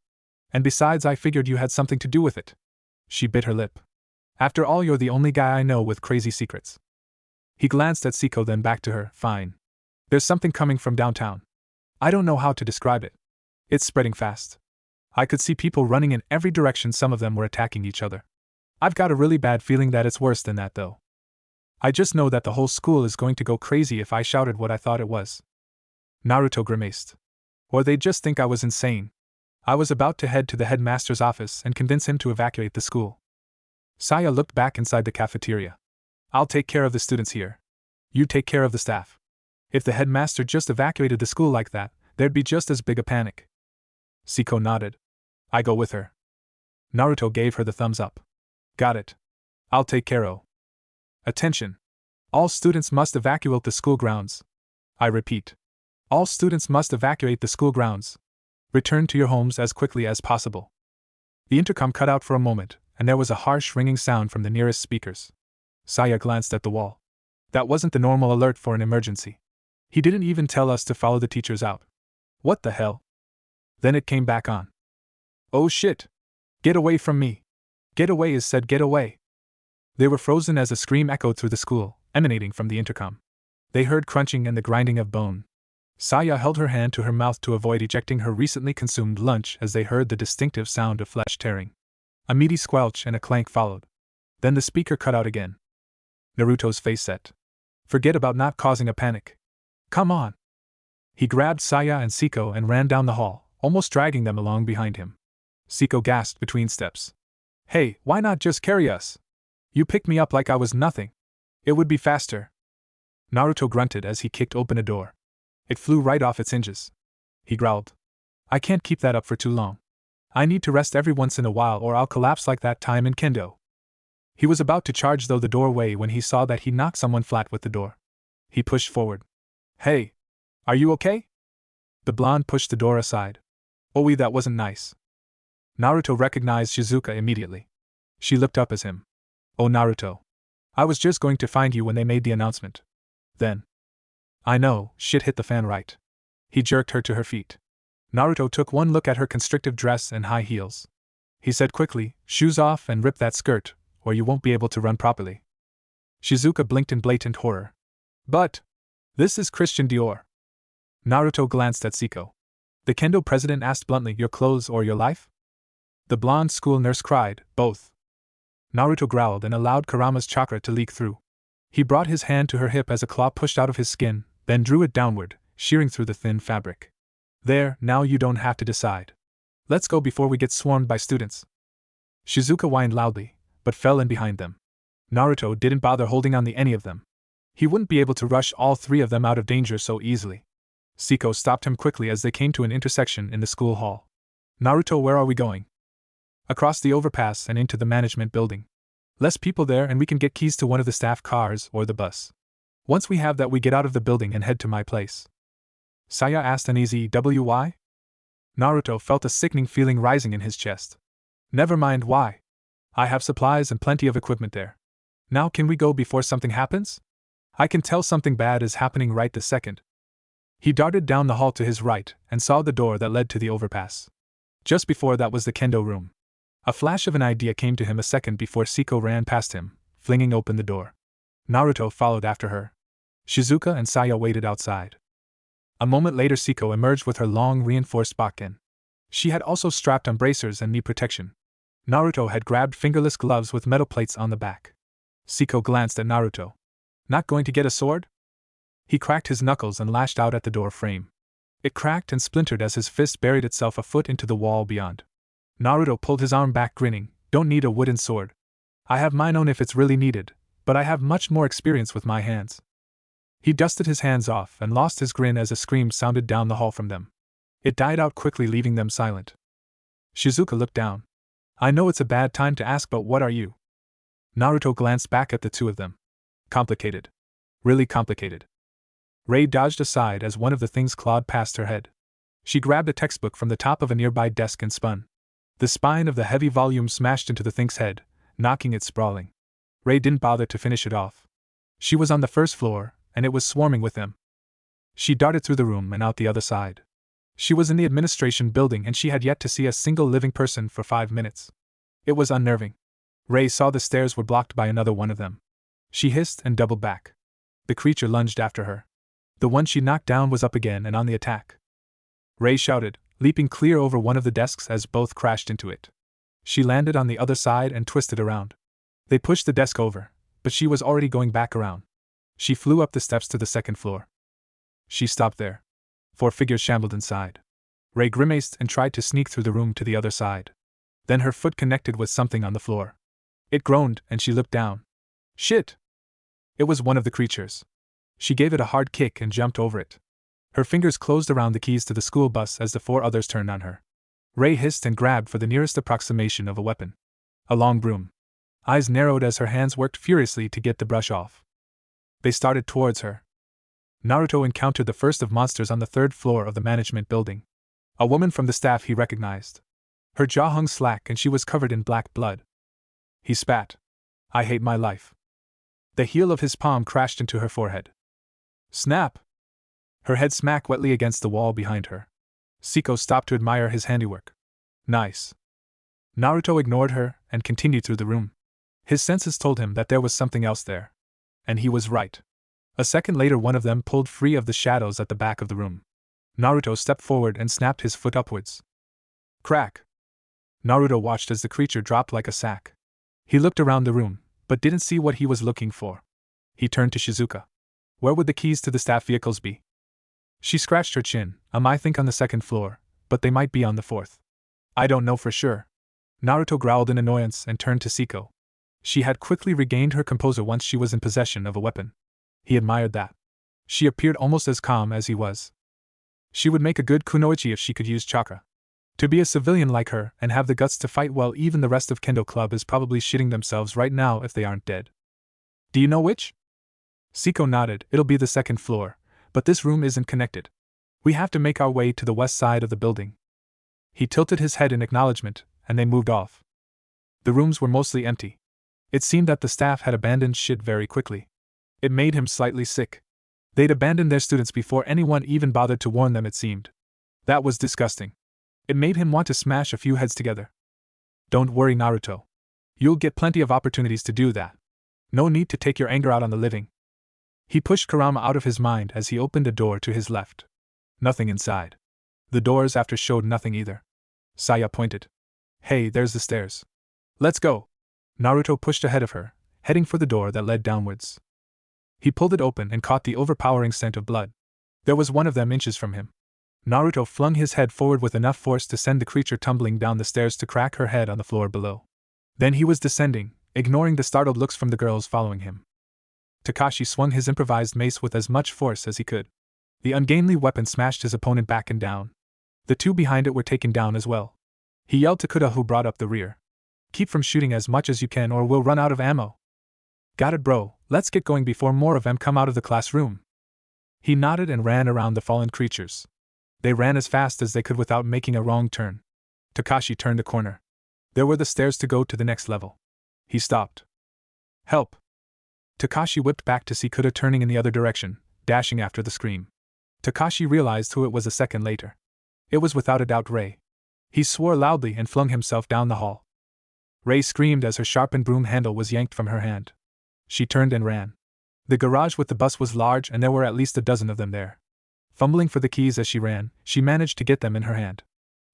And besides, I figured you had something to do with it. She bit her lip. After all, you're the only guy I know with crazy secrets. He glanced at Siko, then back to her. Fine. There's something coming from downtown. I don't know how to describe it. It's spreading fast. I could see people running in every direction. Some of them were attacking each other. I've got a really bad feeling that it's worse than that, though. I just know that the whole school is going to go crazy if I shouted what I thought it was. Naruto grimaced. Or they'd just think I was insane. I was about to head to the headmaster's office and convince him to evacuate the school. Saya looked back inside the cafeteria. I'll take care of the students here. You take care of the staff. If the headmaster just evacuated the school like that, there'd be just as big a panic. Siko nodded. I go with her. Naruto gave her the thumbs up. Got it. I'll take care of. Attention. All students must evacuate the school grounds. I repeat. All students must evacuate the school grounds. Return to your homes as quickly as possible. The intercom cut out for a moment, and there was a harsh ringing sound from the nearest speakers. Saya glanced at the wall. That wasn't the normal alert for an emergency. He didn't even tell us to follow the teachers out. What the hell? Then it came back on. Oh shit! Get away from me! Get away is said get away! They were frozen as a scream echoed through the school, emanating from the intercom. They heard crunching and the grinding of bone. Saya held her hand to her mouth to avoid ejecting her recently consumed lunch as they heard the distinctive sound of flesh tearing. A meaty squelch and a clank followed. Then the speaker cut out again. Naruto's face set. Forget about not causing a panic. Come on! He grabbed Saya and Siko and ran down the hall, almost dragging them along behind him. Siko gasped between steps. Hey, why not just carry us? You picked me up like I was nothing. It would be faster. Naruto grunted as he kicked open a door. It flew right off its hinges. He growled. I can't keep that up for too long. I need to rest every once in a while or I'll collapse like that time in kendo. He was about to charge through the doorway when he saw that he knocked someone flat with the door. He pushed forward. Hey! Are you okay? The blonde pushed the door aside. Oh, that wasn't nice. Naruto recognized Shizuka immediately. She looked up as him. Oh, Naruto. I was just going to find you when they made the announcement. Then. I know, shit hit the fan right. He jerked her to her feet. Naruto took one look at her constrictive dress and high heels. He said quickly, shoes off and rip that skirt, or you won't be able to run properly. Shizuka blinked in blatant horror. But! This is Christian Dior. Naruto glanced at Siko. The kendo president asked bluntly, your clothes or your life? The blonde school nurse cried, both. Naruto growled and allowed Kurama's chakra to leak through. He brought his hand to her hip as a claw pushed out of his skin, then drew it downward, shearing through the thin fabric. There, now you don't have to decide. Let's go before we get swarmed by students. Shizuka whined loudly, but fell in behind them. Naruto didn't bother holding on to any of them. He wouldn't be able to rush all three of them out of danger so easily. Siko stopped him quickly as they came to an intersection in the school hall. Naruto, where are we going? Across the overpass and into the management building. Less people there and we can get keys to one of the staff cars or the bus. Once we have that, we get out of the building and head to my place. Saya asked uneasy, why? Naruto felt a sickening feeling rising in his chest. Never mind why. I have supplies and plenty of equipment there. Now can we go before something happens? I can tell something bad is happening right this second. He darted down the hall to his right and saw the door that led to the overpass. Just before that was the kendo room. A flash of an idea came to him a second before Siko ran past him, flinging open the door. Naruto followed after her. Shizuka and Saya waited outside. A moment later Siko emerged with her long reinforced bakken. She had also strapped on bracers and knee protection. Naruto had grabbed fingerless gloves with metal plates on the back. Siko glanced at Naruto. Not going to get a sword? He cracked his knuckles and lashed out at the door frame. It cracked and splintered as his fist buried itself a foot into the wall beyond. Naruto pulled his arm back, grinning. Don't need a wooden sword. I have mine own if it's really needed, but I have much more experience with my hands. He dusted his hands off and lost his grin as a scream sounded down the hall from them. It died out quickly, leaving them silent. Shizuka looked down. I know it's a bad time to ask, but what are you? Naruto glanced back at the two of them. Complicated. Really complicated. Rei dodged aside as one of the things clawed past her head. She grabbed a textbook from the top of a nearby desk and spun. The spine of the heavy volume smashed into the thing's head, knocking it sprawling. Rei didn't bother to finish it off. She was on the first floor, and it was swarming with them. She darted through the room and out the other side. She was in the administration building and she had yet to see a single living person for 5 minutes. It was unnerving. Rei saw the stairs were blocked by another one of them. She hissed and doubled back. The creature lunged after her. The one she knocked down was up again and on the attack. Rei shouted, leaping clear over one of the desks as both crashed into it. She landed on the other side and twisted around. They pushed the desk over, but she was already going back around. She flew up the steps to the second floor. She stopped there. 4 figures shambled inside. Rei grimaced and tried to sneak through the room to the other side. Then her foot connected with something on the floor. It groaned and she looked down. Shit! It was one of the creatures. She gave it a hard kick and jumped over it. Her fingers closed around the keys to the school bus as the 4 others turned on her. Ray hissed and grabbed for the nearest approximation of a weapon. A long broom. Eyes narrowed as her hands worked furiously to get the brush off. They started towards her. Naruto encountered the first of monsters on the 3rd floor of the management building. A woman from the staff he recognized. Her jaw hung slack and she was covered in black blood. He spat. I hate my life. The heel of his palm crashed into her forehead. Snap! Her head smacked wetly against the wall behind her. Siko stopped to admire his handiwork. Nice. Naruto ignored her and continued through the room. His senses told him that there was something else there. And he was right. A second later, one of them pulled free of the shadows at the back of the room. Naruto stepped forward and snapped his foot upwards. Crack! Naruto watched as the creature dropped like a sack. He looked around the room, but didn't see what he was looking for. He turned to Shizuka. Where would the keys to the staff vehicles be? She scratched her chin. I think on the 2nd floor, but they might be on the 4th. I don't know for sure. Naruto growled in annoyance and turned to Siko. She had quickly regained her composure once she was in possession of a weapon. He admired that. She appeared almost as calm as he was. She would make a good kunoichi if she could use chakra. To be a civilian like her and have the guts to fight well, even the rest of Kendo Club is probably shitting themselves right now if they aren't dead. Do you know which? Siko nodded. It'll be the 2nd floor, but this room isn't connected. We have to make our way to the west side of the building. He tilted his head in acknowledgement, and they moved off. The rooms were mostly empty. It seemed that the staff had abandoned shit very quickly. It made him slightly sick. They'd abandoned their students before anyone even bothered to warn them, it seemed. That was disgusting. It made him want to smash a few heads together. Don't worry, Naruto. You'll get plenty of opportunities to do that. No need to take your anger out on the living. He pushed Kurama out of his mind as he opened a door to his left. Nothing inside. The doors after showed nothing either. Saya pointed. Hey, there's the stairs. Let's go. Naruto pushed ahead of her, heading for the door that led downwards. He pulled it open and caught the overpowering scent of blood. There was one of them inches from him. Naruto flung his head forward with enough force to send the creature tumbling down the stairs to crack her head on the floor below. Then he was descending, ignoring the startled looks from the girls following him. Takashi swung his improvised mace with as much force as he could. The ungainly weapon smashed his opponent back and down. The 2 behind it were taken down as well. He yelled to Kuda, who brought up the rear. Keep from shooting as much as you can or we'll run out of ammo. Got it, bro, let's get going before more of them come out of the classroom. He nodded and ran around the fallen creatures. They ran as fast as they could without making a wrong turn. Takashi turned a corner. There were the stairs to go to the next level. He stopped. Help! Takashi whipped back to see Kuda turning in the other direction, dashing after the scream. Takashi realized who it was a second later. It was without a doubt Ray. He swore loudly and flung himself down the hall. Ray screamed as her sharpened broom handle was yanked from her hand. She turned and ran. The garage with the bus was large and there were at least a dozen of them there. Fumbling for the keys as she ran, she managed to get them in her hand.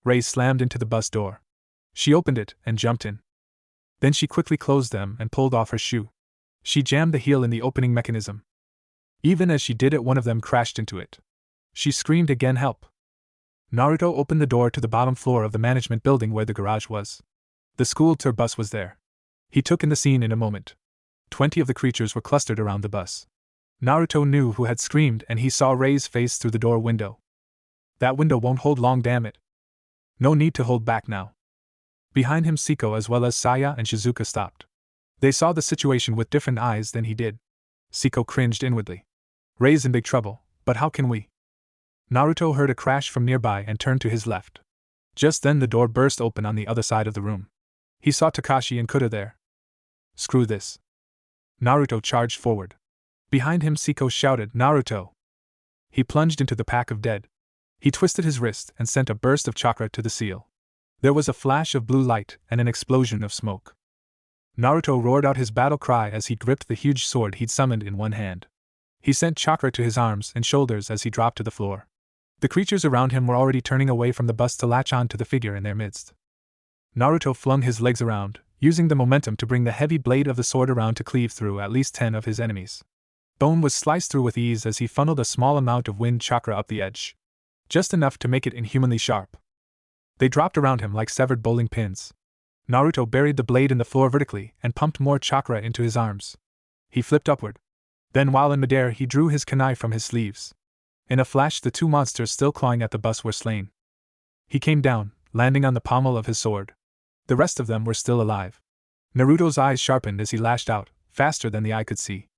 Ray slammed into the bus door. She opened it and jumped in. Then she quickly closed them and pulled off her shoe. She jammed the heel in the opening mechanism. Even as she did it, one of them crashed into it. She screamed again, help. Naruto opened the door to the bottom floor of the management building where the garage was. The school tour bus was there. He took in the scene in a moment. 20 of the creatures were clustered around the bus. Naruto knew who had screamed and he saw Ray's face through the door window. That window won't hold long, damn it. No need to hold back now. Behind him, Siko as well as Saya and Shizuka stopped. They saw the situation with different eyes than he did. Siko cringed inwardly. Ray's in big trouble, but how can we? Naruto heard a crash from nearby and turned to his left. Just then the door burst open on the other side of the room. He saw Takashi and Kuda there. Screw this. Naruto charged forward. Behind him, Siko shouted, Naruto! He plunged into the pack of dead. He twisted his wrist and sent a burst of chakra to the seal. There was a flash of blue light and an explosion of smoke. Naruto roared out his battle cry as he gripped the huge sword he'd summoned in one hand. He sent chakra to his arms and shoulders as he dropped to the floor. The creatures around him were already turning away from the bus to latch on to the figure in their midst. Naruto flung his legs around, using the momentum to bring the heavy blade of the sword around to cleave through at least 10 of his enemies. Bone was sliced through with ease as he funneled a small amount of wind chakra up the edge. Just enough to make it inhumanly sharp. They dropped around him like severed bowling pins. Naruto buried the blade in the floor vertically and pumped more chakra into his arms. He flipped upward. Then while in midair he drew his kunai from his sleeves. In a flash the two monsters still clawing at the bus were slain. He came down, landing on the pommel of his sword. The rest of them were still alive. Naruto's eyes sharpened as he lashed out, faster than the eye could see.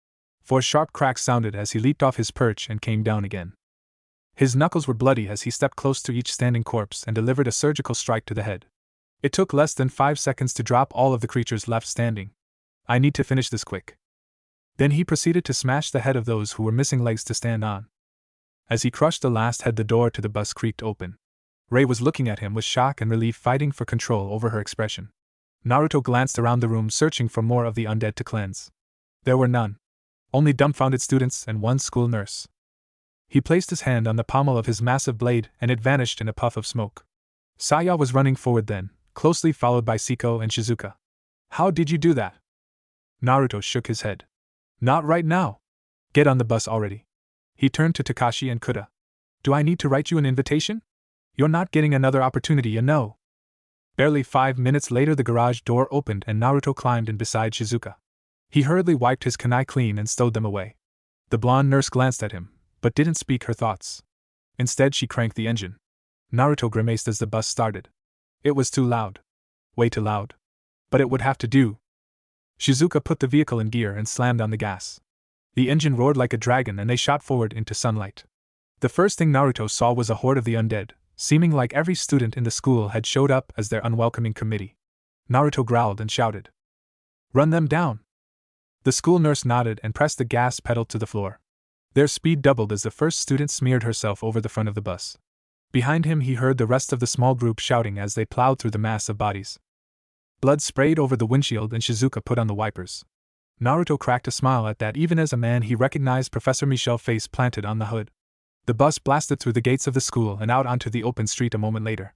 4 sharp cracks sounded as he leaped off his perch and came down again. His knuckles were bloody as he stepped close to each standing corpse and delivered a surgical strike to the head. It took less than 5 seconds to drop all of the creatures left standing. I need to finish this quick. Then he proceeded to smash the head of those who were missing legs to stand on. As he crushed the last head, the door to the bus creaked open. Rei was looking at him with shock and relief, fighting for control over her expression. Naruto glanced around the room, searching for more of the undead to cleanse. There were none. Only dumbfounded students and 1 school nurse. He placed his hand on the pommel of his massive blade and it vanished in a puff of smoke. Saya was running forward then, closely followed by Siko and Shizuka. How did you do that? Naruto shook his head. Not right now. Get on the bus already. He turned to Takashi and Kuda. Do I need to write you an invitation? You're not getting another opportunity, you know. Barely 5 minutes later the garage door opened and Naruto climbed in beside Shizuka. He hurriedly wiped his kunai clean and stowed them away. The blonde nurse glanced at him, but didn't speak her thoughts. Instead she cranked the engine. Naruto grimaced as the bus started. It was too loud. Way too loud. But it would have to do. Shizuka put the vehicle in gear and slammed on the gas. The engine roared like a dragon and they shot forward into sunlight. The first thing Naruto saw was a horde of the undead, seeming like every student in the school had showed up as their unwelcoming committee. Naruto growled and shouted. Run them down! The school nurse nodded and pressed the gas pedal to the floor. Their speed doubled as the first student smeared herself over the front of the bus. Behind him he heard the rest of the small group shouting as they plowed through the mass of bodies. Blood sprayed over the windshield and Shizuka put on the wipers. Naruto cracked a smile at that. Even as a man he recognized Professor Michel's face planted on the hood. The bus blasted through the gates of the school and out onto the open street a moment later.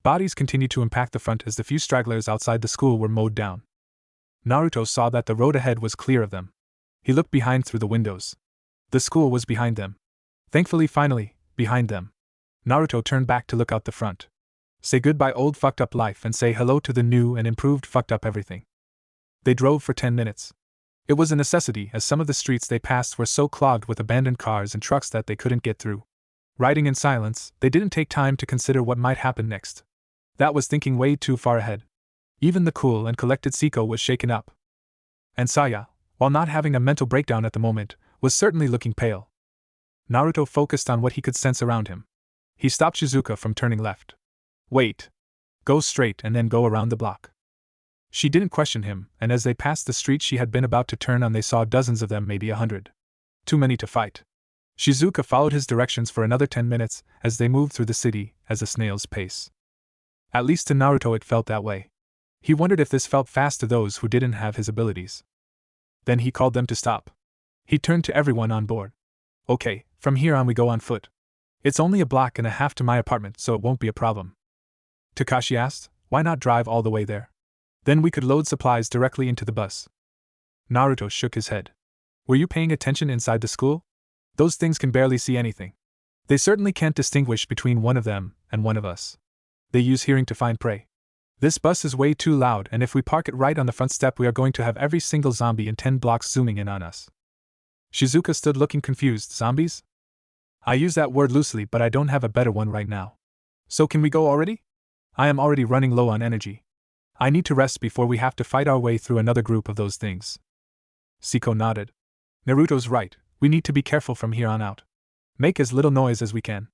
Bodies continued to impact the front as the few stragglers outside the school were mowed down. Naruto saw that the road ahead was clear of them. He looked behind through the windows. The school was behind them. Thankfully, finally, behind them. Naruto turned back to look out the front. Say goodbye old fucked up life and say hello to the new and improved fucked up everything. They drove for 10 minutes. It was a necessity as some of the streets they passed were so clogged with abandoned cars and trucks that they couldn't get through. Riding in silence, they didn't take time to consider what might happen next. That was thinking way too far ahead. Even the cool and collected Siko was shaken up. And Saya, while not having a mental breakdown at the moment, was certainly looking pale. Naruto focused on what he could sense around him. He stopped Shizuka from turning left. Wait. Go straight and then go around the block. She didn't question him, and as they passed the street she had been about to turn on they saw dozens of them, maybe 100. Too many to fight. Shizuka followed his directions for another 10 minutes as they moved through the city at a snail's pace. At least to Naruto it felt that way. He wondered if this felt fast to those who didn't have his abilities. Then he called them to stop. He turned to everyone on board. Okay, from here on we go on foot. It's only a block and a half to my apartment, so it won't be a problem. Takashi asked, why not drive all the way there? Then we could load supplies directly into the bus. Naruto shook his head. Were you paying attention inside the school? Those things can barely see anything. They certainly can't distinguish between one of them and one of us. They use hearing to find prey. This bus is way too loud, and if we park it right on the front step we are going to have every single zombie in 10 blocks zooming in on us. Shizuka stood looking confused. Zombies? I use that word loosely, but I don't have a better one right now. So can we go already? I am already running low on energy. I need to rest before we have to fight our way through another group of those things. Siko nodded. Naruto's right, we need to be careful from here on out. Make as little noise as we can.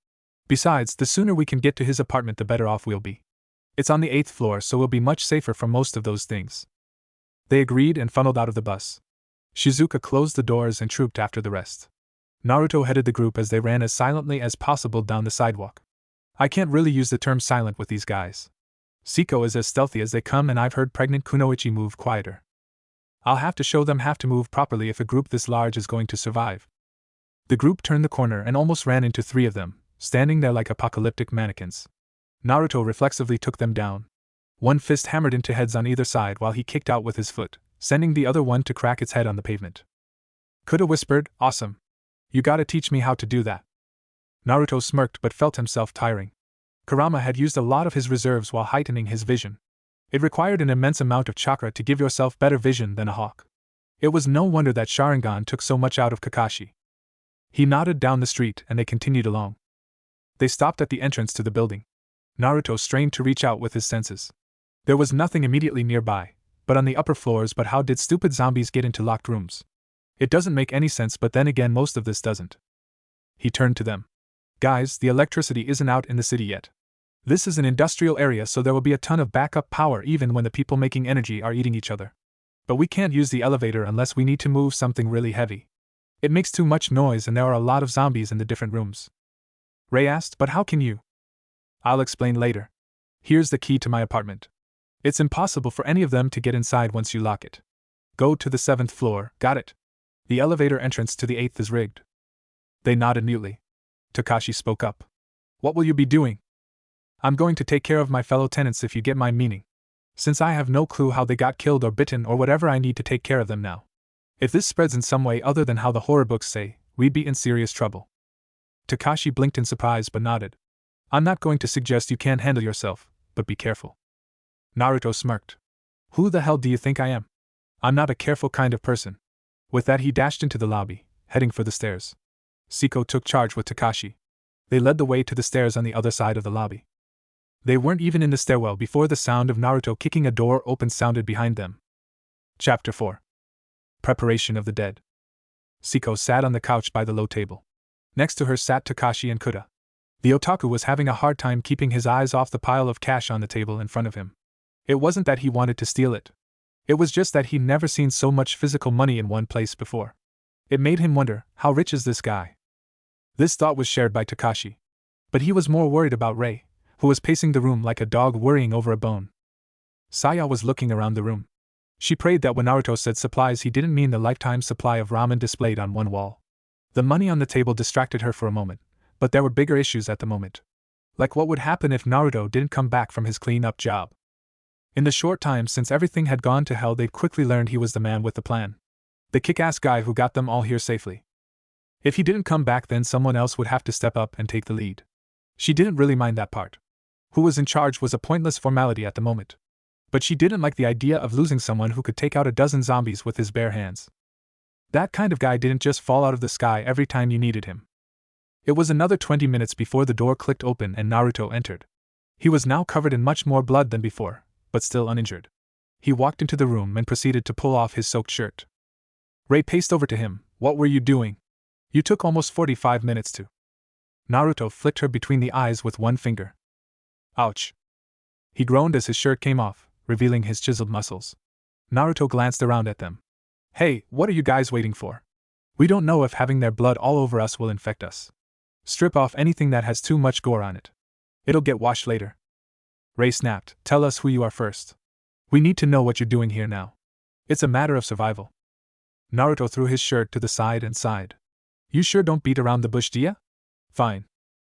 Besides, the sooner we can get to his apartment the better off we'll be. It's on the 8th floor, so we'll be much safer from most of those things. They agreed and funneled out of the bus. Shizuka closed the doors and trooped after the rest. Naruto headed the group as they ran as silently as possible down the sidewalk. I can't really use the term silent with these guys. Siko is as stealthy as they come, and I've heard pregnant Kunoichi move quieter. I'll have to show them how to move properly if a group this large is going to survive. The group turned the corner and almost ran into 3 of them, standing there like apocalyptic mannequins. Naruto reflexively took them down. One fist hammered into heads on either side while he kicked out with his foot, sending the other one to crack its head on the pavement. Kuda whispered, awesome. You gotta teach me how to do that. Naruto smirked but felt himself tiring. Kurama had used a lot of his reserves while heightening his vision. It required an immense amount of chakra to give yourself better vision than a hawk. It was no wonder that Sharingan took so much out of Kakashi. He nodded down the street and they continued along. They stopped at the entrance to the building. Naruto strained to reach out with his senses. There was nothing immediately nearby, but on the upper floors. But how did stupid zombies get into locked rooms? It doesn't make any sense, but then again most of this doesn't. He turned to them. Guys, the electricity isn't out in the city yet. This is an industrial area, so there will be a ton of backup power even when the people making energy are eating each other. But we can't use the elevator unless we need to move something really heavy. It makes too much noise and there are a lot of zombies in the different rooms. Ray asked, but how can you? I'll explain later. Here's the key to my apartment. It's impossible for any of them to get inside once you lock it. Go to the 7th floor, got it? The elevator entrance to the 8th is rigged. They nodded mutely. Kakashi spoke up. What will you be doing? I'm going to take care of my fellow tenants, if you get my meaning. Since I have no clue how they got killed or bitten or whatever, I need to take care of them now. If this spreads in some way other than how the horror books say, we'd be in serious trouble. Kakashi blinked in surprise but nodded. I'm not going to suggest you can't handle yourself, but be careful. Naruto smirked. Who the hell do you think I am? I'm not a careful kind of person. With that he dashed into the lobby, heading for the stairs. Siko took charge with Kakashi. They led the way to the stairs on the other side of the lobby. They weren't even in the stairwell before the sound of Naruto kicking a door open sounded behind them. Chapter 4. Preparation of the Dead. Siko sat on the couch by the low table. Next to her sat Takashi and Kuta. The otaku was having a hard time keeping his eyes off the pile of cash on the table in front of him. It wasn't that he wanted to steal it. It was just that he'd never seen so much physical money in one place before. It made him wonder, how rich is this guy? This thought was shared by Takashi. But he was more worried about Rei, who was pacing the room like a dog worrying over a bone. Saya was looking around the room. She prayed that when Naruto said supplies he didn't mean the lifetime supply of ramen displayed on one wall. The money on the table distracted her for a moment, but there were bigger issues at the moment. Like what would happen if Naruto didn't come back from his clean-up job. In the short time since everything had gone to hell, they'd quickly learned he was the man with the plan. The kick-ass guy who got them all here safely. If he didn't come back, then someone else would have to step up and take the lead. She didn't really mind that part. Who was in charge was a pointless formality at the moment. But she didn't like the idea of losing someone who could take out a dozen zombies with his bare hands. That kind of guy didn't just fall out of the sky every time you needed him. It was another 20 minutes before the door clicked open and Naruto entered. He was now covered in much more blood than before, but still uninjured. He walked into the room and proceeded to pull off his soaked shirt. Rei paced over to him. What were you doing? You took almost 45 minutes to. Naruto flicked her between the eyes with one finger. Ouch. He groaned as his shirt came off, revealing his chiseled muscles. Naruto glanced around at them. Hey, what are you guys waiting for? We don't know if having their blood all over us will infect us. Strip off anything that has too much gore on it. It'll get washed later. Rei snapped. Tell us who you are first. We need to know what you're doing here now. It's a matter of survival. Naruto threw his shirt to the side and sighed. You sure don't beat around the bush, do ya? Fine.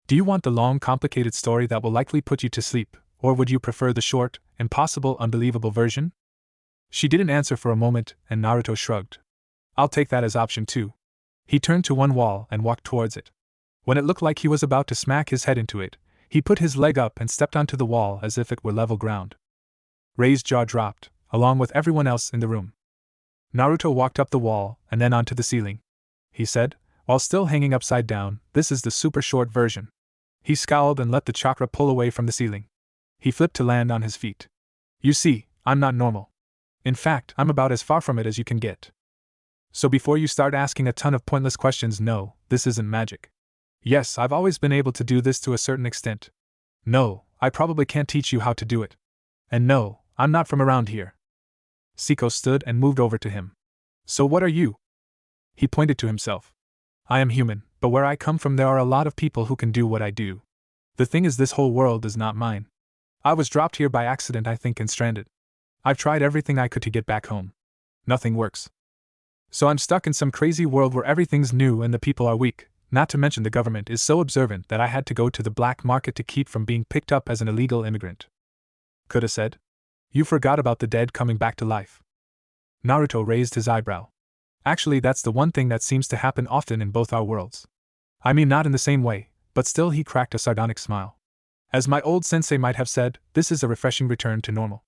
Do you want the long, complicated story that will likely put you to sleep, or would you prefer the short, impossible, unbelievable version? She didn't answer for a moment, and Naruto shrugged. I'll take that as option 2. He turned to one wall and walked towards it. When it looked like he was about to smack his head into it, he put his leg up and stepped onto the wall as if it were level ground. Rei's jaw dropped, along with everyone else in the room. Naruto walked up the wall and then onto the ceiling. He said, while still hanging upside down, this is the super short version. He scowled and let the chakra pull away from the ceiling. He flipped to land on his feet. You see, I'm not normal. In fact, I'm about as far from it as you can get. So before you start asking a ton of pointless questions, no, this isn't magic. Yes, I've always been able to do this to a certain extent. No, I probably can't teach you how to do it. And no, I'm not from around here. Siko stood and moved over to him. So what are you? He pointed to himself. I am human, but where I come from there are a lot of people who can do what I do. The thing is, this whole world is not mine. I was dropped here by accident, I think, and stranded. I've tried everything I could to get back home. Nothing works. So I'm stuck in some crazy world where everything's new and the people are weak, not to mention the government is so observant that I had to go to the black market to keep from being picked up as an illegal immigrant. Kuta said. You forgot about the dead coming back to life. Naruto raised his eyebrow. Actually, that's the one thing that seems to happen often in both our worlds. I mean, not in the same way, but still. He cracked a sardonic smile. As my old sensei might have said, this is a refreshing return to normal.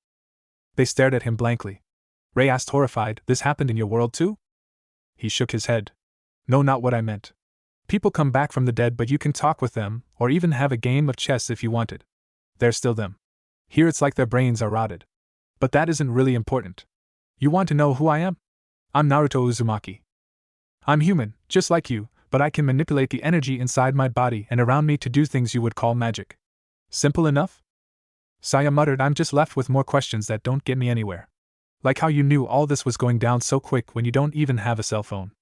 They stared at him blankly. Ray asked, horrified. This happened in your world too? He shook his head. No, not what I meant. People come back from the dead, but you can talk with them, or even have a game of chess if you wanted. They're still them. Here it's like their brains are rotted. But that isn't really important. You want to know who I am? I'm Naruto Uzumaki. I'm human, just like you, but I can manipulate the energy inside my body and around me to do things you would call magic. Simple enough? Saya muttered. I'm just left with more questions that don't get me anywhere. Like how you knew all this was going down so quick when you don't even have a cell phone.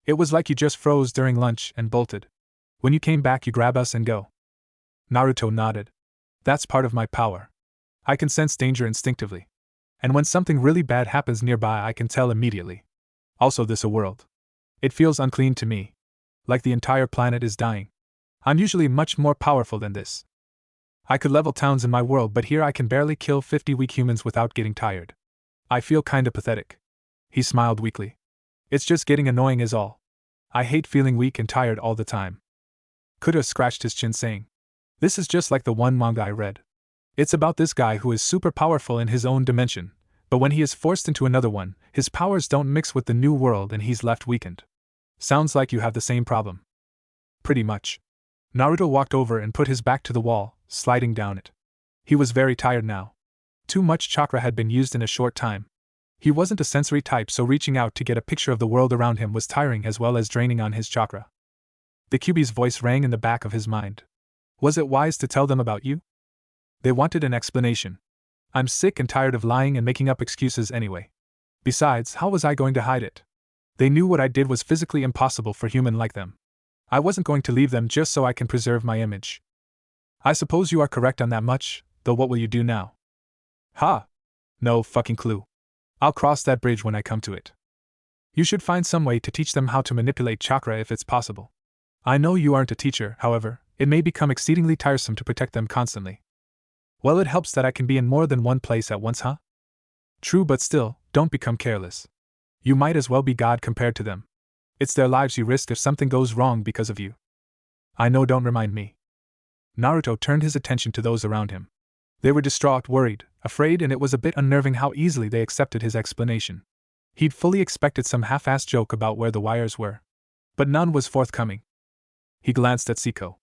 It was like you just froze during lunch and bolted. When you came back, you grab us and go. Naruto nodded. That's part of my power. I can sense danger instinctively. And when something really bad happens nearby, I can tell immediately. Also, this a world. It feels unclean to me. Like the entire planet is dying. I'm usually much more powerful than this. I could level towns in my world, but here I can barely kill 50 weak humans without getting tired. I feel kinda pathetic. He smiled weakly. It's just getting annoying is all. I hate feeling weak and tired all the time. Kuta scratched his chin, saying, This is just like the one manga I read. It's about this guy who is super powerful in his own dimension, but when he is forced into another one, his powers don't mix with the new world and he's left weakened. Sounds like you have the same problem. Pretty much. Naruto walked over and put his back to the wall, sliding down it. He was very tired now. Too much chakra had been used in a short time. He wasn't a sensory type, so reaching out to get a picture of the world around him was tiring as well as draining on his chakra. The Kyuubi's voice rang in the back of his mind. Was it wise to tell them about you? They wanted an explanation. I'm sick and tired of lying and making up excuses anyway. Besides, how was I going to hide it? They knew what I did was physically impossible for human like them. I wasn't going to leave them just so I can preserve my image. I suppose you are correct on that much, though what will you do now? Ha! No fucking clue. I'll cross that bridge when I come to it. You should find some way to teach them how to manipulate chakra if it's possible. I know you aren't a teacher, however, it may become exceedingly tiresome to protect them constantly. Well, it helps that I can be in more than one place at once, huh? True, but still, don't become careless. You might as well be God compared to them. It's their lives you risk if something goes wrong because of you. I know, don't remind me. Naruto turned his attention to those around him. They were distraught, worried, afraid, and it was a bit unnerving how easily they accepted his explanation. He'd fully expected some half-assed joke about where the wires were. But none was forthcoming. He glanced at Siko.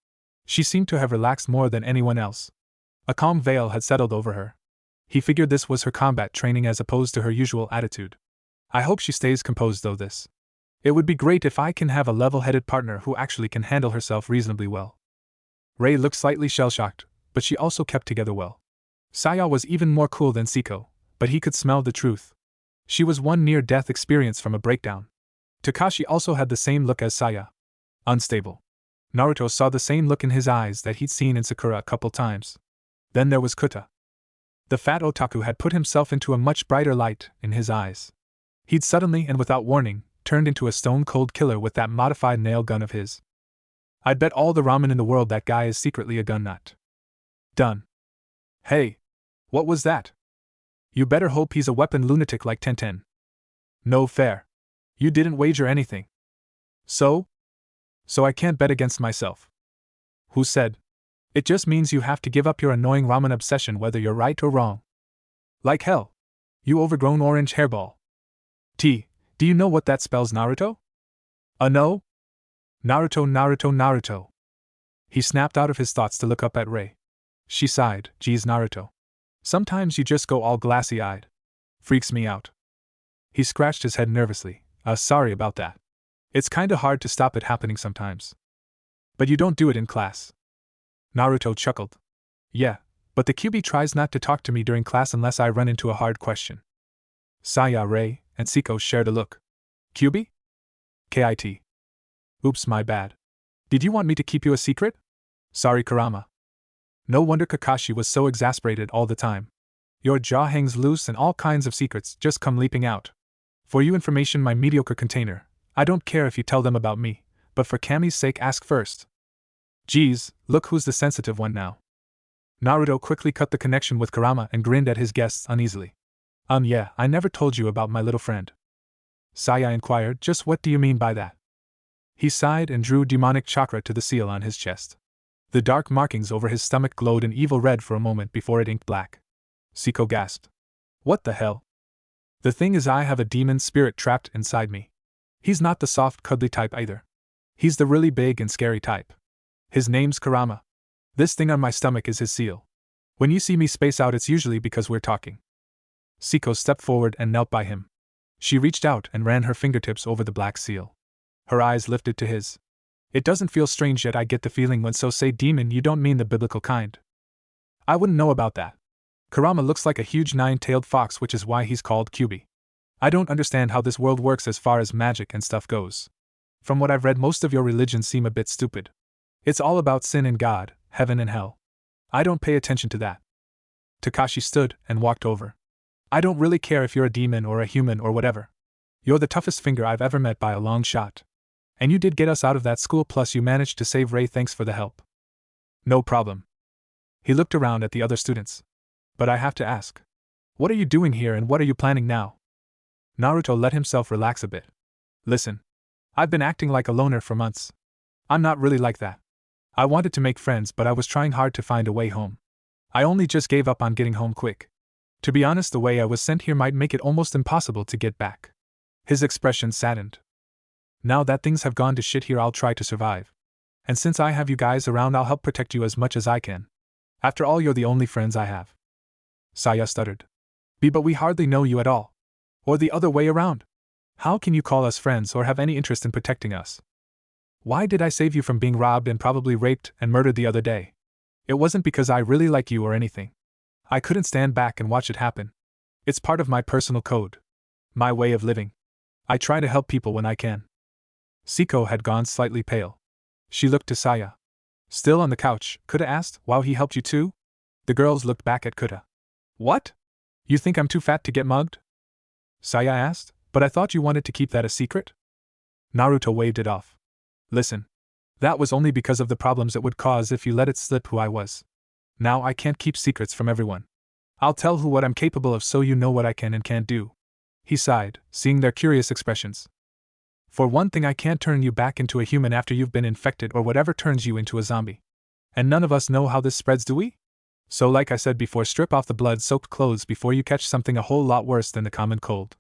She seemed to have relaxed more than anyone else. A calm veil had settled over her. He figured this was her combat training as opposed to her usual attitude. I hope she stays composed though this. It would be great if I can have a level-headed partner who actually can handle herself reasonably well. Rei looked slightly shell-shocked, but she also kept together well. Saya was even more cool than Siko, but he could smell the truth. She was one near-death experience from a breakdown. Takashi also had the same look as Saya. Unstable. Naruto saw the same look in his eyes that he'd seen in Sakura a couple times. Then there was Kuta. The fat otaku had put himself into a much brighter light in his eyes. He'd suddenly and without warning turned into a stone-cold killer with that modified nail gun of his. I'd bet all the ramen in the world that guy is secretly a gun nut. Done. Hey! What was that? You better hope he's a weapon lunatic like Tenten. No fair. You didn't wager anything. So I can't bet against myself. Who said? It just means you have to give up your annoying ramen obsession whether you're right or wrong. Like hell. You overgrown orange hairball. Do you know what that spells, Naruto? No? Naruto. He snapped out of his thoughts to look up at Rei. She sighed, geez, Naruto. Sometimes you just go all glassy-eyed. Freaks me out. He scratched his head nervously. Sorry about that. It's kinda hard to stop it happening sometimes. But you don't do it in class. Naruto chuckled. Yeah, but the Kyuubi tries not to talk to me during class unless I run into a hard question. Saya, Rei, and Siko shared a look. Kyuubi? KIT. Oops, my bad. Did you want me to keep you a secret? Sorry, Kurama. No wonder Kakashi was so exasperated all the time. Your jaw hangs loose and all kinds of secrets just come leaping out. For your information, my mediocre container, I don't care if you tell them about me, but for Kami's sake ask first. Geez, look who's the sensitive one now. Naruto quickly cut the connection with Kurama and grinned at his guests uneasily. Yeah, I never told you about my little friend. Saya inquired, just what do you mean by that? He sighed and drew demonic chakra to the seal on his chest. The dark markings over his stomach glowed an evil red for a moment before it inked black. Siko gasped. What the hell? The thing is, I have a demon spirit trapped inside me. He's not the soft, cuddly type either. He's the really big and scary type. His name's Kurama. This thing on my stomach is his seal. When you see me space out, it's usually because we're talking. Siko stepped forward and knelt by him. She reached out and ran her fingertips over the black seal. Her eyes lifted to his. It doesn't feel strange yet. I get the feeling when so say demon you don't mean the biblical kind. I wouldn't know about that. Kurama looks like a huge nine-tailed fox, which is why he's called QB. I don't understand how this world works as far as magic and stuff goes. From what I've read, most of your religions seem a bit stupid. It's all about sin and God, heaven and hell. I don't pay attention to that. Takashi stood and walked over. I don't really care if you're a demon or a human or whatever. You're the toughest finger I've ever met by a long shot. And you did get us out of that school, plus you managed to save Ray. Thanks for the help. No problem. He looked around at the other students. But I have to ask. What are you doing here and what are you planning now? Naruto let himself relax a bit. Listen. I've been acting like a loner for months. I'm not really like that. I wanted to make friends, but I was trying hard to find a way home. I only just gave up on getting home quick. To be honest, the way I was sent here might make it almost impossible to get back. His expression saddened. Now that things have gone to shit here, I'll try to survive. And since I have you guys around, I'll help protect you as much as I can. After all, you're the only friends I have. Saya stuttered. But we hardly know you at all. Or the other way around. How can you call us friends or have any interest in protecting us? Why did I save you from being robbed and probably raped and murdered the other day? It wasn't because I really like you or anything. I couldn't stand back and watch it happen. It's part of my personal code. My way of living. I try to help people when I can. Siko had gone slightly pale. She looked to Saya. Still on the couch, Kuta asked, "Wow, he helped you too?" The girls looked back at Kuta. What? You think I'm too fat to get mugged? Saya asked, but I thought you wanted to keep that a secret? Naruto waved it off. Listen. That was only because of the problems it would cause if you let it slip who I was. Now I can't keep secrets from everyone. I'll tell who what I'm capable of so you know what I can and can't do. He sighed, seeing their curious expressions. For one thing, I can't turn you back into a human after you've been infected or whatever turns you into a zombie. And none of us know how this spreads, do we? So like I said before, strip off the blood-soaked clothes before you catch something a whole lot worse than the common cold.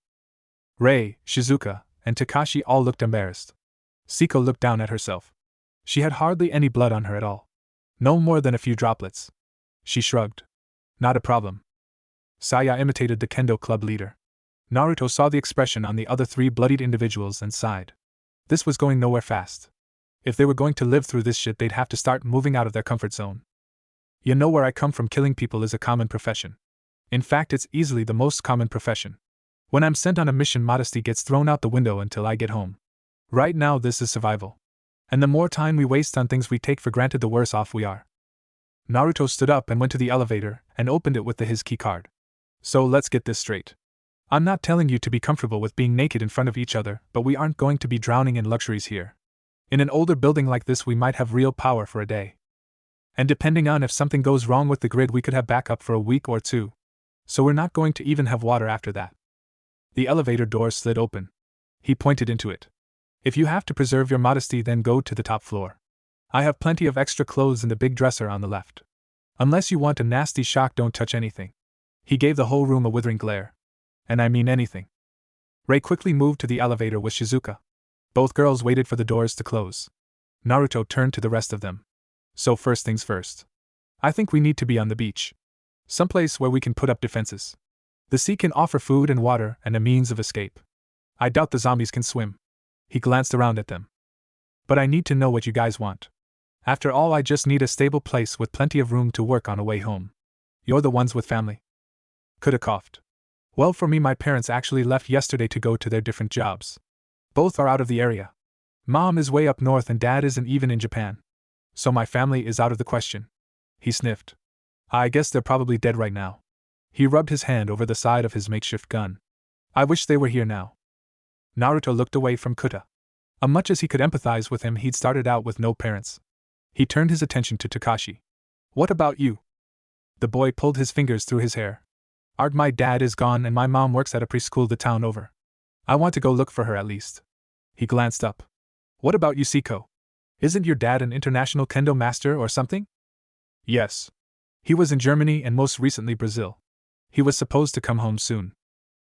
Rei, Shizuka, and Takashi all looked embarrassed. Siko looked down at herself. She had hardly any blood on her at all. No more than a few droplets. She shrugged. Not a problem. Saya imitated the kendo club leader. Naruto saw the expression on the other three bloodied individuals and sighed. This was going nowhere fast. If they were going to live through this shit, they'd have to start moving out of their comfort zone. You know where I come from, killing people is a common profession. In fact, it's easily the most common profession. When I'm sent on a mission, modesty gets thrown out the window until I get home. Right now, this is survival. And the more time we waste on things we take for granted, the worse off we are. Naruto stood up and went to the elevator and opened it with his key card. So let's get this straight. I'm not telling you to be comfortable with being naked in front of each other, but we aren't going to be drowning in luxuries here. In an older building like this, we might have real power for a day. And depending on if something goes wrong with the grid, we could have backup for a week or two. So we're not going to even have water after that. The elevator door slid open. He pointed into it. If you have to preserve your modesty, then go to the top floor. I have plenty of extra clothes in the big dresser on the left. Unless you want a nasty shock, don't touch anything. He gave the whole room a withering glare. And I mean anything. Rei quickly moved to the elevator with Shizuka. Both girls waited for the doors to close. Naruto turned to the rest of them. So first things first. I think we need to be on the beach. Someplace where we can put up defenses. The sea can offer food and water and a means of escape. I doubt the zombies can swim. He glanced around at them. But I need to know what you guys want. After all, I just need a stable place with plenty of room to work on a way home. You're the ones with family. Kuta coughed. Well, for me, my parents actually left yesterday to go to their different jobs. Both are out of the area. Mom is way up north and Dad isn't even in Japan. So my family is out of the question. He sniffed. I guess they're probably dead right now. He rubbed his hand over the side of his makeshift gun. I wish they were here now. Naruto looked away from Kuta. Much as he could empathize with him, he'd started out with no parents. He turned his attention to Takashi. What about you? The boy pulled his fingers through his hair. My dad is gone and my mom works at a preschool the town over. I want to go look for her at least. He glanced up. What about you, Siko? Isn't your dad an international kendo master or something? Yes. He was in Germany and most recently Brazil. He was supposed to come home soon.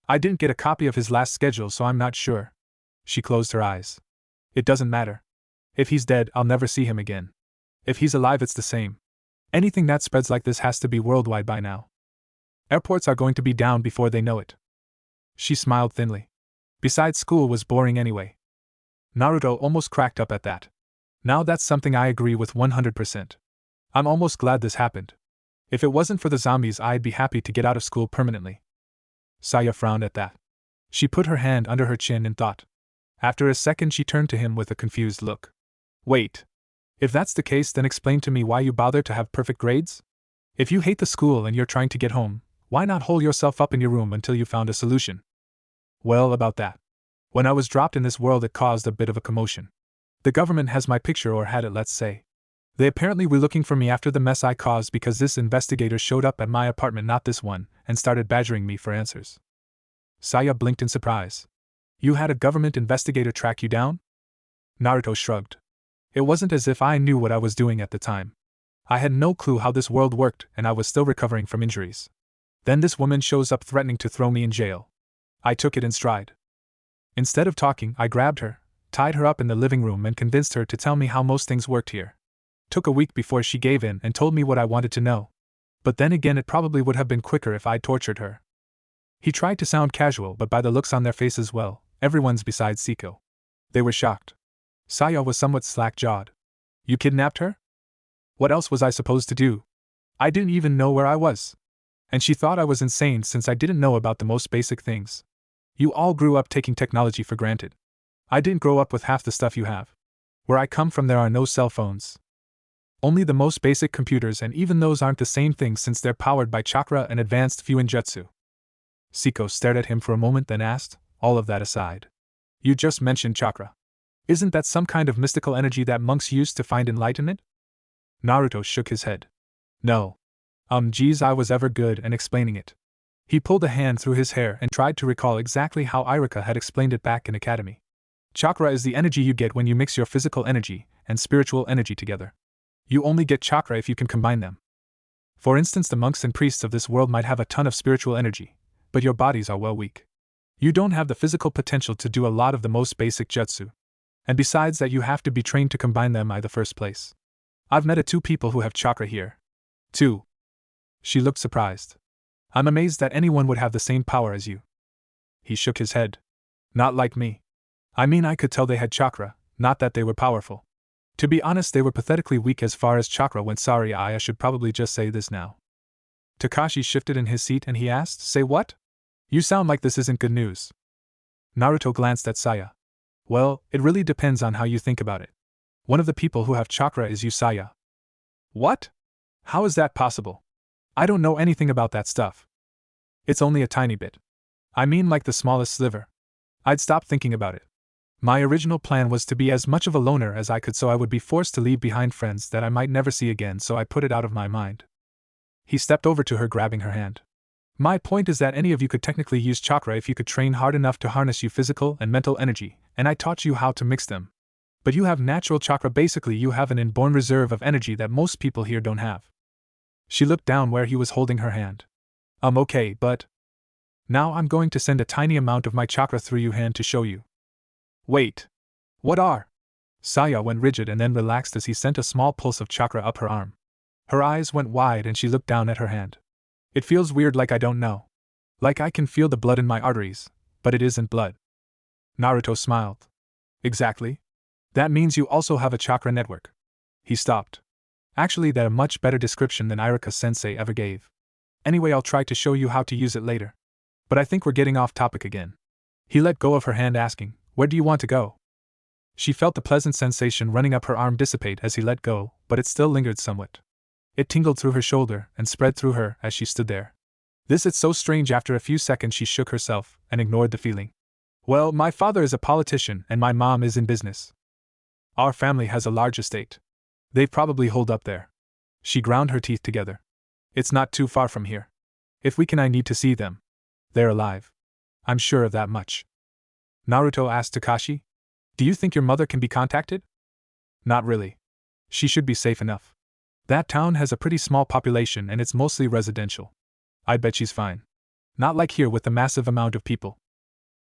I didn't get a copy of his last schedule, so I'm not sure. She closed her eyes. It doesn't matter. If he's dead, I'll never see him again. If he's alive, it's the same. Anything that spreads like this has to be worldwide by now. Airports are going to be down before they know it. She smiled thinly. Besides, school was boring anyway. Naruto almost cracked up at that. Now that's something I agree with 100%. I'm almost glad this happened. If it wasn't for the zombies, I'd be happy to get out of school permanently. Saya frowned at that. She put her hand under her chin in thought. After a second, she turned to him with a confused look. Wait. If that's the case, then explain to me why you bother to have perfect grades? If you hate the school and you're trying to get home, why not hole yourself up in your room until you found a solution? Well, about that. When I was dropped in this world, it caused a bit of a commotion. The government has my picture, or had it, let's say. They apparently were looking for me after the mess I caused because this investigator showed up at my apartment, not this one, and started badgering me for answers. Saya blinked in surprise. You had a government investigator track you down? Naruto shrugged. It wasn't as if I knew what I was doing at the time. I had no clue how this world worked, and I was still recovering from injuries. Then this woman shows up threatening to throw me in jail. I took it in stride. Instead of talking, I grabbed her, tied her up in the living room, and convinced her to tell me how most things worked here. Took a week before she gave in and told me what I wanted to know. But then again, it probably would have been quicker if I'd tortured her. He tried to sound casual, but by the looks on their faces, well, everyone's besides Siko. They were shocked. Saya was somewhat slack-jawed. You kidnapped her? What else was I supposed to do? I didn't even know where I was. And she thought I was insane since I didn't know about the most basic things. You all grew up taking technology for granted. I didn't grow up with half the stuff you have. Where I come from, there are no cell phones. Only the most basic computers, and even those aren't the same thing since they're powered by chakra and advanced fuinjutsu. Siko stared at him for a moment, then asked, all of that aside. You just mentioned chakra. Isn't that some kind of mystical energy that monks use to find enlightenment? Naruto shook his head. No. Geez, I was ever good at explaining it. He pulled a hand through his hair and tried to recall exactly how Irika had explained it back in academy. Chakra is the energy you get when you mix your physical energy and spiritual energy together. You only get chakra if you can combine them. For instance, the monks and priests of this world might have a ton of spiritual energy, but your bodies are well weak. You don't have the physical potential to do a lot of the most basic jutsu. And besides that, you have to be trained to combine them in the first place. I've met 2 people who have chakra here. 2. She looked surprised. I'm amazed that anyone would have the same power as you. He shook his head. Not like me. I mean, I could tell they had chakra, not that they were powerful. To be honest, they were pathetically weak as far as chakra went. Sorry, I should probably just say this now. Takashi shifted in his seat and he asked, say what? You sound like this isn't good news. Naruto glanced at Saya. Well, it really depends on how you think about it. One of the people who have chakra is you, Saya. What? How is that possible? I don't know anything about that stuff. It's only a tiny bit. I mean, like the smallest sliver. I'd stopped thinking about it. My original plan was to be as much of a loner as I could, so I would be forced to leave behind friends that I might never see again, so I put it out of my mind. He stepped over to her, grabbing her hand. My point is that any of you could technically use chakra if you could train hard enough to harness your physical and mental energy, and I taught you how to mix them. But you have natural chakra. Basically, you have an inborn reserve of energy that most people here don't have. She looked down where he was holding her hand. Okay, but... Now I'm going to send a tiny amount of my chakra through your hand to show you. Wait. What are? Saya went rigid and then relaxed as he sent a small pulse of chakra up her arm. Her eyes went wide and she looked down at her hand. It feels weird, like I don't know. Like I can feel the blood in my arteries, but it isn't blood. Naruto smiled. Exactly. That means you also have a chakra network. He stopped. Actually, that's a much better description than Irika-sensei ever gave. Anyway, I'll try to show you how to use it later. But I think we're getting off topic again. He let go of her hand, asking, where do you want to go? She felt the pleasant sensation running up her arm dissipate as he let go, but it still lingered somewhat. It tingled through her shoulder and spread through her as she stood there. It's so strange. After a few seconds she shook herself and ignored the feeling. Well, my father is a politician and my mom is in business. Our family has a large estate. They've probably holed up there. She ground her teeth together. It's not too far from here. If we can, I need to see them. They're alive. I'm sure of that much. Naruto asked Takashi, do you think your mother can be contacted? Not really. She should be safe enough. That town has a pretty small population and it's mostly residential. I bet she's fine. Not like here with the massive amount of people.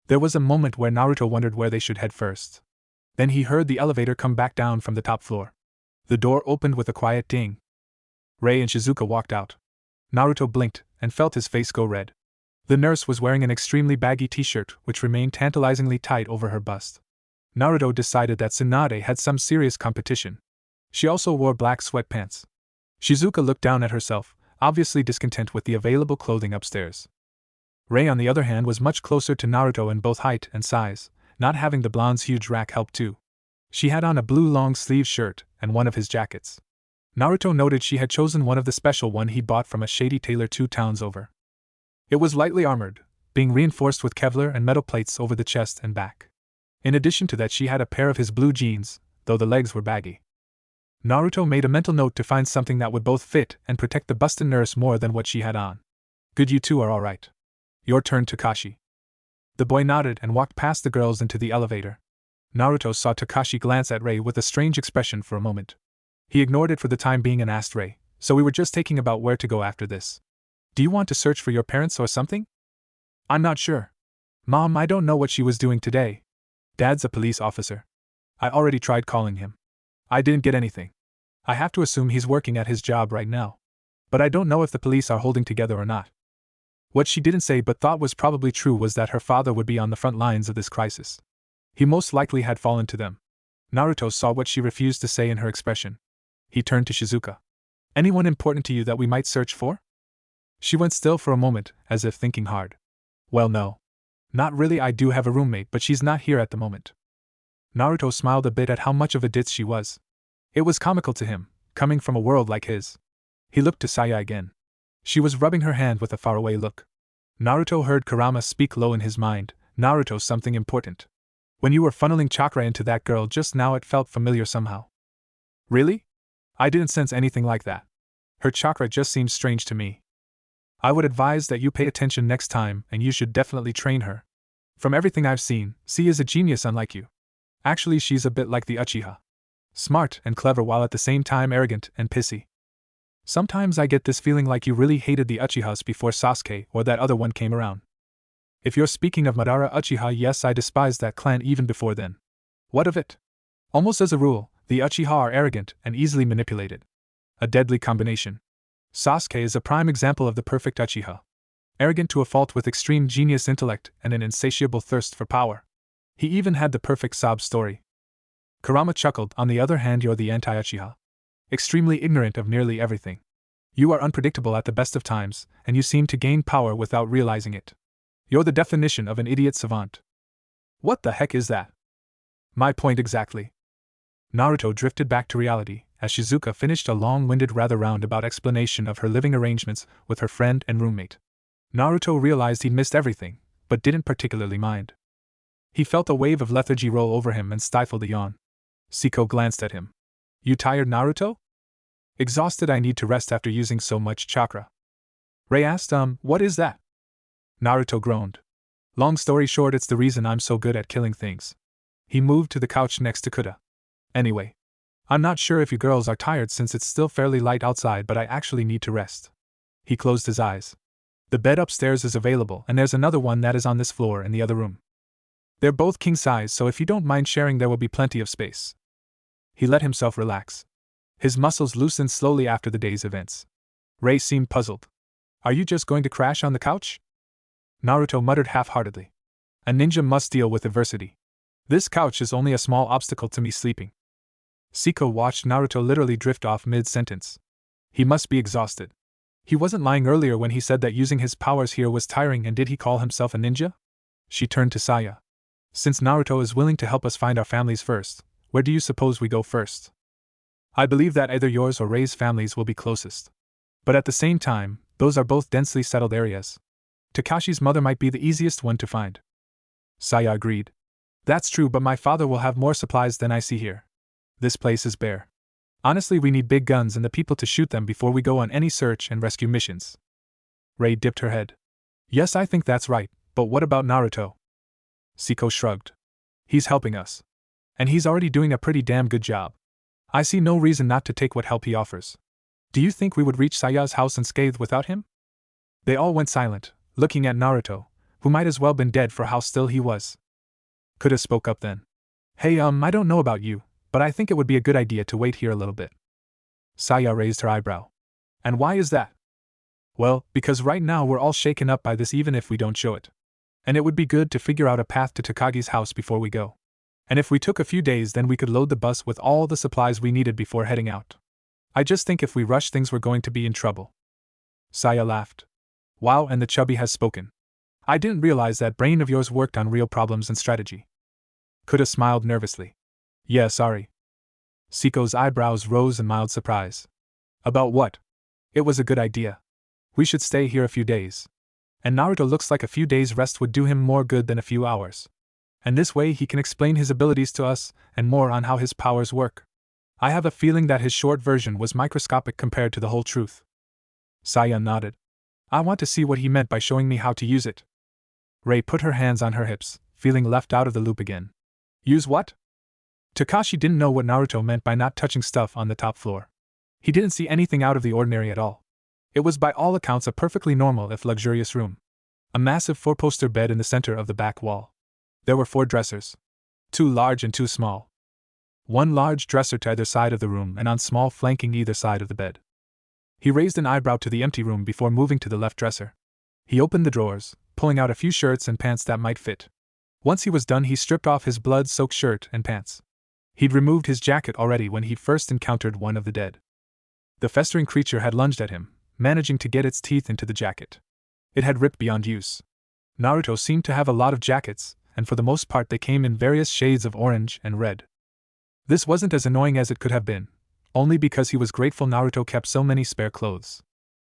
There was a moment where Naruto wondered where they should head first. Then he heard the elevator come back down from the top floor. The door opened with a quiet ding. Rei and Shizuka walked out. Naruto blinked and felt his face go red. The nurse was wearing an extremely baggy t-shirt which remained tantalizingly tight over her bust. Naruto decided that Tsunade had some serious competition. She also wore black sweatpants. Shizuka looked down at herself, obviously discontent with the available clothing upstairs. Rei, on the other hand, was much closer to Naruto in both height and size, not having the blonde's huge rack help too. She had on a blue long-sleeved shirt and one of his jackets. Naruto noted she had chosen one of the special one he bought from a shady tailor 2 towns over. It was lightly armored, being reinforced with Kevlar and metal plates over the chest and back. In addition to that, she had a pair of his blue jeans, though the legs were baggy. Naruto made a mental note to find something that would both fit and protect the busted nurse more than what she had on. Good, you two are all right. Your turn, Takashi. The boy nodded and walked past the girls into the elevator. Naruto saw Takashi glance at Rei with a strange expression for a moment. He ignored it for the time being and asked Rei, "So we were just thinking about where to go after this. Do you want to search for your parents or something?" "I'm not sure. Mom, I don't know what she was doing today. Dad's a police officer. I already tried calling him. I didn't get anything. I have to assume he's working at his job right now. But I don't know if the police are holding together or not." What she didn't say but thought was probably true was that her father would be on the front lines of this crisis. He most likely had fallen to them. Naruto saw what she refused to say in her expression. He turned to Shizuka. "Anyone important to you that we might search for?" She went still for a moment, as if thinking hard. "Well, no. Not really. I do have a roommate, but she's not here at the moment." Naruto smiled a bit at how much of a ditz she was. It was comical to him, coming from a world like his. He looked to Saya again. She was rubbing her hand with a faraway look. Naruto heard Kurama speak low in his mind, "Naruto, something important. When you were funneling chakra into that girl just now, it felt familiar somehow." "Really? I didn't sense anything like that. Her chakra just seemed strange to me. I would advise that you pay attention next time, and you should definitely train her. From everything I've seen, she is a genius unlike you. Actually, she's a bit like the Uchiha. Smart and clever while at the same time arrogant and pissy. Sometimes I get this feeling like you really hated the Uchihas before Sasuke or that other one came around. If you're speaking of Madara Uchiha, yes, I despised that clan even before then. What of it? Almost as a rule, the Uchiha are arrogant and easily manipulated. A deadly combination. Sasuke is a prime example of the perfect Uchiha. Arrogant to a fault with extreme genius intellect and an insatiable thirst for power. He even had the perfect sob story. Kurama chuckled. On the other hand, you're the anti-Uchiha. Extremely ignorant of nearly everything. You are unpredictable at the best of times, and you seem to gain power without realizing it. You're the definition of an idiot savant." "What the heck is that?" "My point exactly." Naruto drifted back to reality, as Shizuka finished a long-winded, rather roundabout explanation of her living arrangements with her friend and roommate. Naruto realized he'd missed everything, but didn't particularly mind. He felt a wave of lethargy roll over him and stifled a yawn. Siko glanced at him. "You tired, Naruto?" "Exhausted. I need to rest after using so much chakra." Rei asked, what is that?" Naruto groaned. "Long story short, it's the reason I'm so good at killing things." He moved to the couch next to Kuda. "Anyway, I'm not sure if you girls are tired since it's still fairly light outside, but I actually need to rest." He closed his eyes. "The bed upstairs is available, and there's another one that is on this floor in the other room. They're both king size, so if you don't mind sharing, there will be plenty of space." He let himself relax. His muscles loosened slowly after the day's events. Rei seemed puzzled. "Are you just going to crash on the couch?" Naruto muttered half-heartedly. "A ninja must deal with adversity. This couch is only a small obstacle to me sleeping." Siko watched Naruto literally drift off mid-sentence. He must be exhausted. He wasn't lying earlier when he said that using his powers here was tiring, and did he call himself a ninja? She turned to Saya. "Since Naruto is willing to help us find our families first, where do you suppose we go first?" "I believe that either yours or Rei's families will be closest. But at the same time, those are both densely settled areas. Takashi's mother might be the easiest one to find." Saya agreed. "That's true, but my father will have more supplies than I see here. This place is bare. Honestly, we need big guns and the people to shoot them before we go on any search and rescue missions." Rei dipped her head. "Yes, I think that's right, but what about Naruto?" Siko shrugged. "He's helping us. And he's already doing a pretty damn good job. I see no reason not to take what help he offers. Do you think we would reach Saya's house unscathed without him?" They all went silent, looking at Naruto, who might as well been dead for how still he was. Kuda spoke up then. Hey, I don't know about you, but I think it would be a good idea to wait here a little bit. Saya raised her eyebrow. And why is that? Well, because right now we're all shaken up by this even if we don't show it. And it would be good to figure out a path to Takagi's house before we go. And if we took a few days, then we could load the bus with all the supplies we needed before heading out. I just think if we rush things we're going to be in trouble. Saya laughed. Wow, and the chubby has spoken. I didn't realize that brain of yours worked on real problems and strategy. Kuda smiled nervously. Yeah, sorry. Siko's eyebrows rose in mild surprise. About what? It was a good idea. We should stay here a few days. And Naruto looks like a few days' rest would do him more good than a few hours. And this way he can explain his abilities to us, and more on how his powers work. I have a feeling that his short version was microscopic compared to the whole truth. Saya nodded. I want to see what he meant by showing me how to use it. Rei put her hands on her hips, feeling left out of the loop again. Use what? Takashi didn't know what Naruto meant by not touching stuff on the top floor. He didn't see anything out of the ordinary at all. It was by all accounts a perfectly normal if luxurious room. A massive 4-poster bed in the center of the back wall. There were 4 dressers. 2 large and 2 small. 1 large dresser to either side of the room and on small flanking either side of the bed. He raised an eyebrow to the empty room before moving to the left dresser. He opened the drawers, pulling out a few shirts and pants that might fit. Once he was done, he stripped off his blood-soaked shirt and pants. He'd removed his jacket already when he first encountered one of the dead. The festering creature had lunged at him, managing to get its teeth into the jacket. It had ripped beyond use. Naruto seemed to have a lot of jackets, and for the most part they came in various shades of orange and red. This wasn't as annoying as it could have been, only because he was grateful Naruto kept so many spare clothes.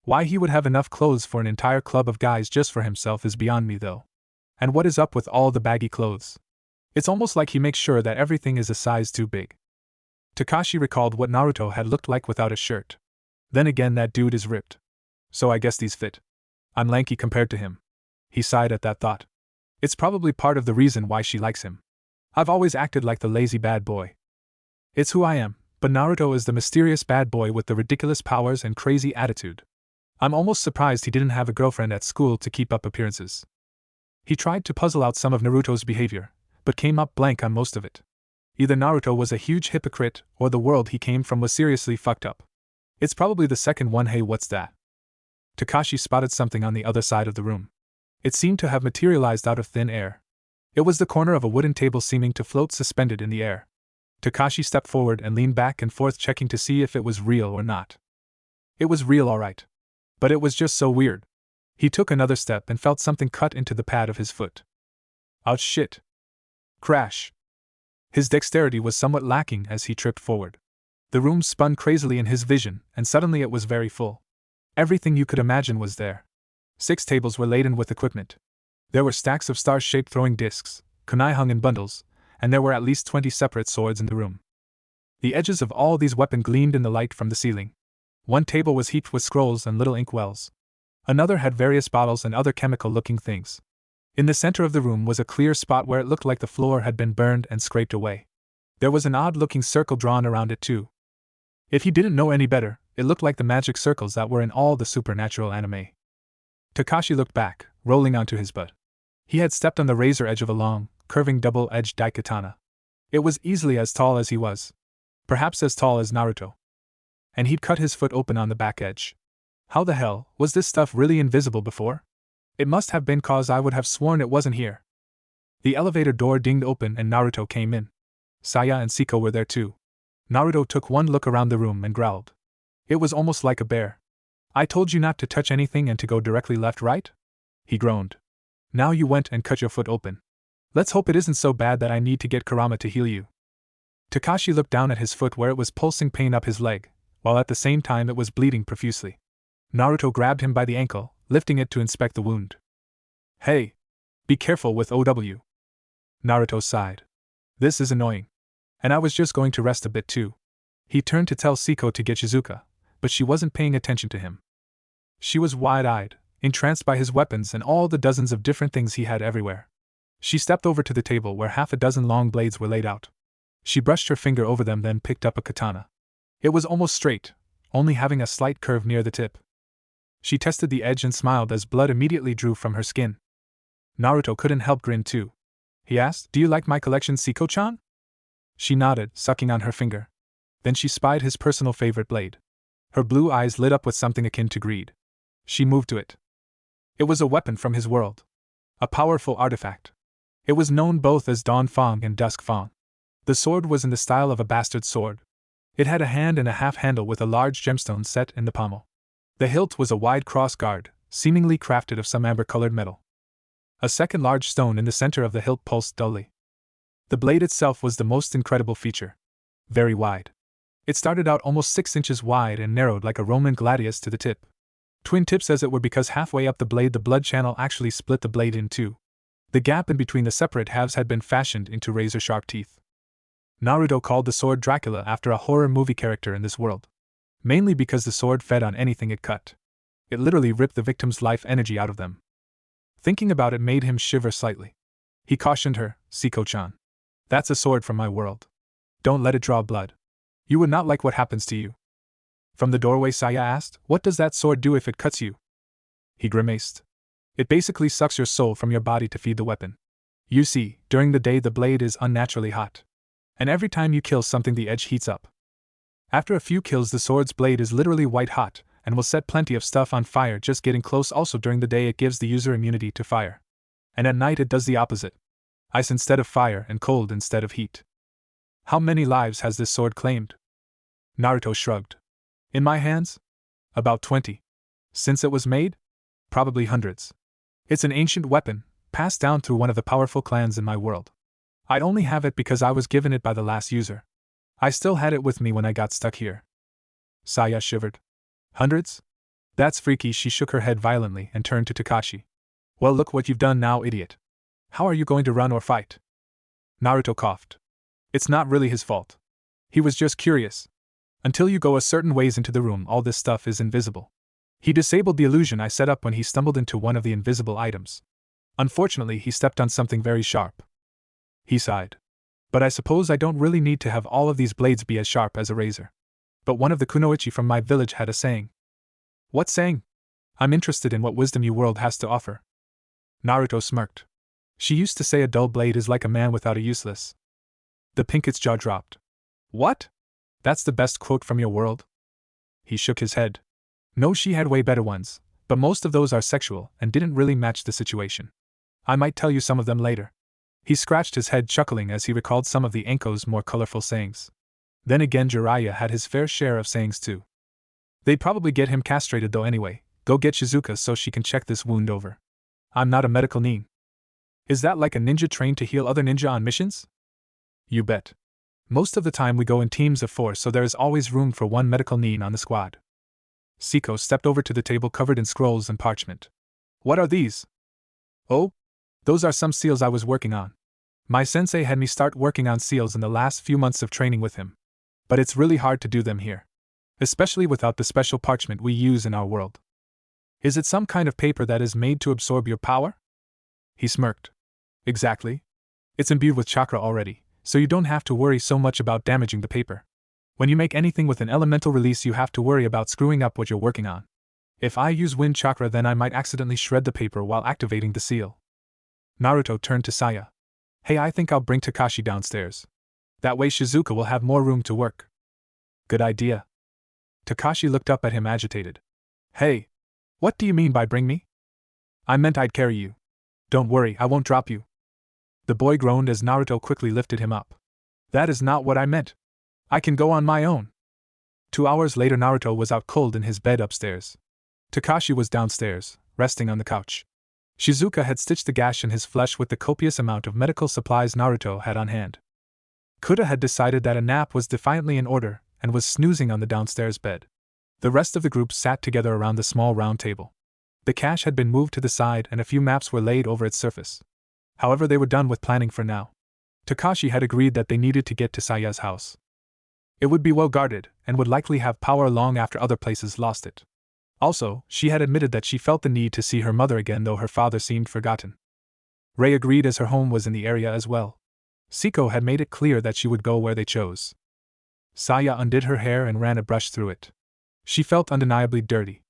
Why he would have enough clothes for an entire club of guys just for himself is beyond me though. And what is up with all the baggy clothes? It's almost like he makes sure that everything is a size too big. Takashi recalled what Naruto had looked like without a shirt. Then again, that dude is ripped. So I guess these fit. I'm lanky compared to him. He sighed at that thought. It's probably part of the reason why she likes him. I've always acted like the lazy bad boy. It's who I am, but Naruto is the mysterious bad boy with the ridiculous powers and crazy attitude. I'm almost surprised he didn't have a girlfriend at school to keep up appearances. He tried to puzzle out some of Naruto's behavior, but came up blank on most of it. Either Naruto was a huge hypocrite, or the world he came from was seriously fucked up. It's probably the second one. Hey, what's that? Takashi spotted something on the other side of the room. It seemed to have materialized out of thin air. It was the corner of a wooden table seeming to float suspended in the air. Takashi stepped forward and leaned back and forth, checking to see if it was real or not. It was real, all right. But it was just so weird. He took another step and felt something cut into the pad of his foot. Ouch, shit. Crash. His dexterity was somewhat lacking as he tripped forward. The room spun crazily in his vision, and suddenly it was very full. Everything you could imagine was there. 6 tables were laden with equipment. There were stacks of star-shaped throwing discs, kunai hung in bundles, and there were at least 20 separate swords in the room. The edges of all these weapons gleamed in the light from the ceiling. One table was heaped with scrolls and little ink wells. Another had various bottles and other chemical-looking things. In the center of the room was a clear spot where it looked like the floor had been burned and scraped away. There was an odd-looking circle drawn around it too. If he didn't know any better, it looked like the magic circles that were in all the supernatural anime. Takashi looked back, rolling onto his butt. He had stepped on the razor edge of a long, curving double-edged daikatana. It was easily as tall as he was. Perhaps as tall as Naruto. And he'd cut his foot open on the back edge. How the hell was this stuff really invisible before? It must have been cause I would have sworn it wasn't here. The elevator door dinged open and Naruto came in. Saya and Siko were there too. Naruto took one look around the room and growled. It was almost like a bear. I told you not to touch anything and to go directly left-right? He groaned. Now you went and cut your foot open. Let's hope it isn't so bad that I need to get Kurama to heal you. Takashi looked down at his foot where it was pulsing pain up his leg, while at the same time it was bleeding profusely. Naruto grabbed him by the ankle, lifting it to inspect the wound. Hey! Be careful with OW. Naruto sighed. This is annoying. And I was just going to rest a bit too. He turned to tell Siko to get Shizuka, but she wasn't paying attention to him. She was wide-eyed, entranced by his weapons and all the dozens of different things he had everywhere. She stepped over to the table where half a dozen long blades were laid out. She brushed her finger over them, then picked up a katana. It was almost straight, only having a slight curve near the tip. She tested the edge and smiled as blood immediately drew from her skin. Naruto couldn't help grin too. He asked, "Do you like my collection, Siko-chan?" She nodded, sucking on her finger. Then she spied his personal favorite blade. Her blue eyes lit up with something akin to greed. She moved to it. It was a weapon from his world. A powerful artifact. It was known both as Dawn Fang and Dusk Fang. The sword was in the style of a bastard sword. It had a hand and a half handle with a large gemstone set in the pommel. The hilt was a wide cross guard, seemingly crafted of some amber-colored metal. A second large stone in the center of the hilt pulsed dully. The blade itself was the most incredible feature. Very wide. It started out almost 6 inches wide and narrowed like a Roman gladius to the tip. Twin tips as it were, because halfway up the blade the blood channel actually split the blade in two. The gap in between the separate halves had been fashioned into razor-sharp teeth. Naruto called the sword Dracula after a horror movie character in this world. Mainly because the sword fed on anything it cut. It literally ripped the victim's life energy out of them. Thinking about it made him shiver slightly. He cautioned her, "Siko-chan. That's a sword from my world. Don't let it draw blood. You would not like what happens to you." From the doorway Saya asked, "What does that sword do if it cuts you?" He grimaced. "It basically sucks your soul from your body to feed the weapon. You see, during the day the blade is unnaturally hot. And every time you kill something the edge heats up. After a few kills the sword's blade is literally white hot, and will set plenty of stuff on fire just getting close. Also during the day it gives the user immunity to fire. And at night it does the opposite. Ice instead of fire and cold instead of heat." "How many lives has this sword claimed?" Naruto shrugged. "In my hands? About 20. Since it was made? Probably hundreds. It's an ancient weapon, passed down through one of the powerful clans in my world. I only have it because I was given it by the last user. I still had it with me when I got stuck here." Saya shivered. "Hundreds? That's freaky." She shook her head violently and turned to Takashi. "Well, look what you've done now, idiot. How are you going to run or fight?" Naruto coughed. It's not really his fault. He was just curious. Until you go a certain ways into the room, all this stuff is invisible. He disabled the illusion I set up when he stumbled into one of the invisible items. Unfortunately, he stepped on something very sharp. He sighed. "But I suppose I don't really need to have all of these blades be as sharp as a razor. But one of the kunoichi from my village had a saying." "What saying?" "I'm interested in what wisdom your world has to offer." Naruto smirked. "She used to say a dull blade is like a man without a useless." The pinket's jaw dropped. "What? That's the best quote from your world?" He shook his head. "No, she had way better ones, but most of those are sexual and didn't really match the situation. I might tell you some of them later." He scratched his head, chuckling as he recalled some of the Enko's more colorful sayings. Then again, Jiraiya had his fair share of sayings too. "They'd probably get him castrated though anyway. Go get Shizuka so she can check this wound over. I'm not a medical nin." "Is that like a ninja trained to heal other ninja on missions?" "You bet. Most of the time we go in teams of 4, so there is always room for one medical nin on the squad." Siko stepped over to the table covered in scrolls and parchment. "What are these?" "Oh, those are some seals I was working on. My sensei had me start working on seals in the last few months of training with him. But it's really hard to do them here. Especially without the special parchment we use in our world." "Is it some kind of paper that is made to absorb your power?" He smirked. "Exactly. It's imbued with chakra already, so you don't have to worry so much about damaging the paper. When you make anything with an elemental release you have to worry about screwing up what you're working on. If I use wind chakra then I might accidentally shred the paper while activating the seal." Naruto turned to Saya. "Hey, I think I'll bring Takashi downstairs. That way Shizuka will have more room to work." "Good idea." Takashi looked up at him agitated. "Hey, what do you mean by bring me?" "I meant I'd carry you. Don't worry, I won't drop you." The boy groaned as Naruto quickly lifted him up. "That is not what I meant. I can go on my own." 2 hours later Naruto was out cold in his bed upstairs. Takashi was downstairs, resting on the couch. Shizuka had stitched the gash in his flesh with the copious amount of medical supplies Naruto had on hand. Kuta had decided that a nap was defiantly in order, and was snoozing on the downstairs bed. The rest of the group sat together around the small round table. The cache had been moved to the side and a few maps were laid over its surface. However, they were done with planning for now. Takashi had agreed that they needed to get to Saya's house. It would be well guarded, and would likely have power long after other places lost it. Also, she had admitted that she felt the need to see her mother again, though her father seemed forgotten. Rei agreed, as her home was in the area as well. Siko had made it clear that she would go where they chose. Saya undid her hair and ran a brush through it. She felt undeniably dirty.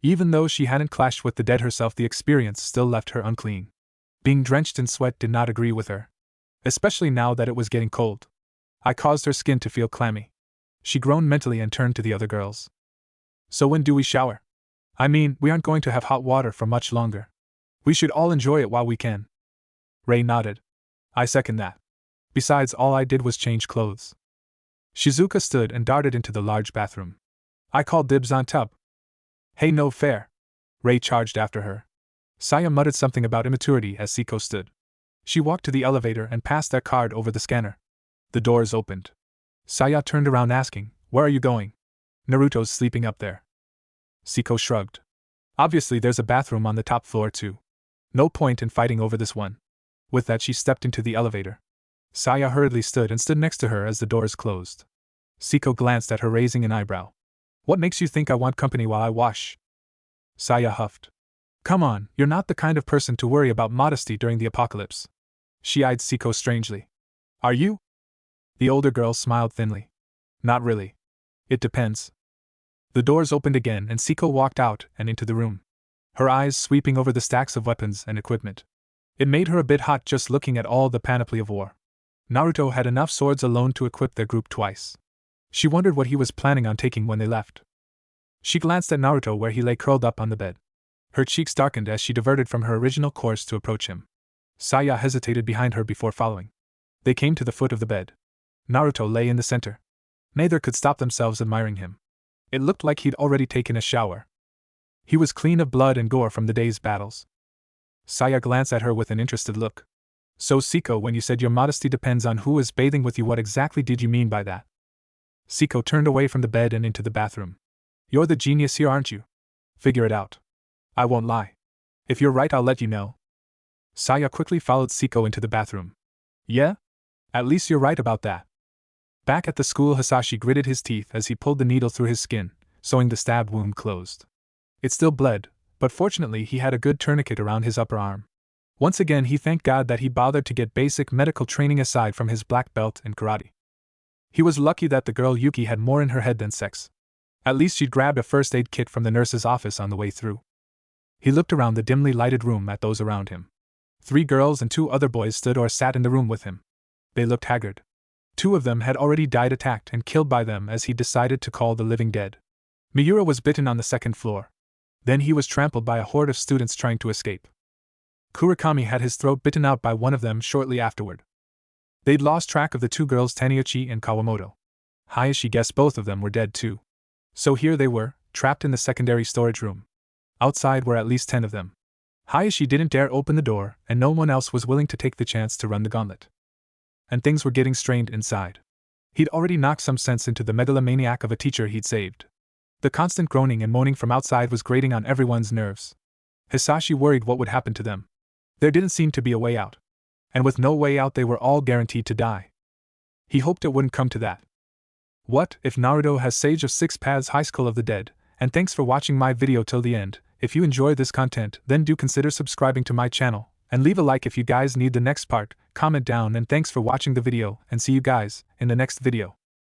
Even though she hadn't clashed with the dead herself, the experience still left her unclean. Being drenched in sweat did not agree with her, especially now that it was getting cold. I caused her skin to feel clammy. She groaned mentally and turned to the other girls. So when do we shower? I mean, we aren't going to have hot water for much longer. We should all enjoy it while we can. Ray nodded. I second that. Besides, all I did was change clothes. Shizuka stood and darted into the large bathroom. I called dibs on tub. Hey, no fair. Ray charged after her. Saya muttered something about immaturity as Siko stood. She walked to the elevator and passed that card over the scanner. The doors opened. Saya turned around asking, Where are you going? Naruto's sleeping up there. Siko shrugged. Obviously there's a bathroom on the top floor too. No point in fighting over this one. With that she stepped into the elevator. Saya hurriedly stood next to her as the doors closed. Siko glanced at her, raising an eyebrow. What makes you think I want company while I wash? Saya huffed. Come on, you're not the kind of person to worry about modesty during the apocalypse. She eyed Siko strangely. Are you? The older girl smiled thinly. Not really. It depends. The doors opened again and Siko walked out and into the room, her eyes sweeping over the stacks of weapons and equipment. It made her a bit hot just looking at all the panoply of war. Naruto had enough swords alone to equip their group twice. She wondered what he was planning on taking when they left. She glanced at Naruto where he lay curled up on the bed. Her cheeks darkened as she diverted from her original course to approach him. Saya hesitated behind her before following. They came to the foot of the bed. Naruto lay in the center. Neither could stop themselves admiring him. It looked like he'd already taken a shower. He was clean of blood and gore from the day's battles. Saya glanced at her with an interested look. So Siko, when you said your modesty depends on who is bathing with you, what exactly did you mean by that? Siko turned away from the bed and into the bathroom. You're the genius here, aren't you? Figure it out. I won't lie. If you're right, I'll let you know. Saya quickly followed Siko into the bathroom. Yeah? At least you're right about that. Back at the school, Hisashi gritted his teeth as he pulled the needle through his skin, sewing the stab wound closed. It still bled, but fortunately he had a good tourniquet around his upper arm. Once again he thanked God that he bothered to get basic medical training aside from his black belt in karate. He was lucky that the girl Yuki had more in her head than sex. At least she'd grabbed a first aid kit from the nurse's office on the way through. He looked around the dimly lighted room at those around him. 3 girls and 2 other boys stood or sat in the room with him. They looked haggard. 2 of them had already died attacked and killed by them as he decided to call the living dead. Miura was bitten on the 2nd floor. Then he was trampled by a horde of students trying to escape. Kurakami had his throat bitten out by one of them shortly afterward. They'd lost track of the 2 girls, Taniyuchi and Kawamoto. Hayashi guessed both of them were dead too. So here they were, trapped in the secondary storage room. Outside were at least 10 of them. Hayashi didn't dare open the door, and no one else was willing to take the chance to run the gauntlet. And things were getting strained inside. He'd already knocked some sense into the megalomaniac of a teacher he'd saved. The constant groaning and moaning from outside was grating on everyone's nerves. Hisashi worried what would happen to them. There didn't seem to be a way out. And with no way out, they were all guaranteed to die. He hoped it wouldn't come to that. What if Naruto has Sage of 6 Paths Highschool of the Dead? And thanks for watching my video till the end. If you enjoy this content, then do consider subscribing to my channel, and leave a like if you guys need the next part. Comment down, and thanks for watching the video, and see you guys in the next video.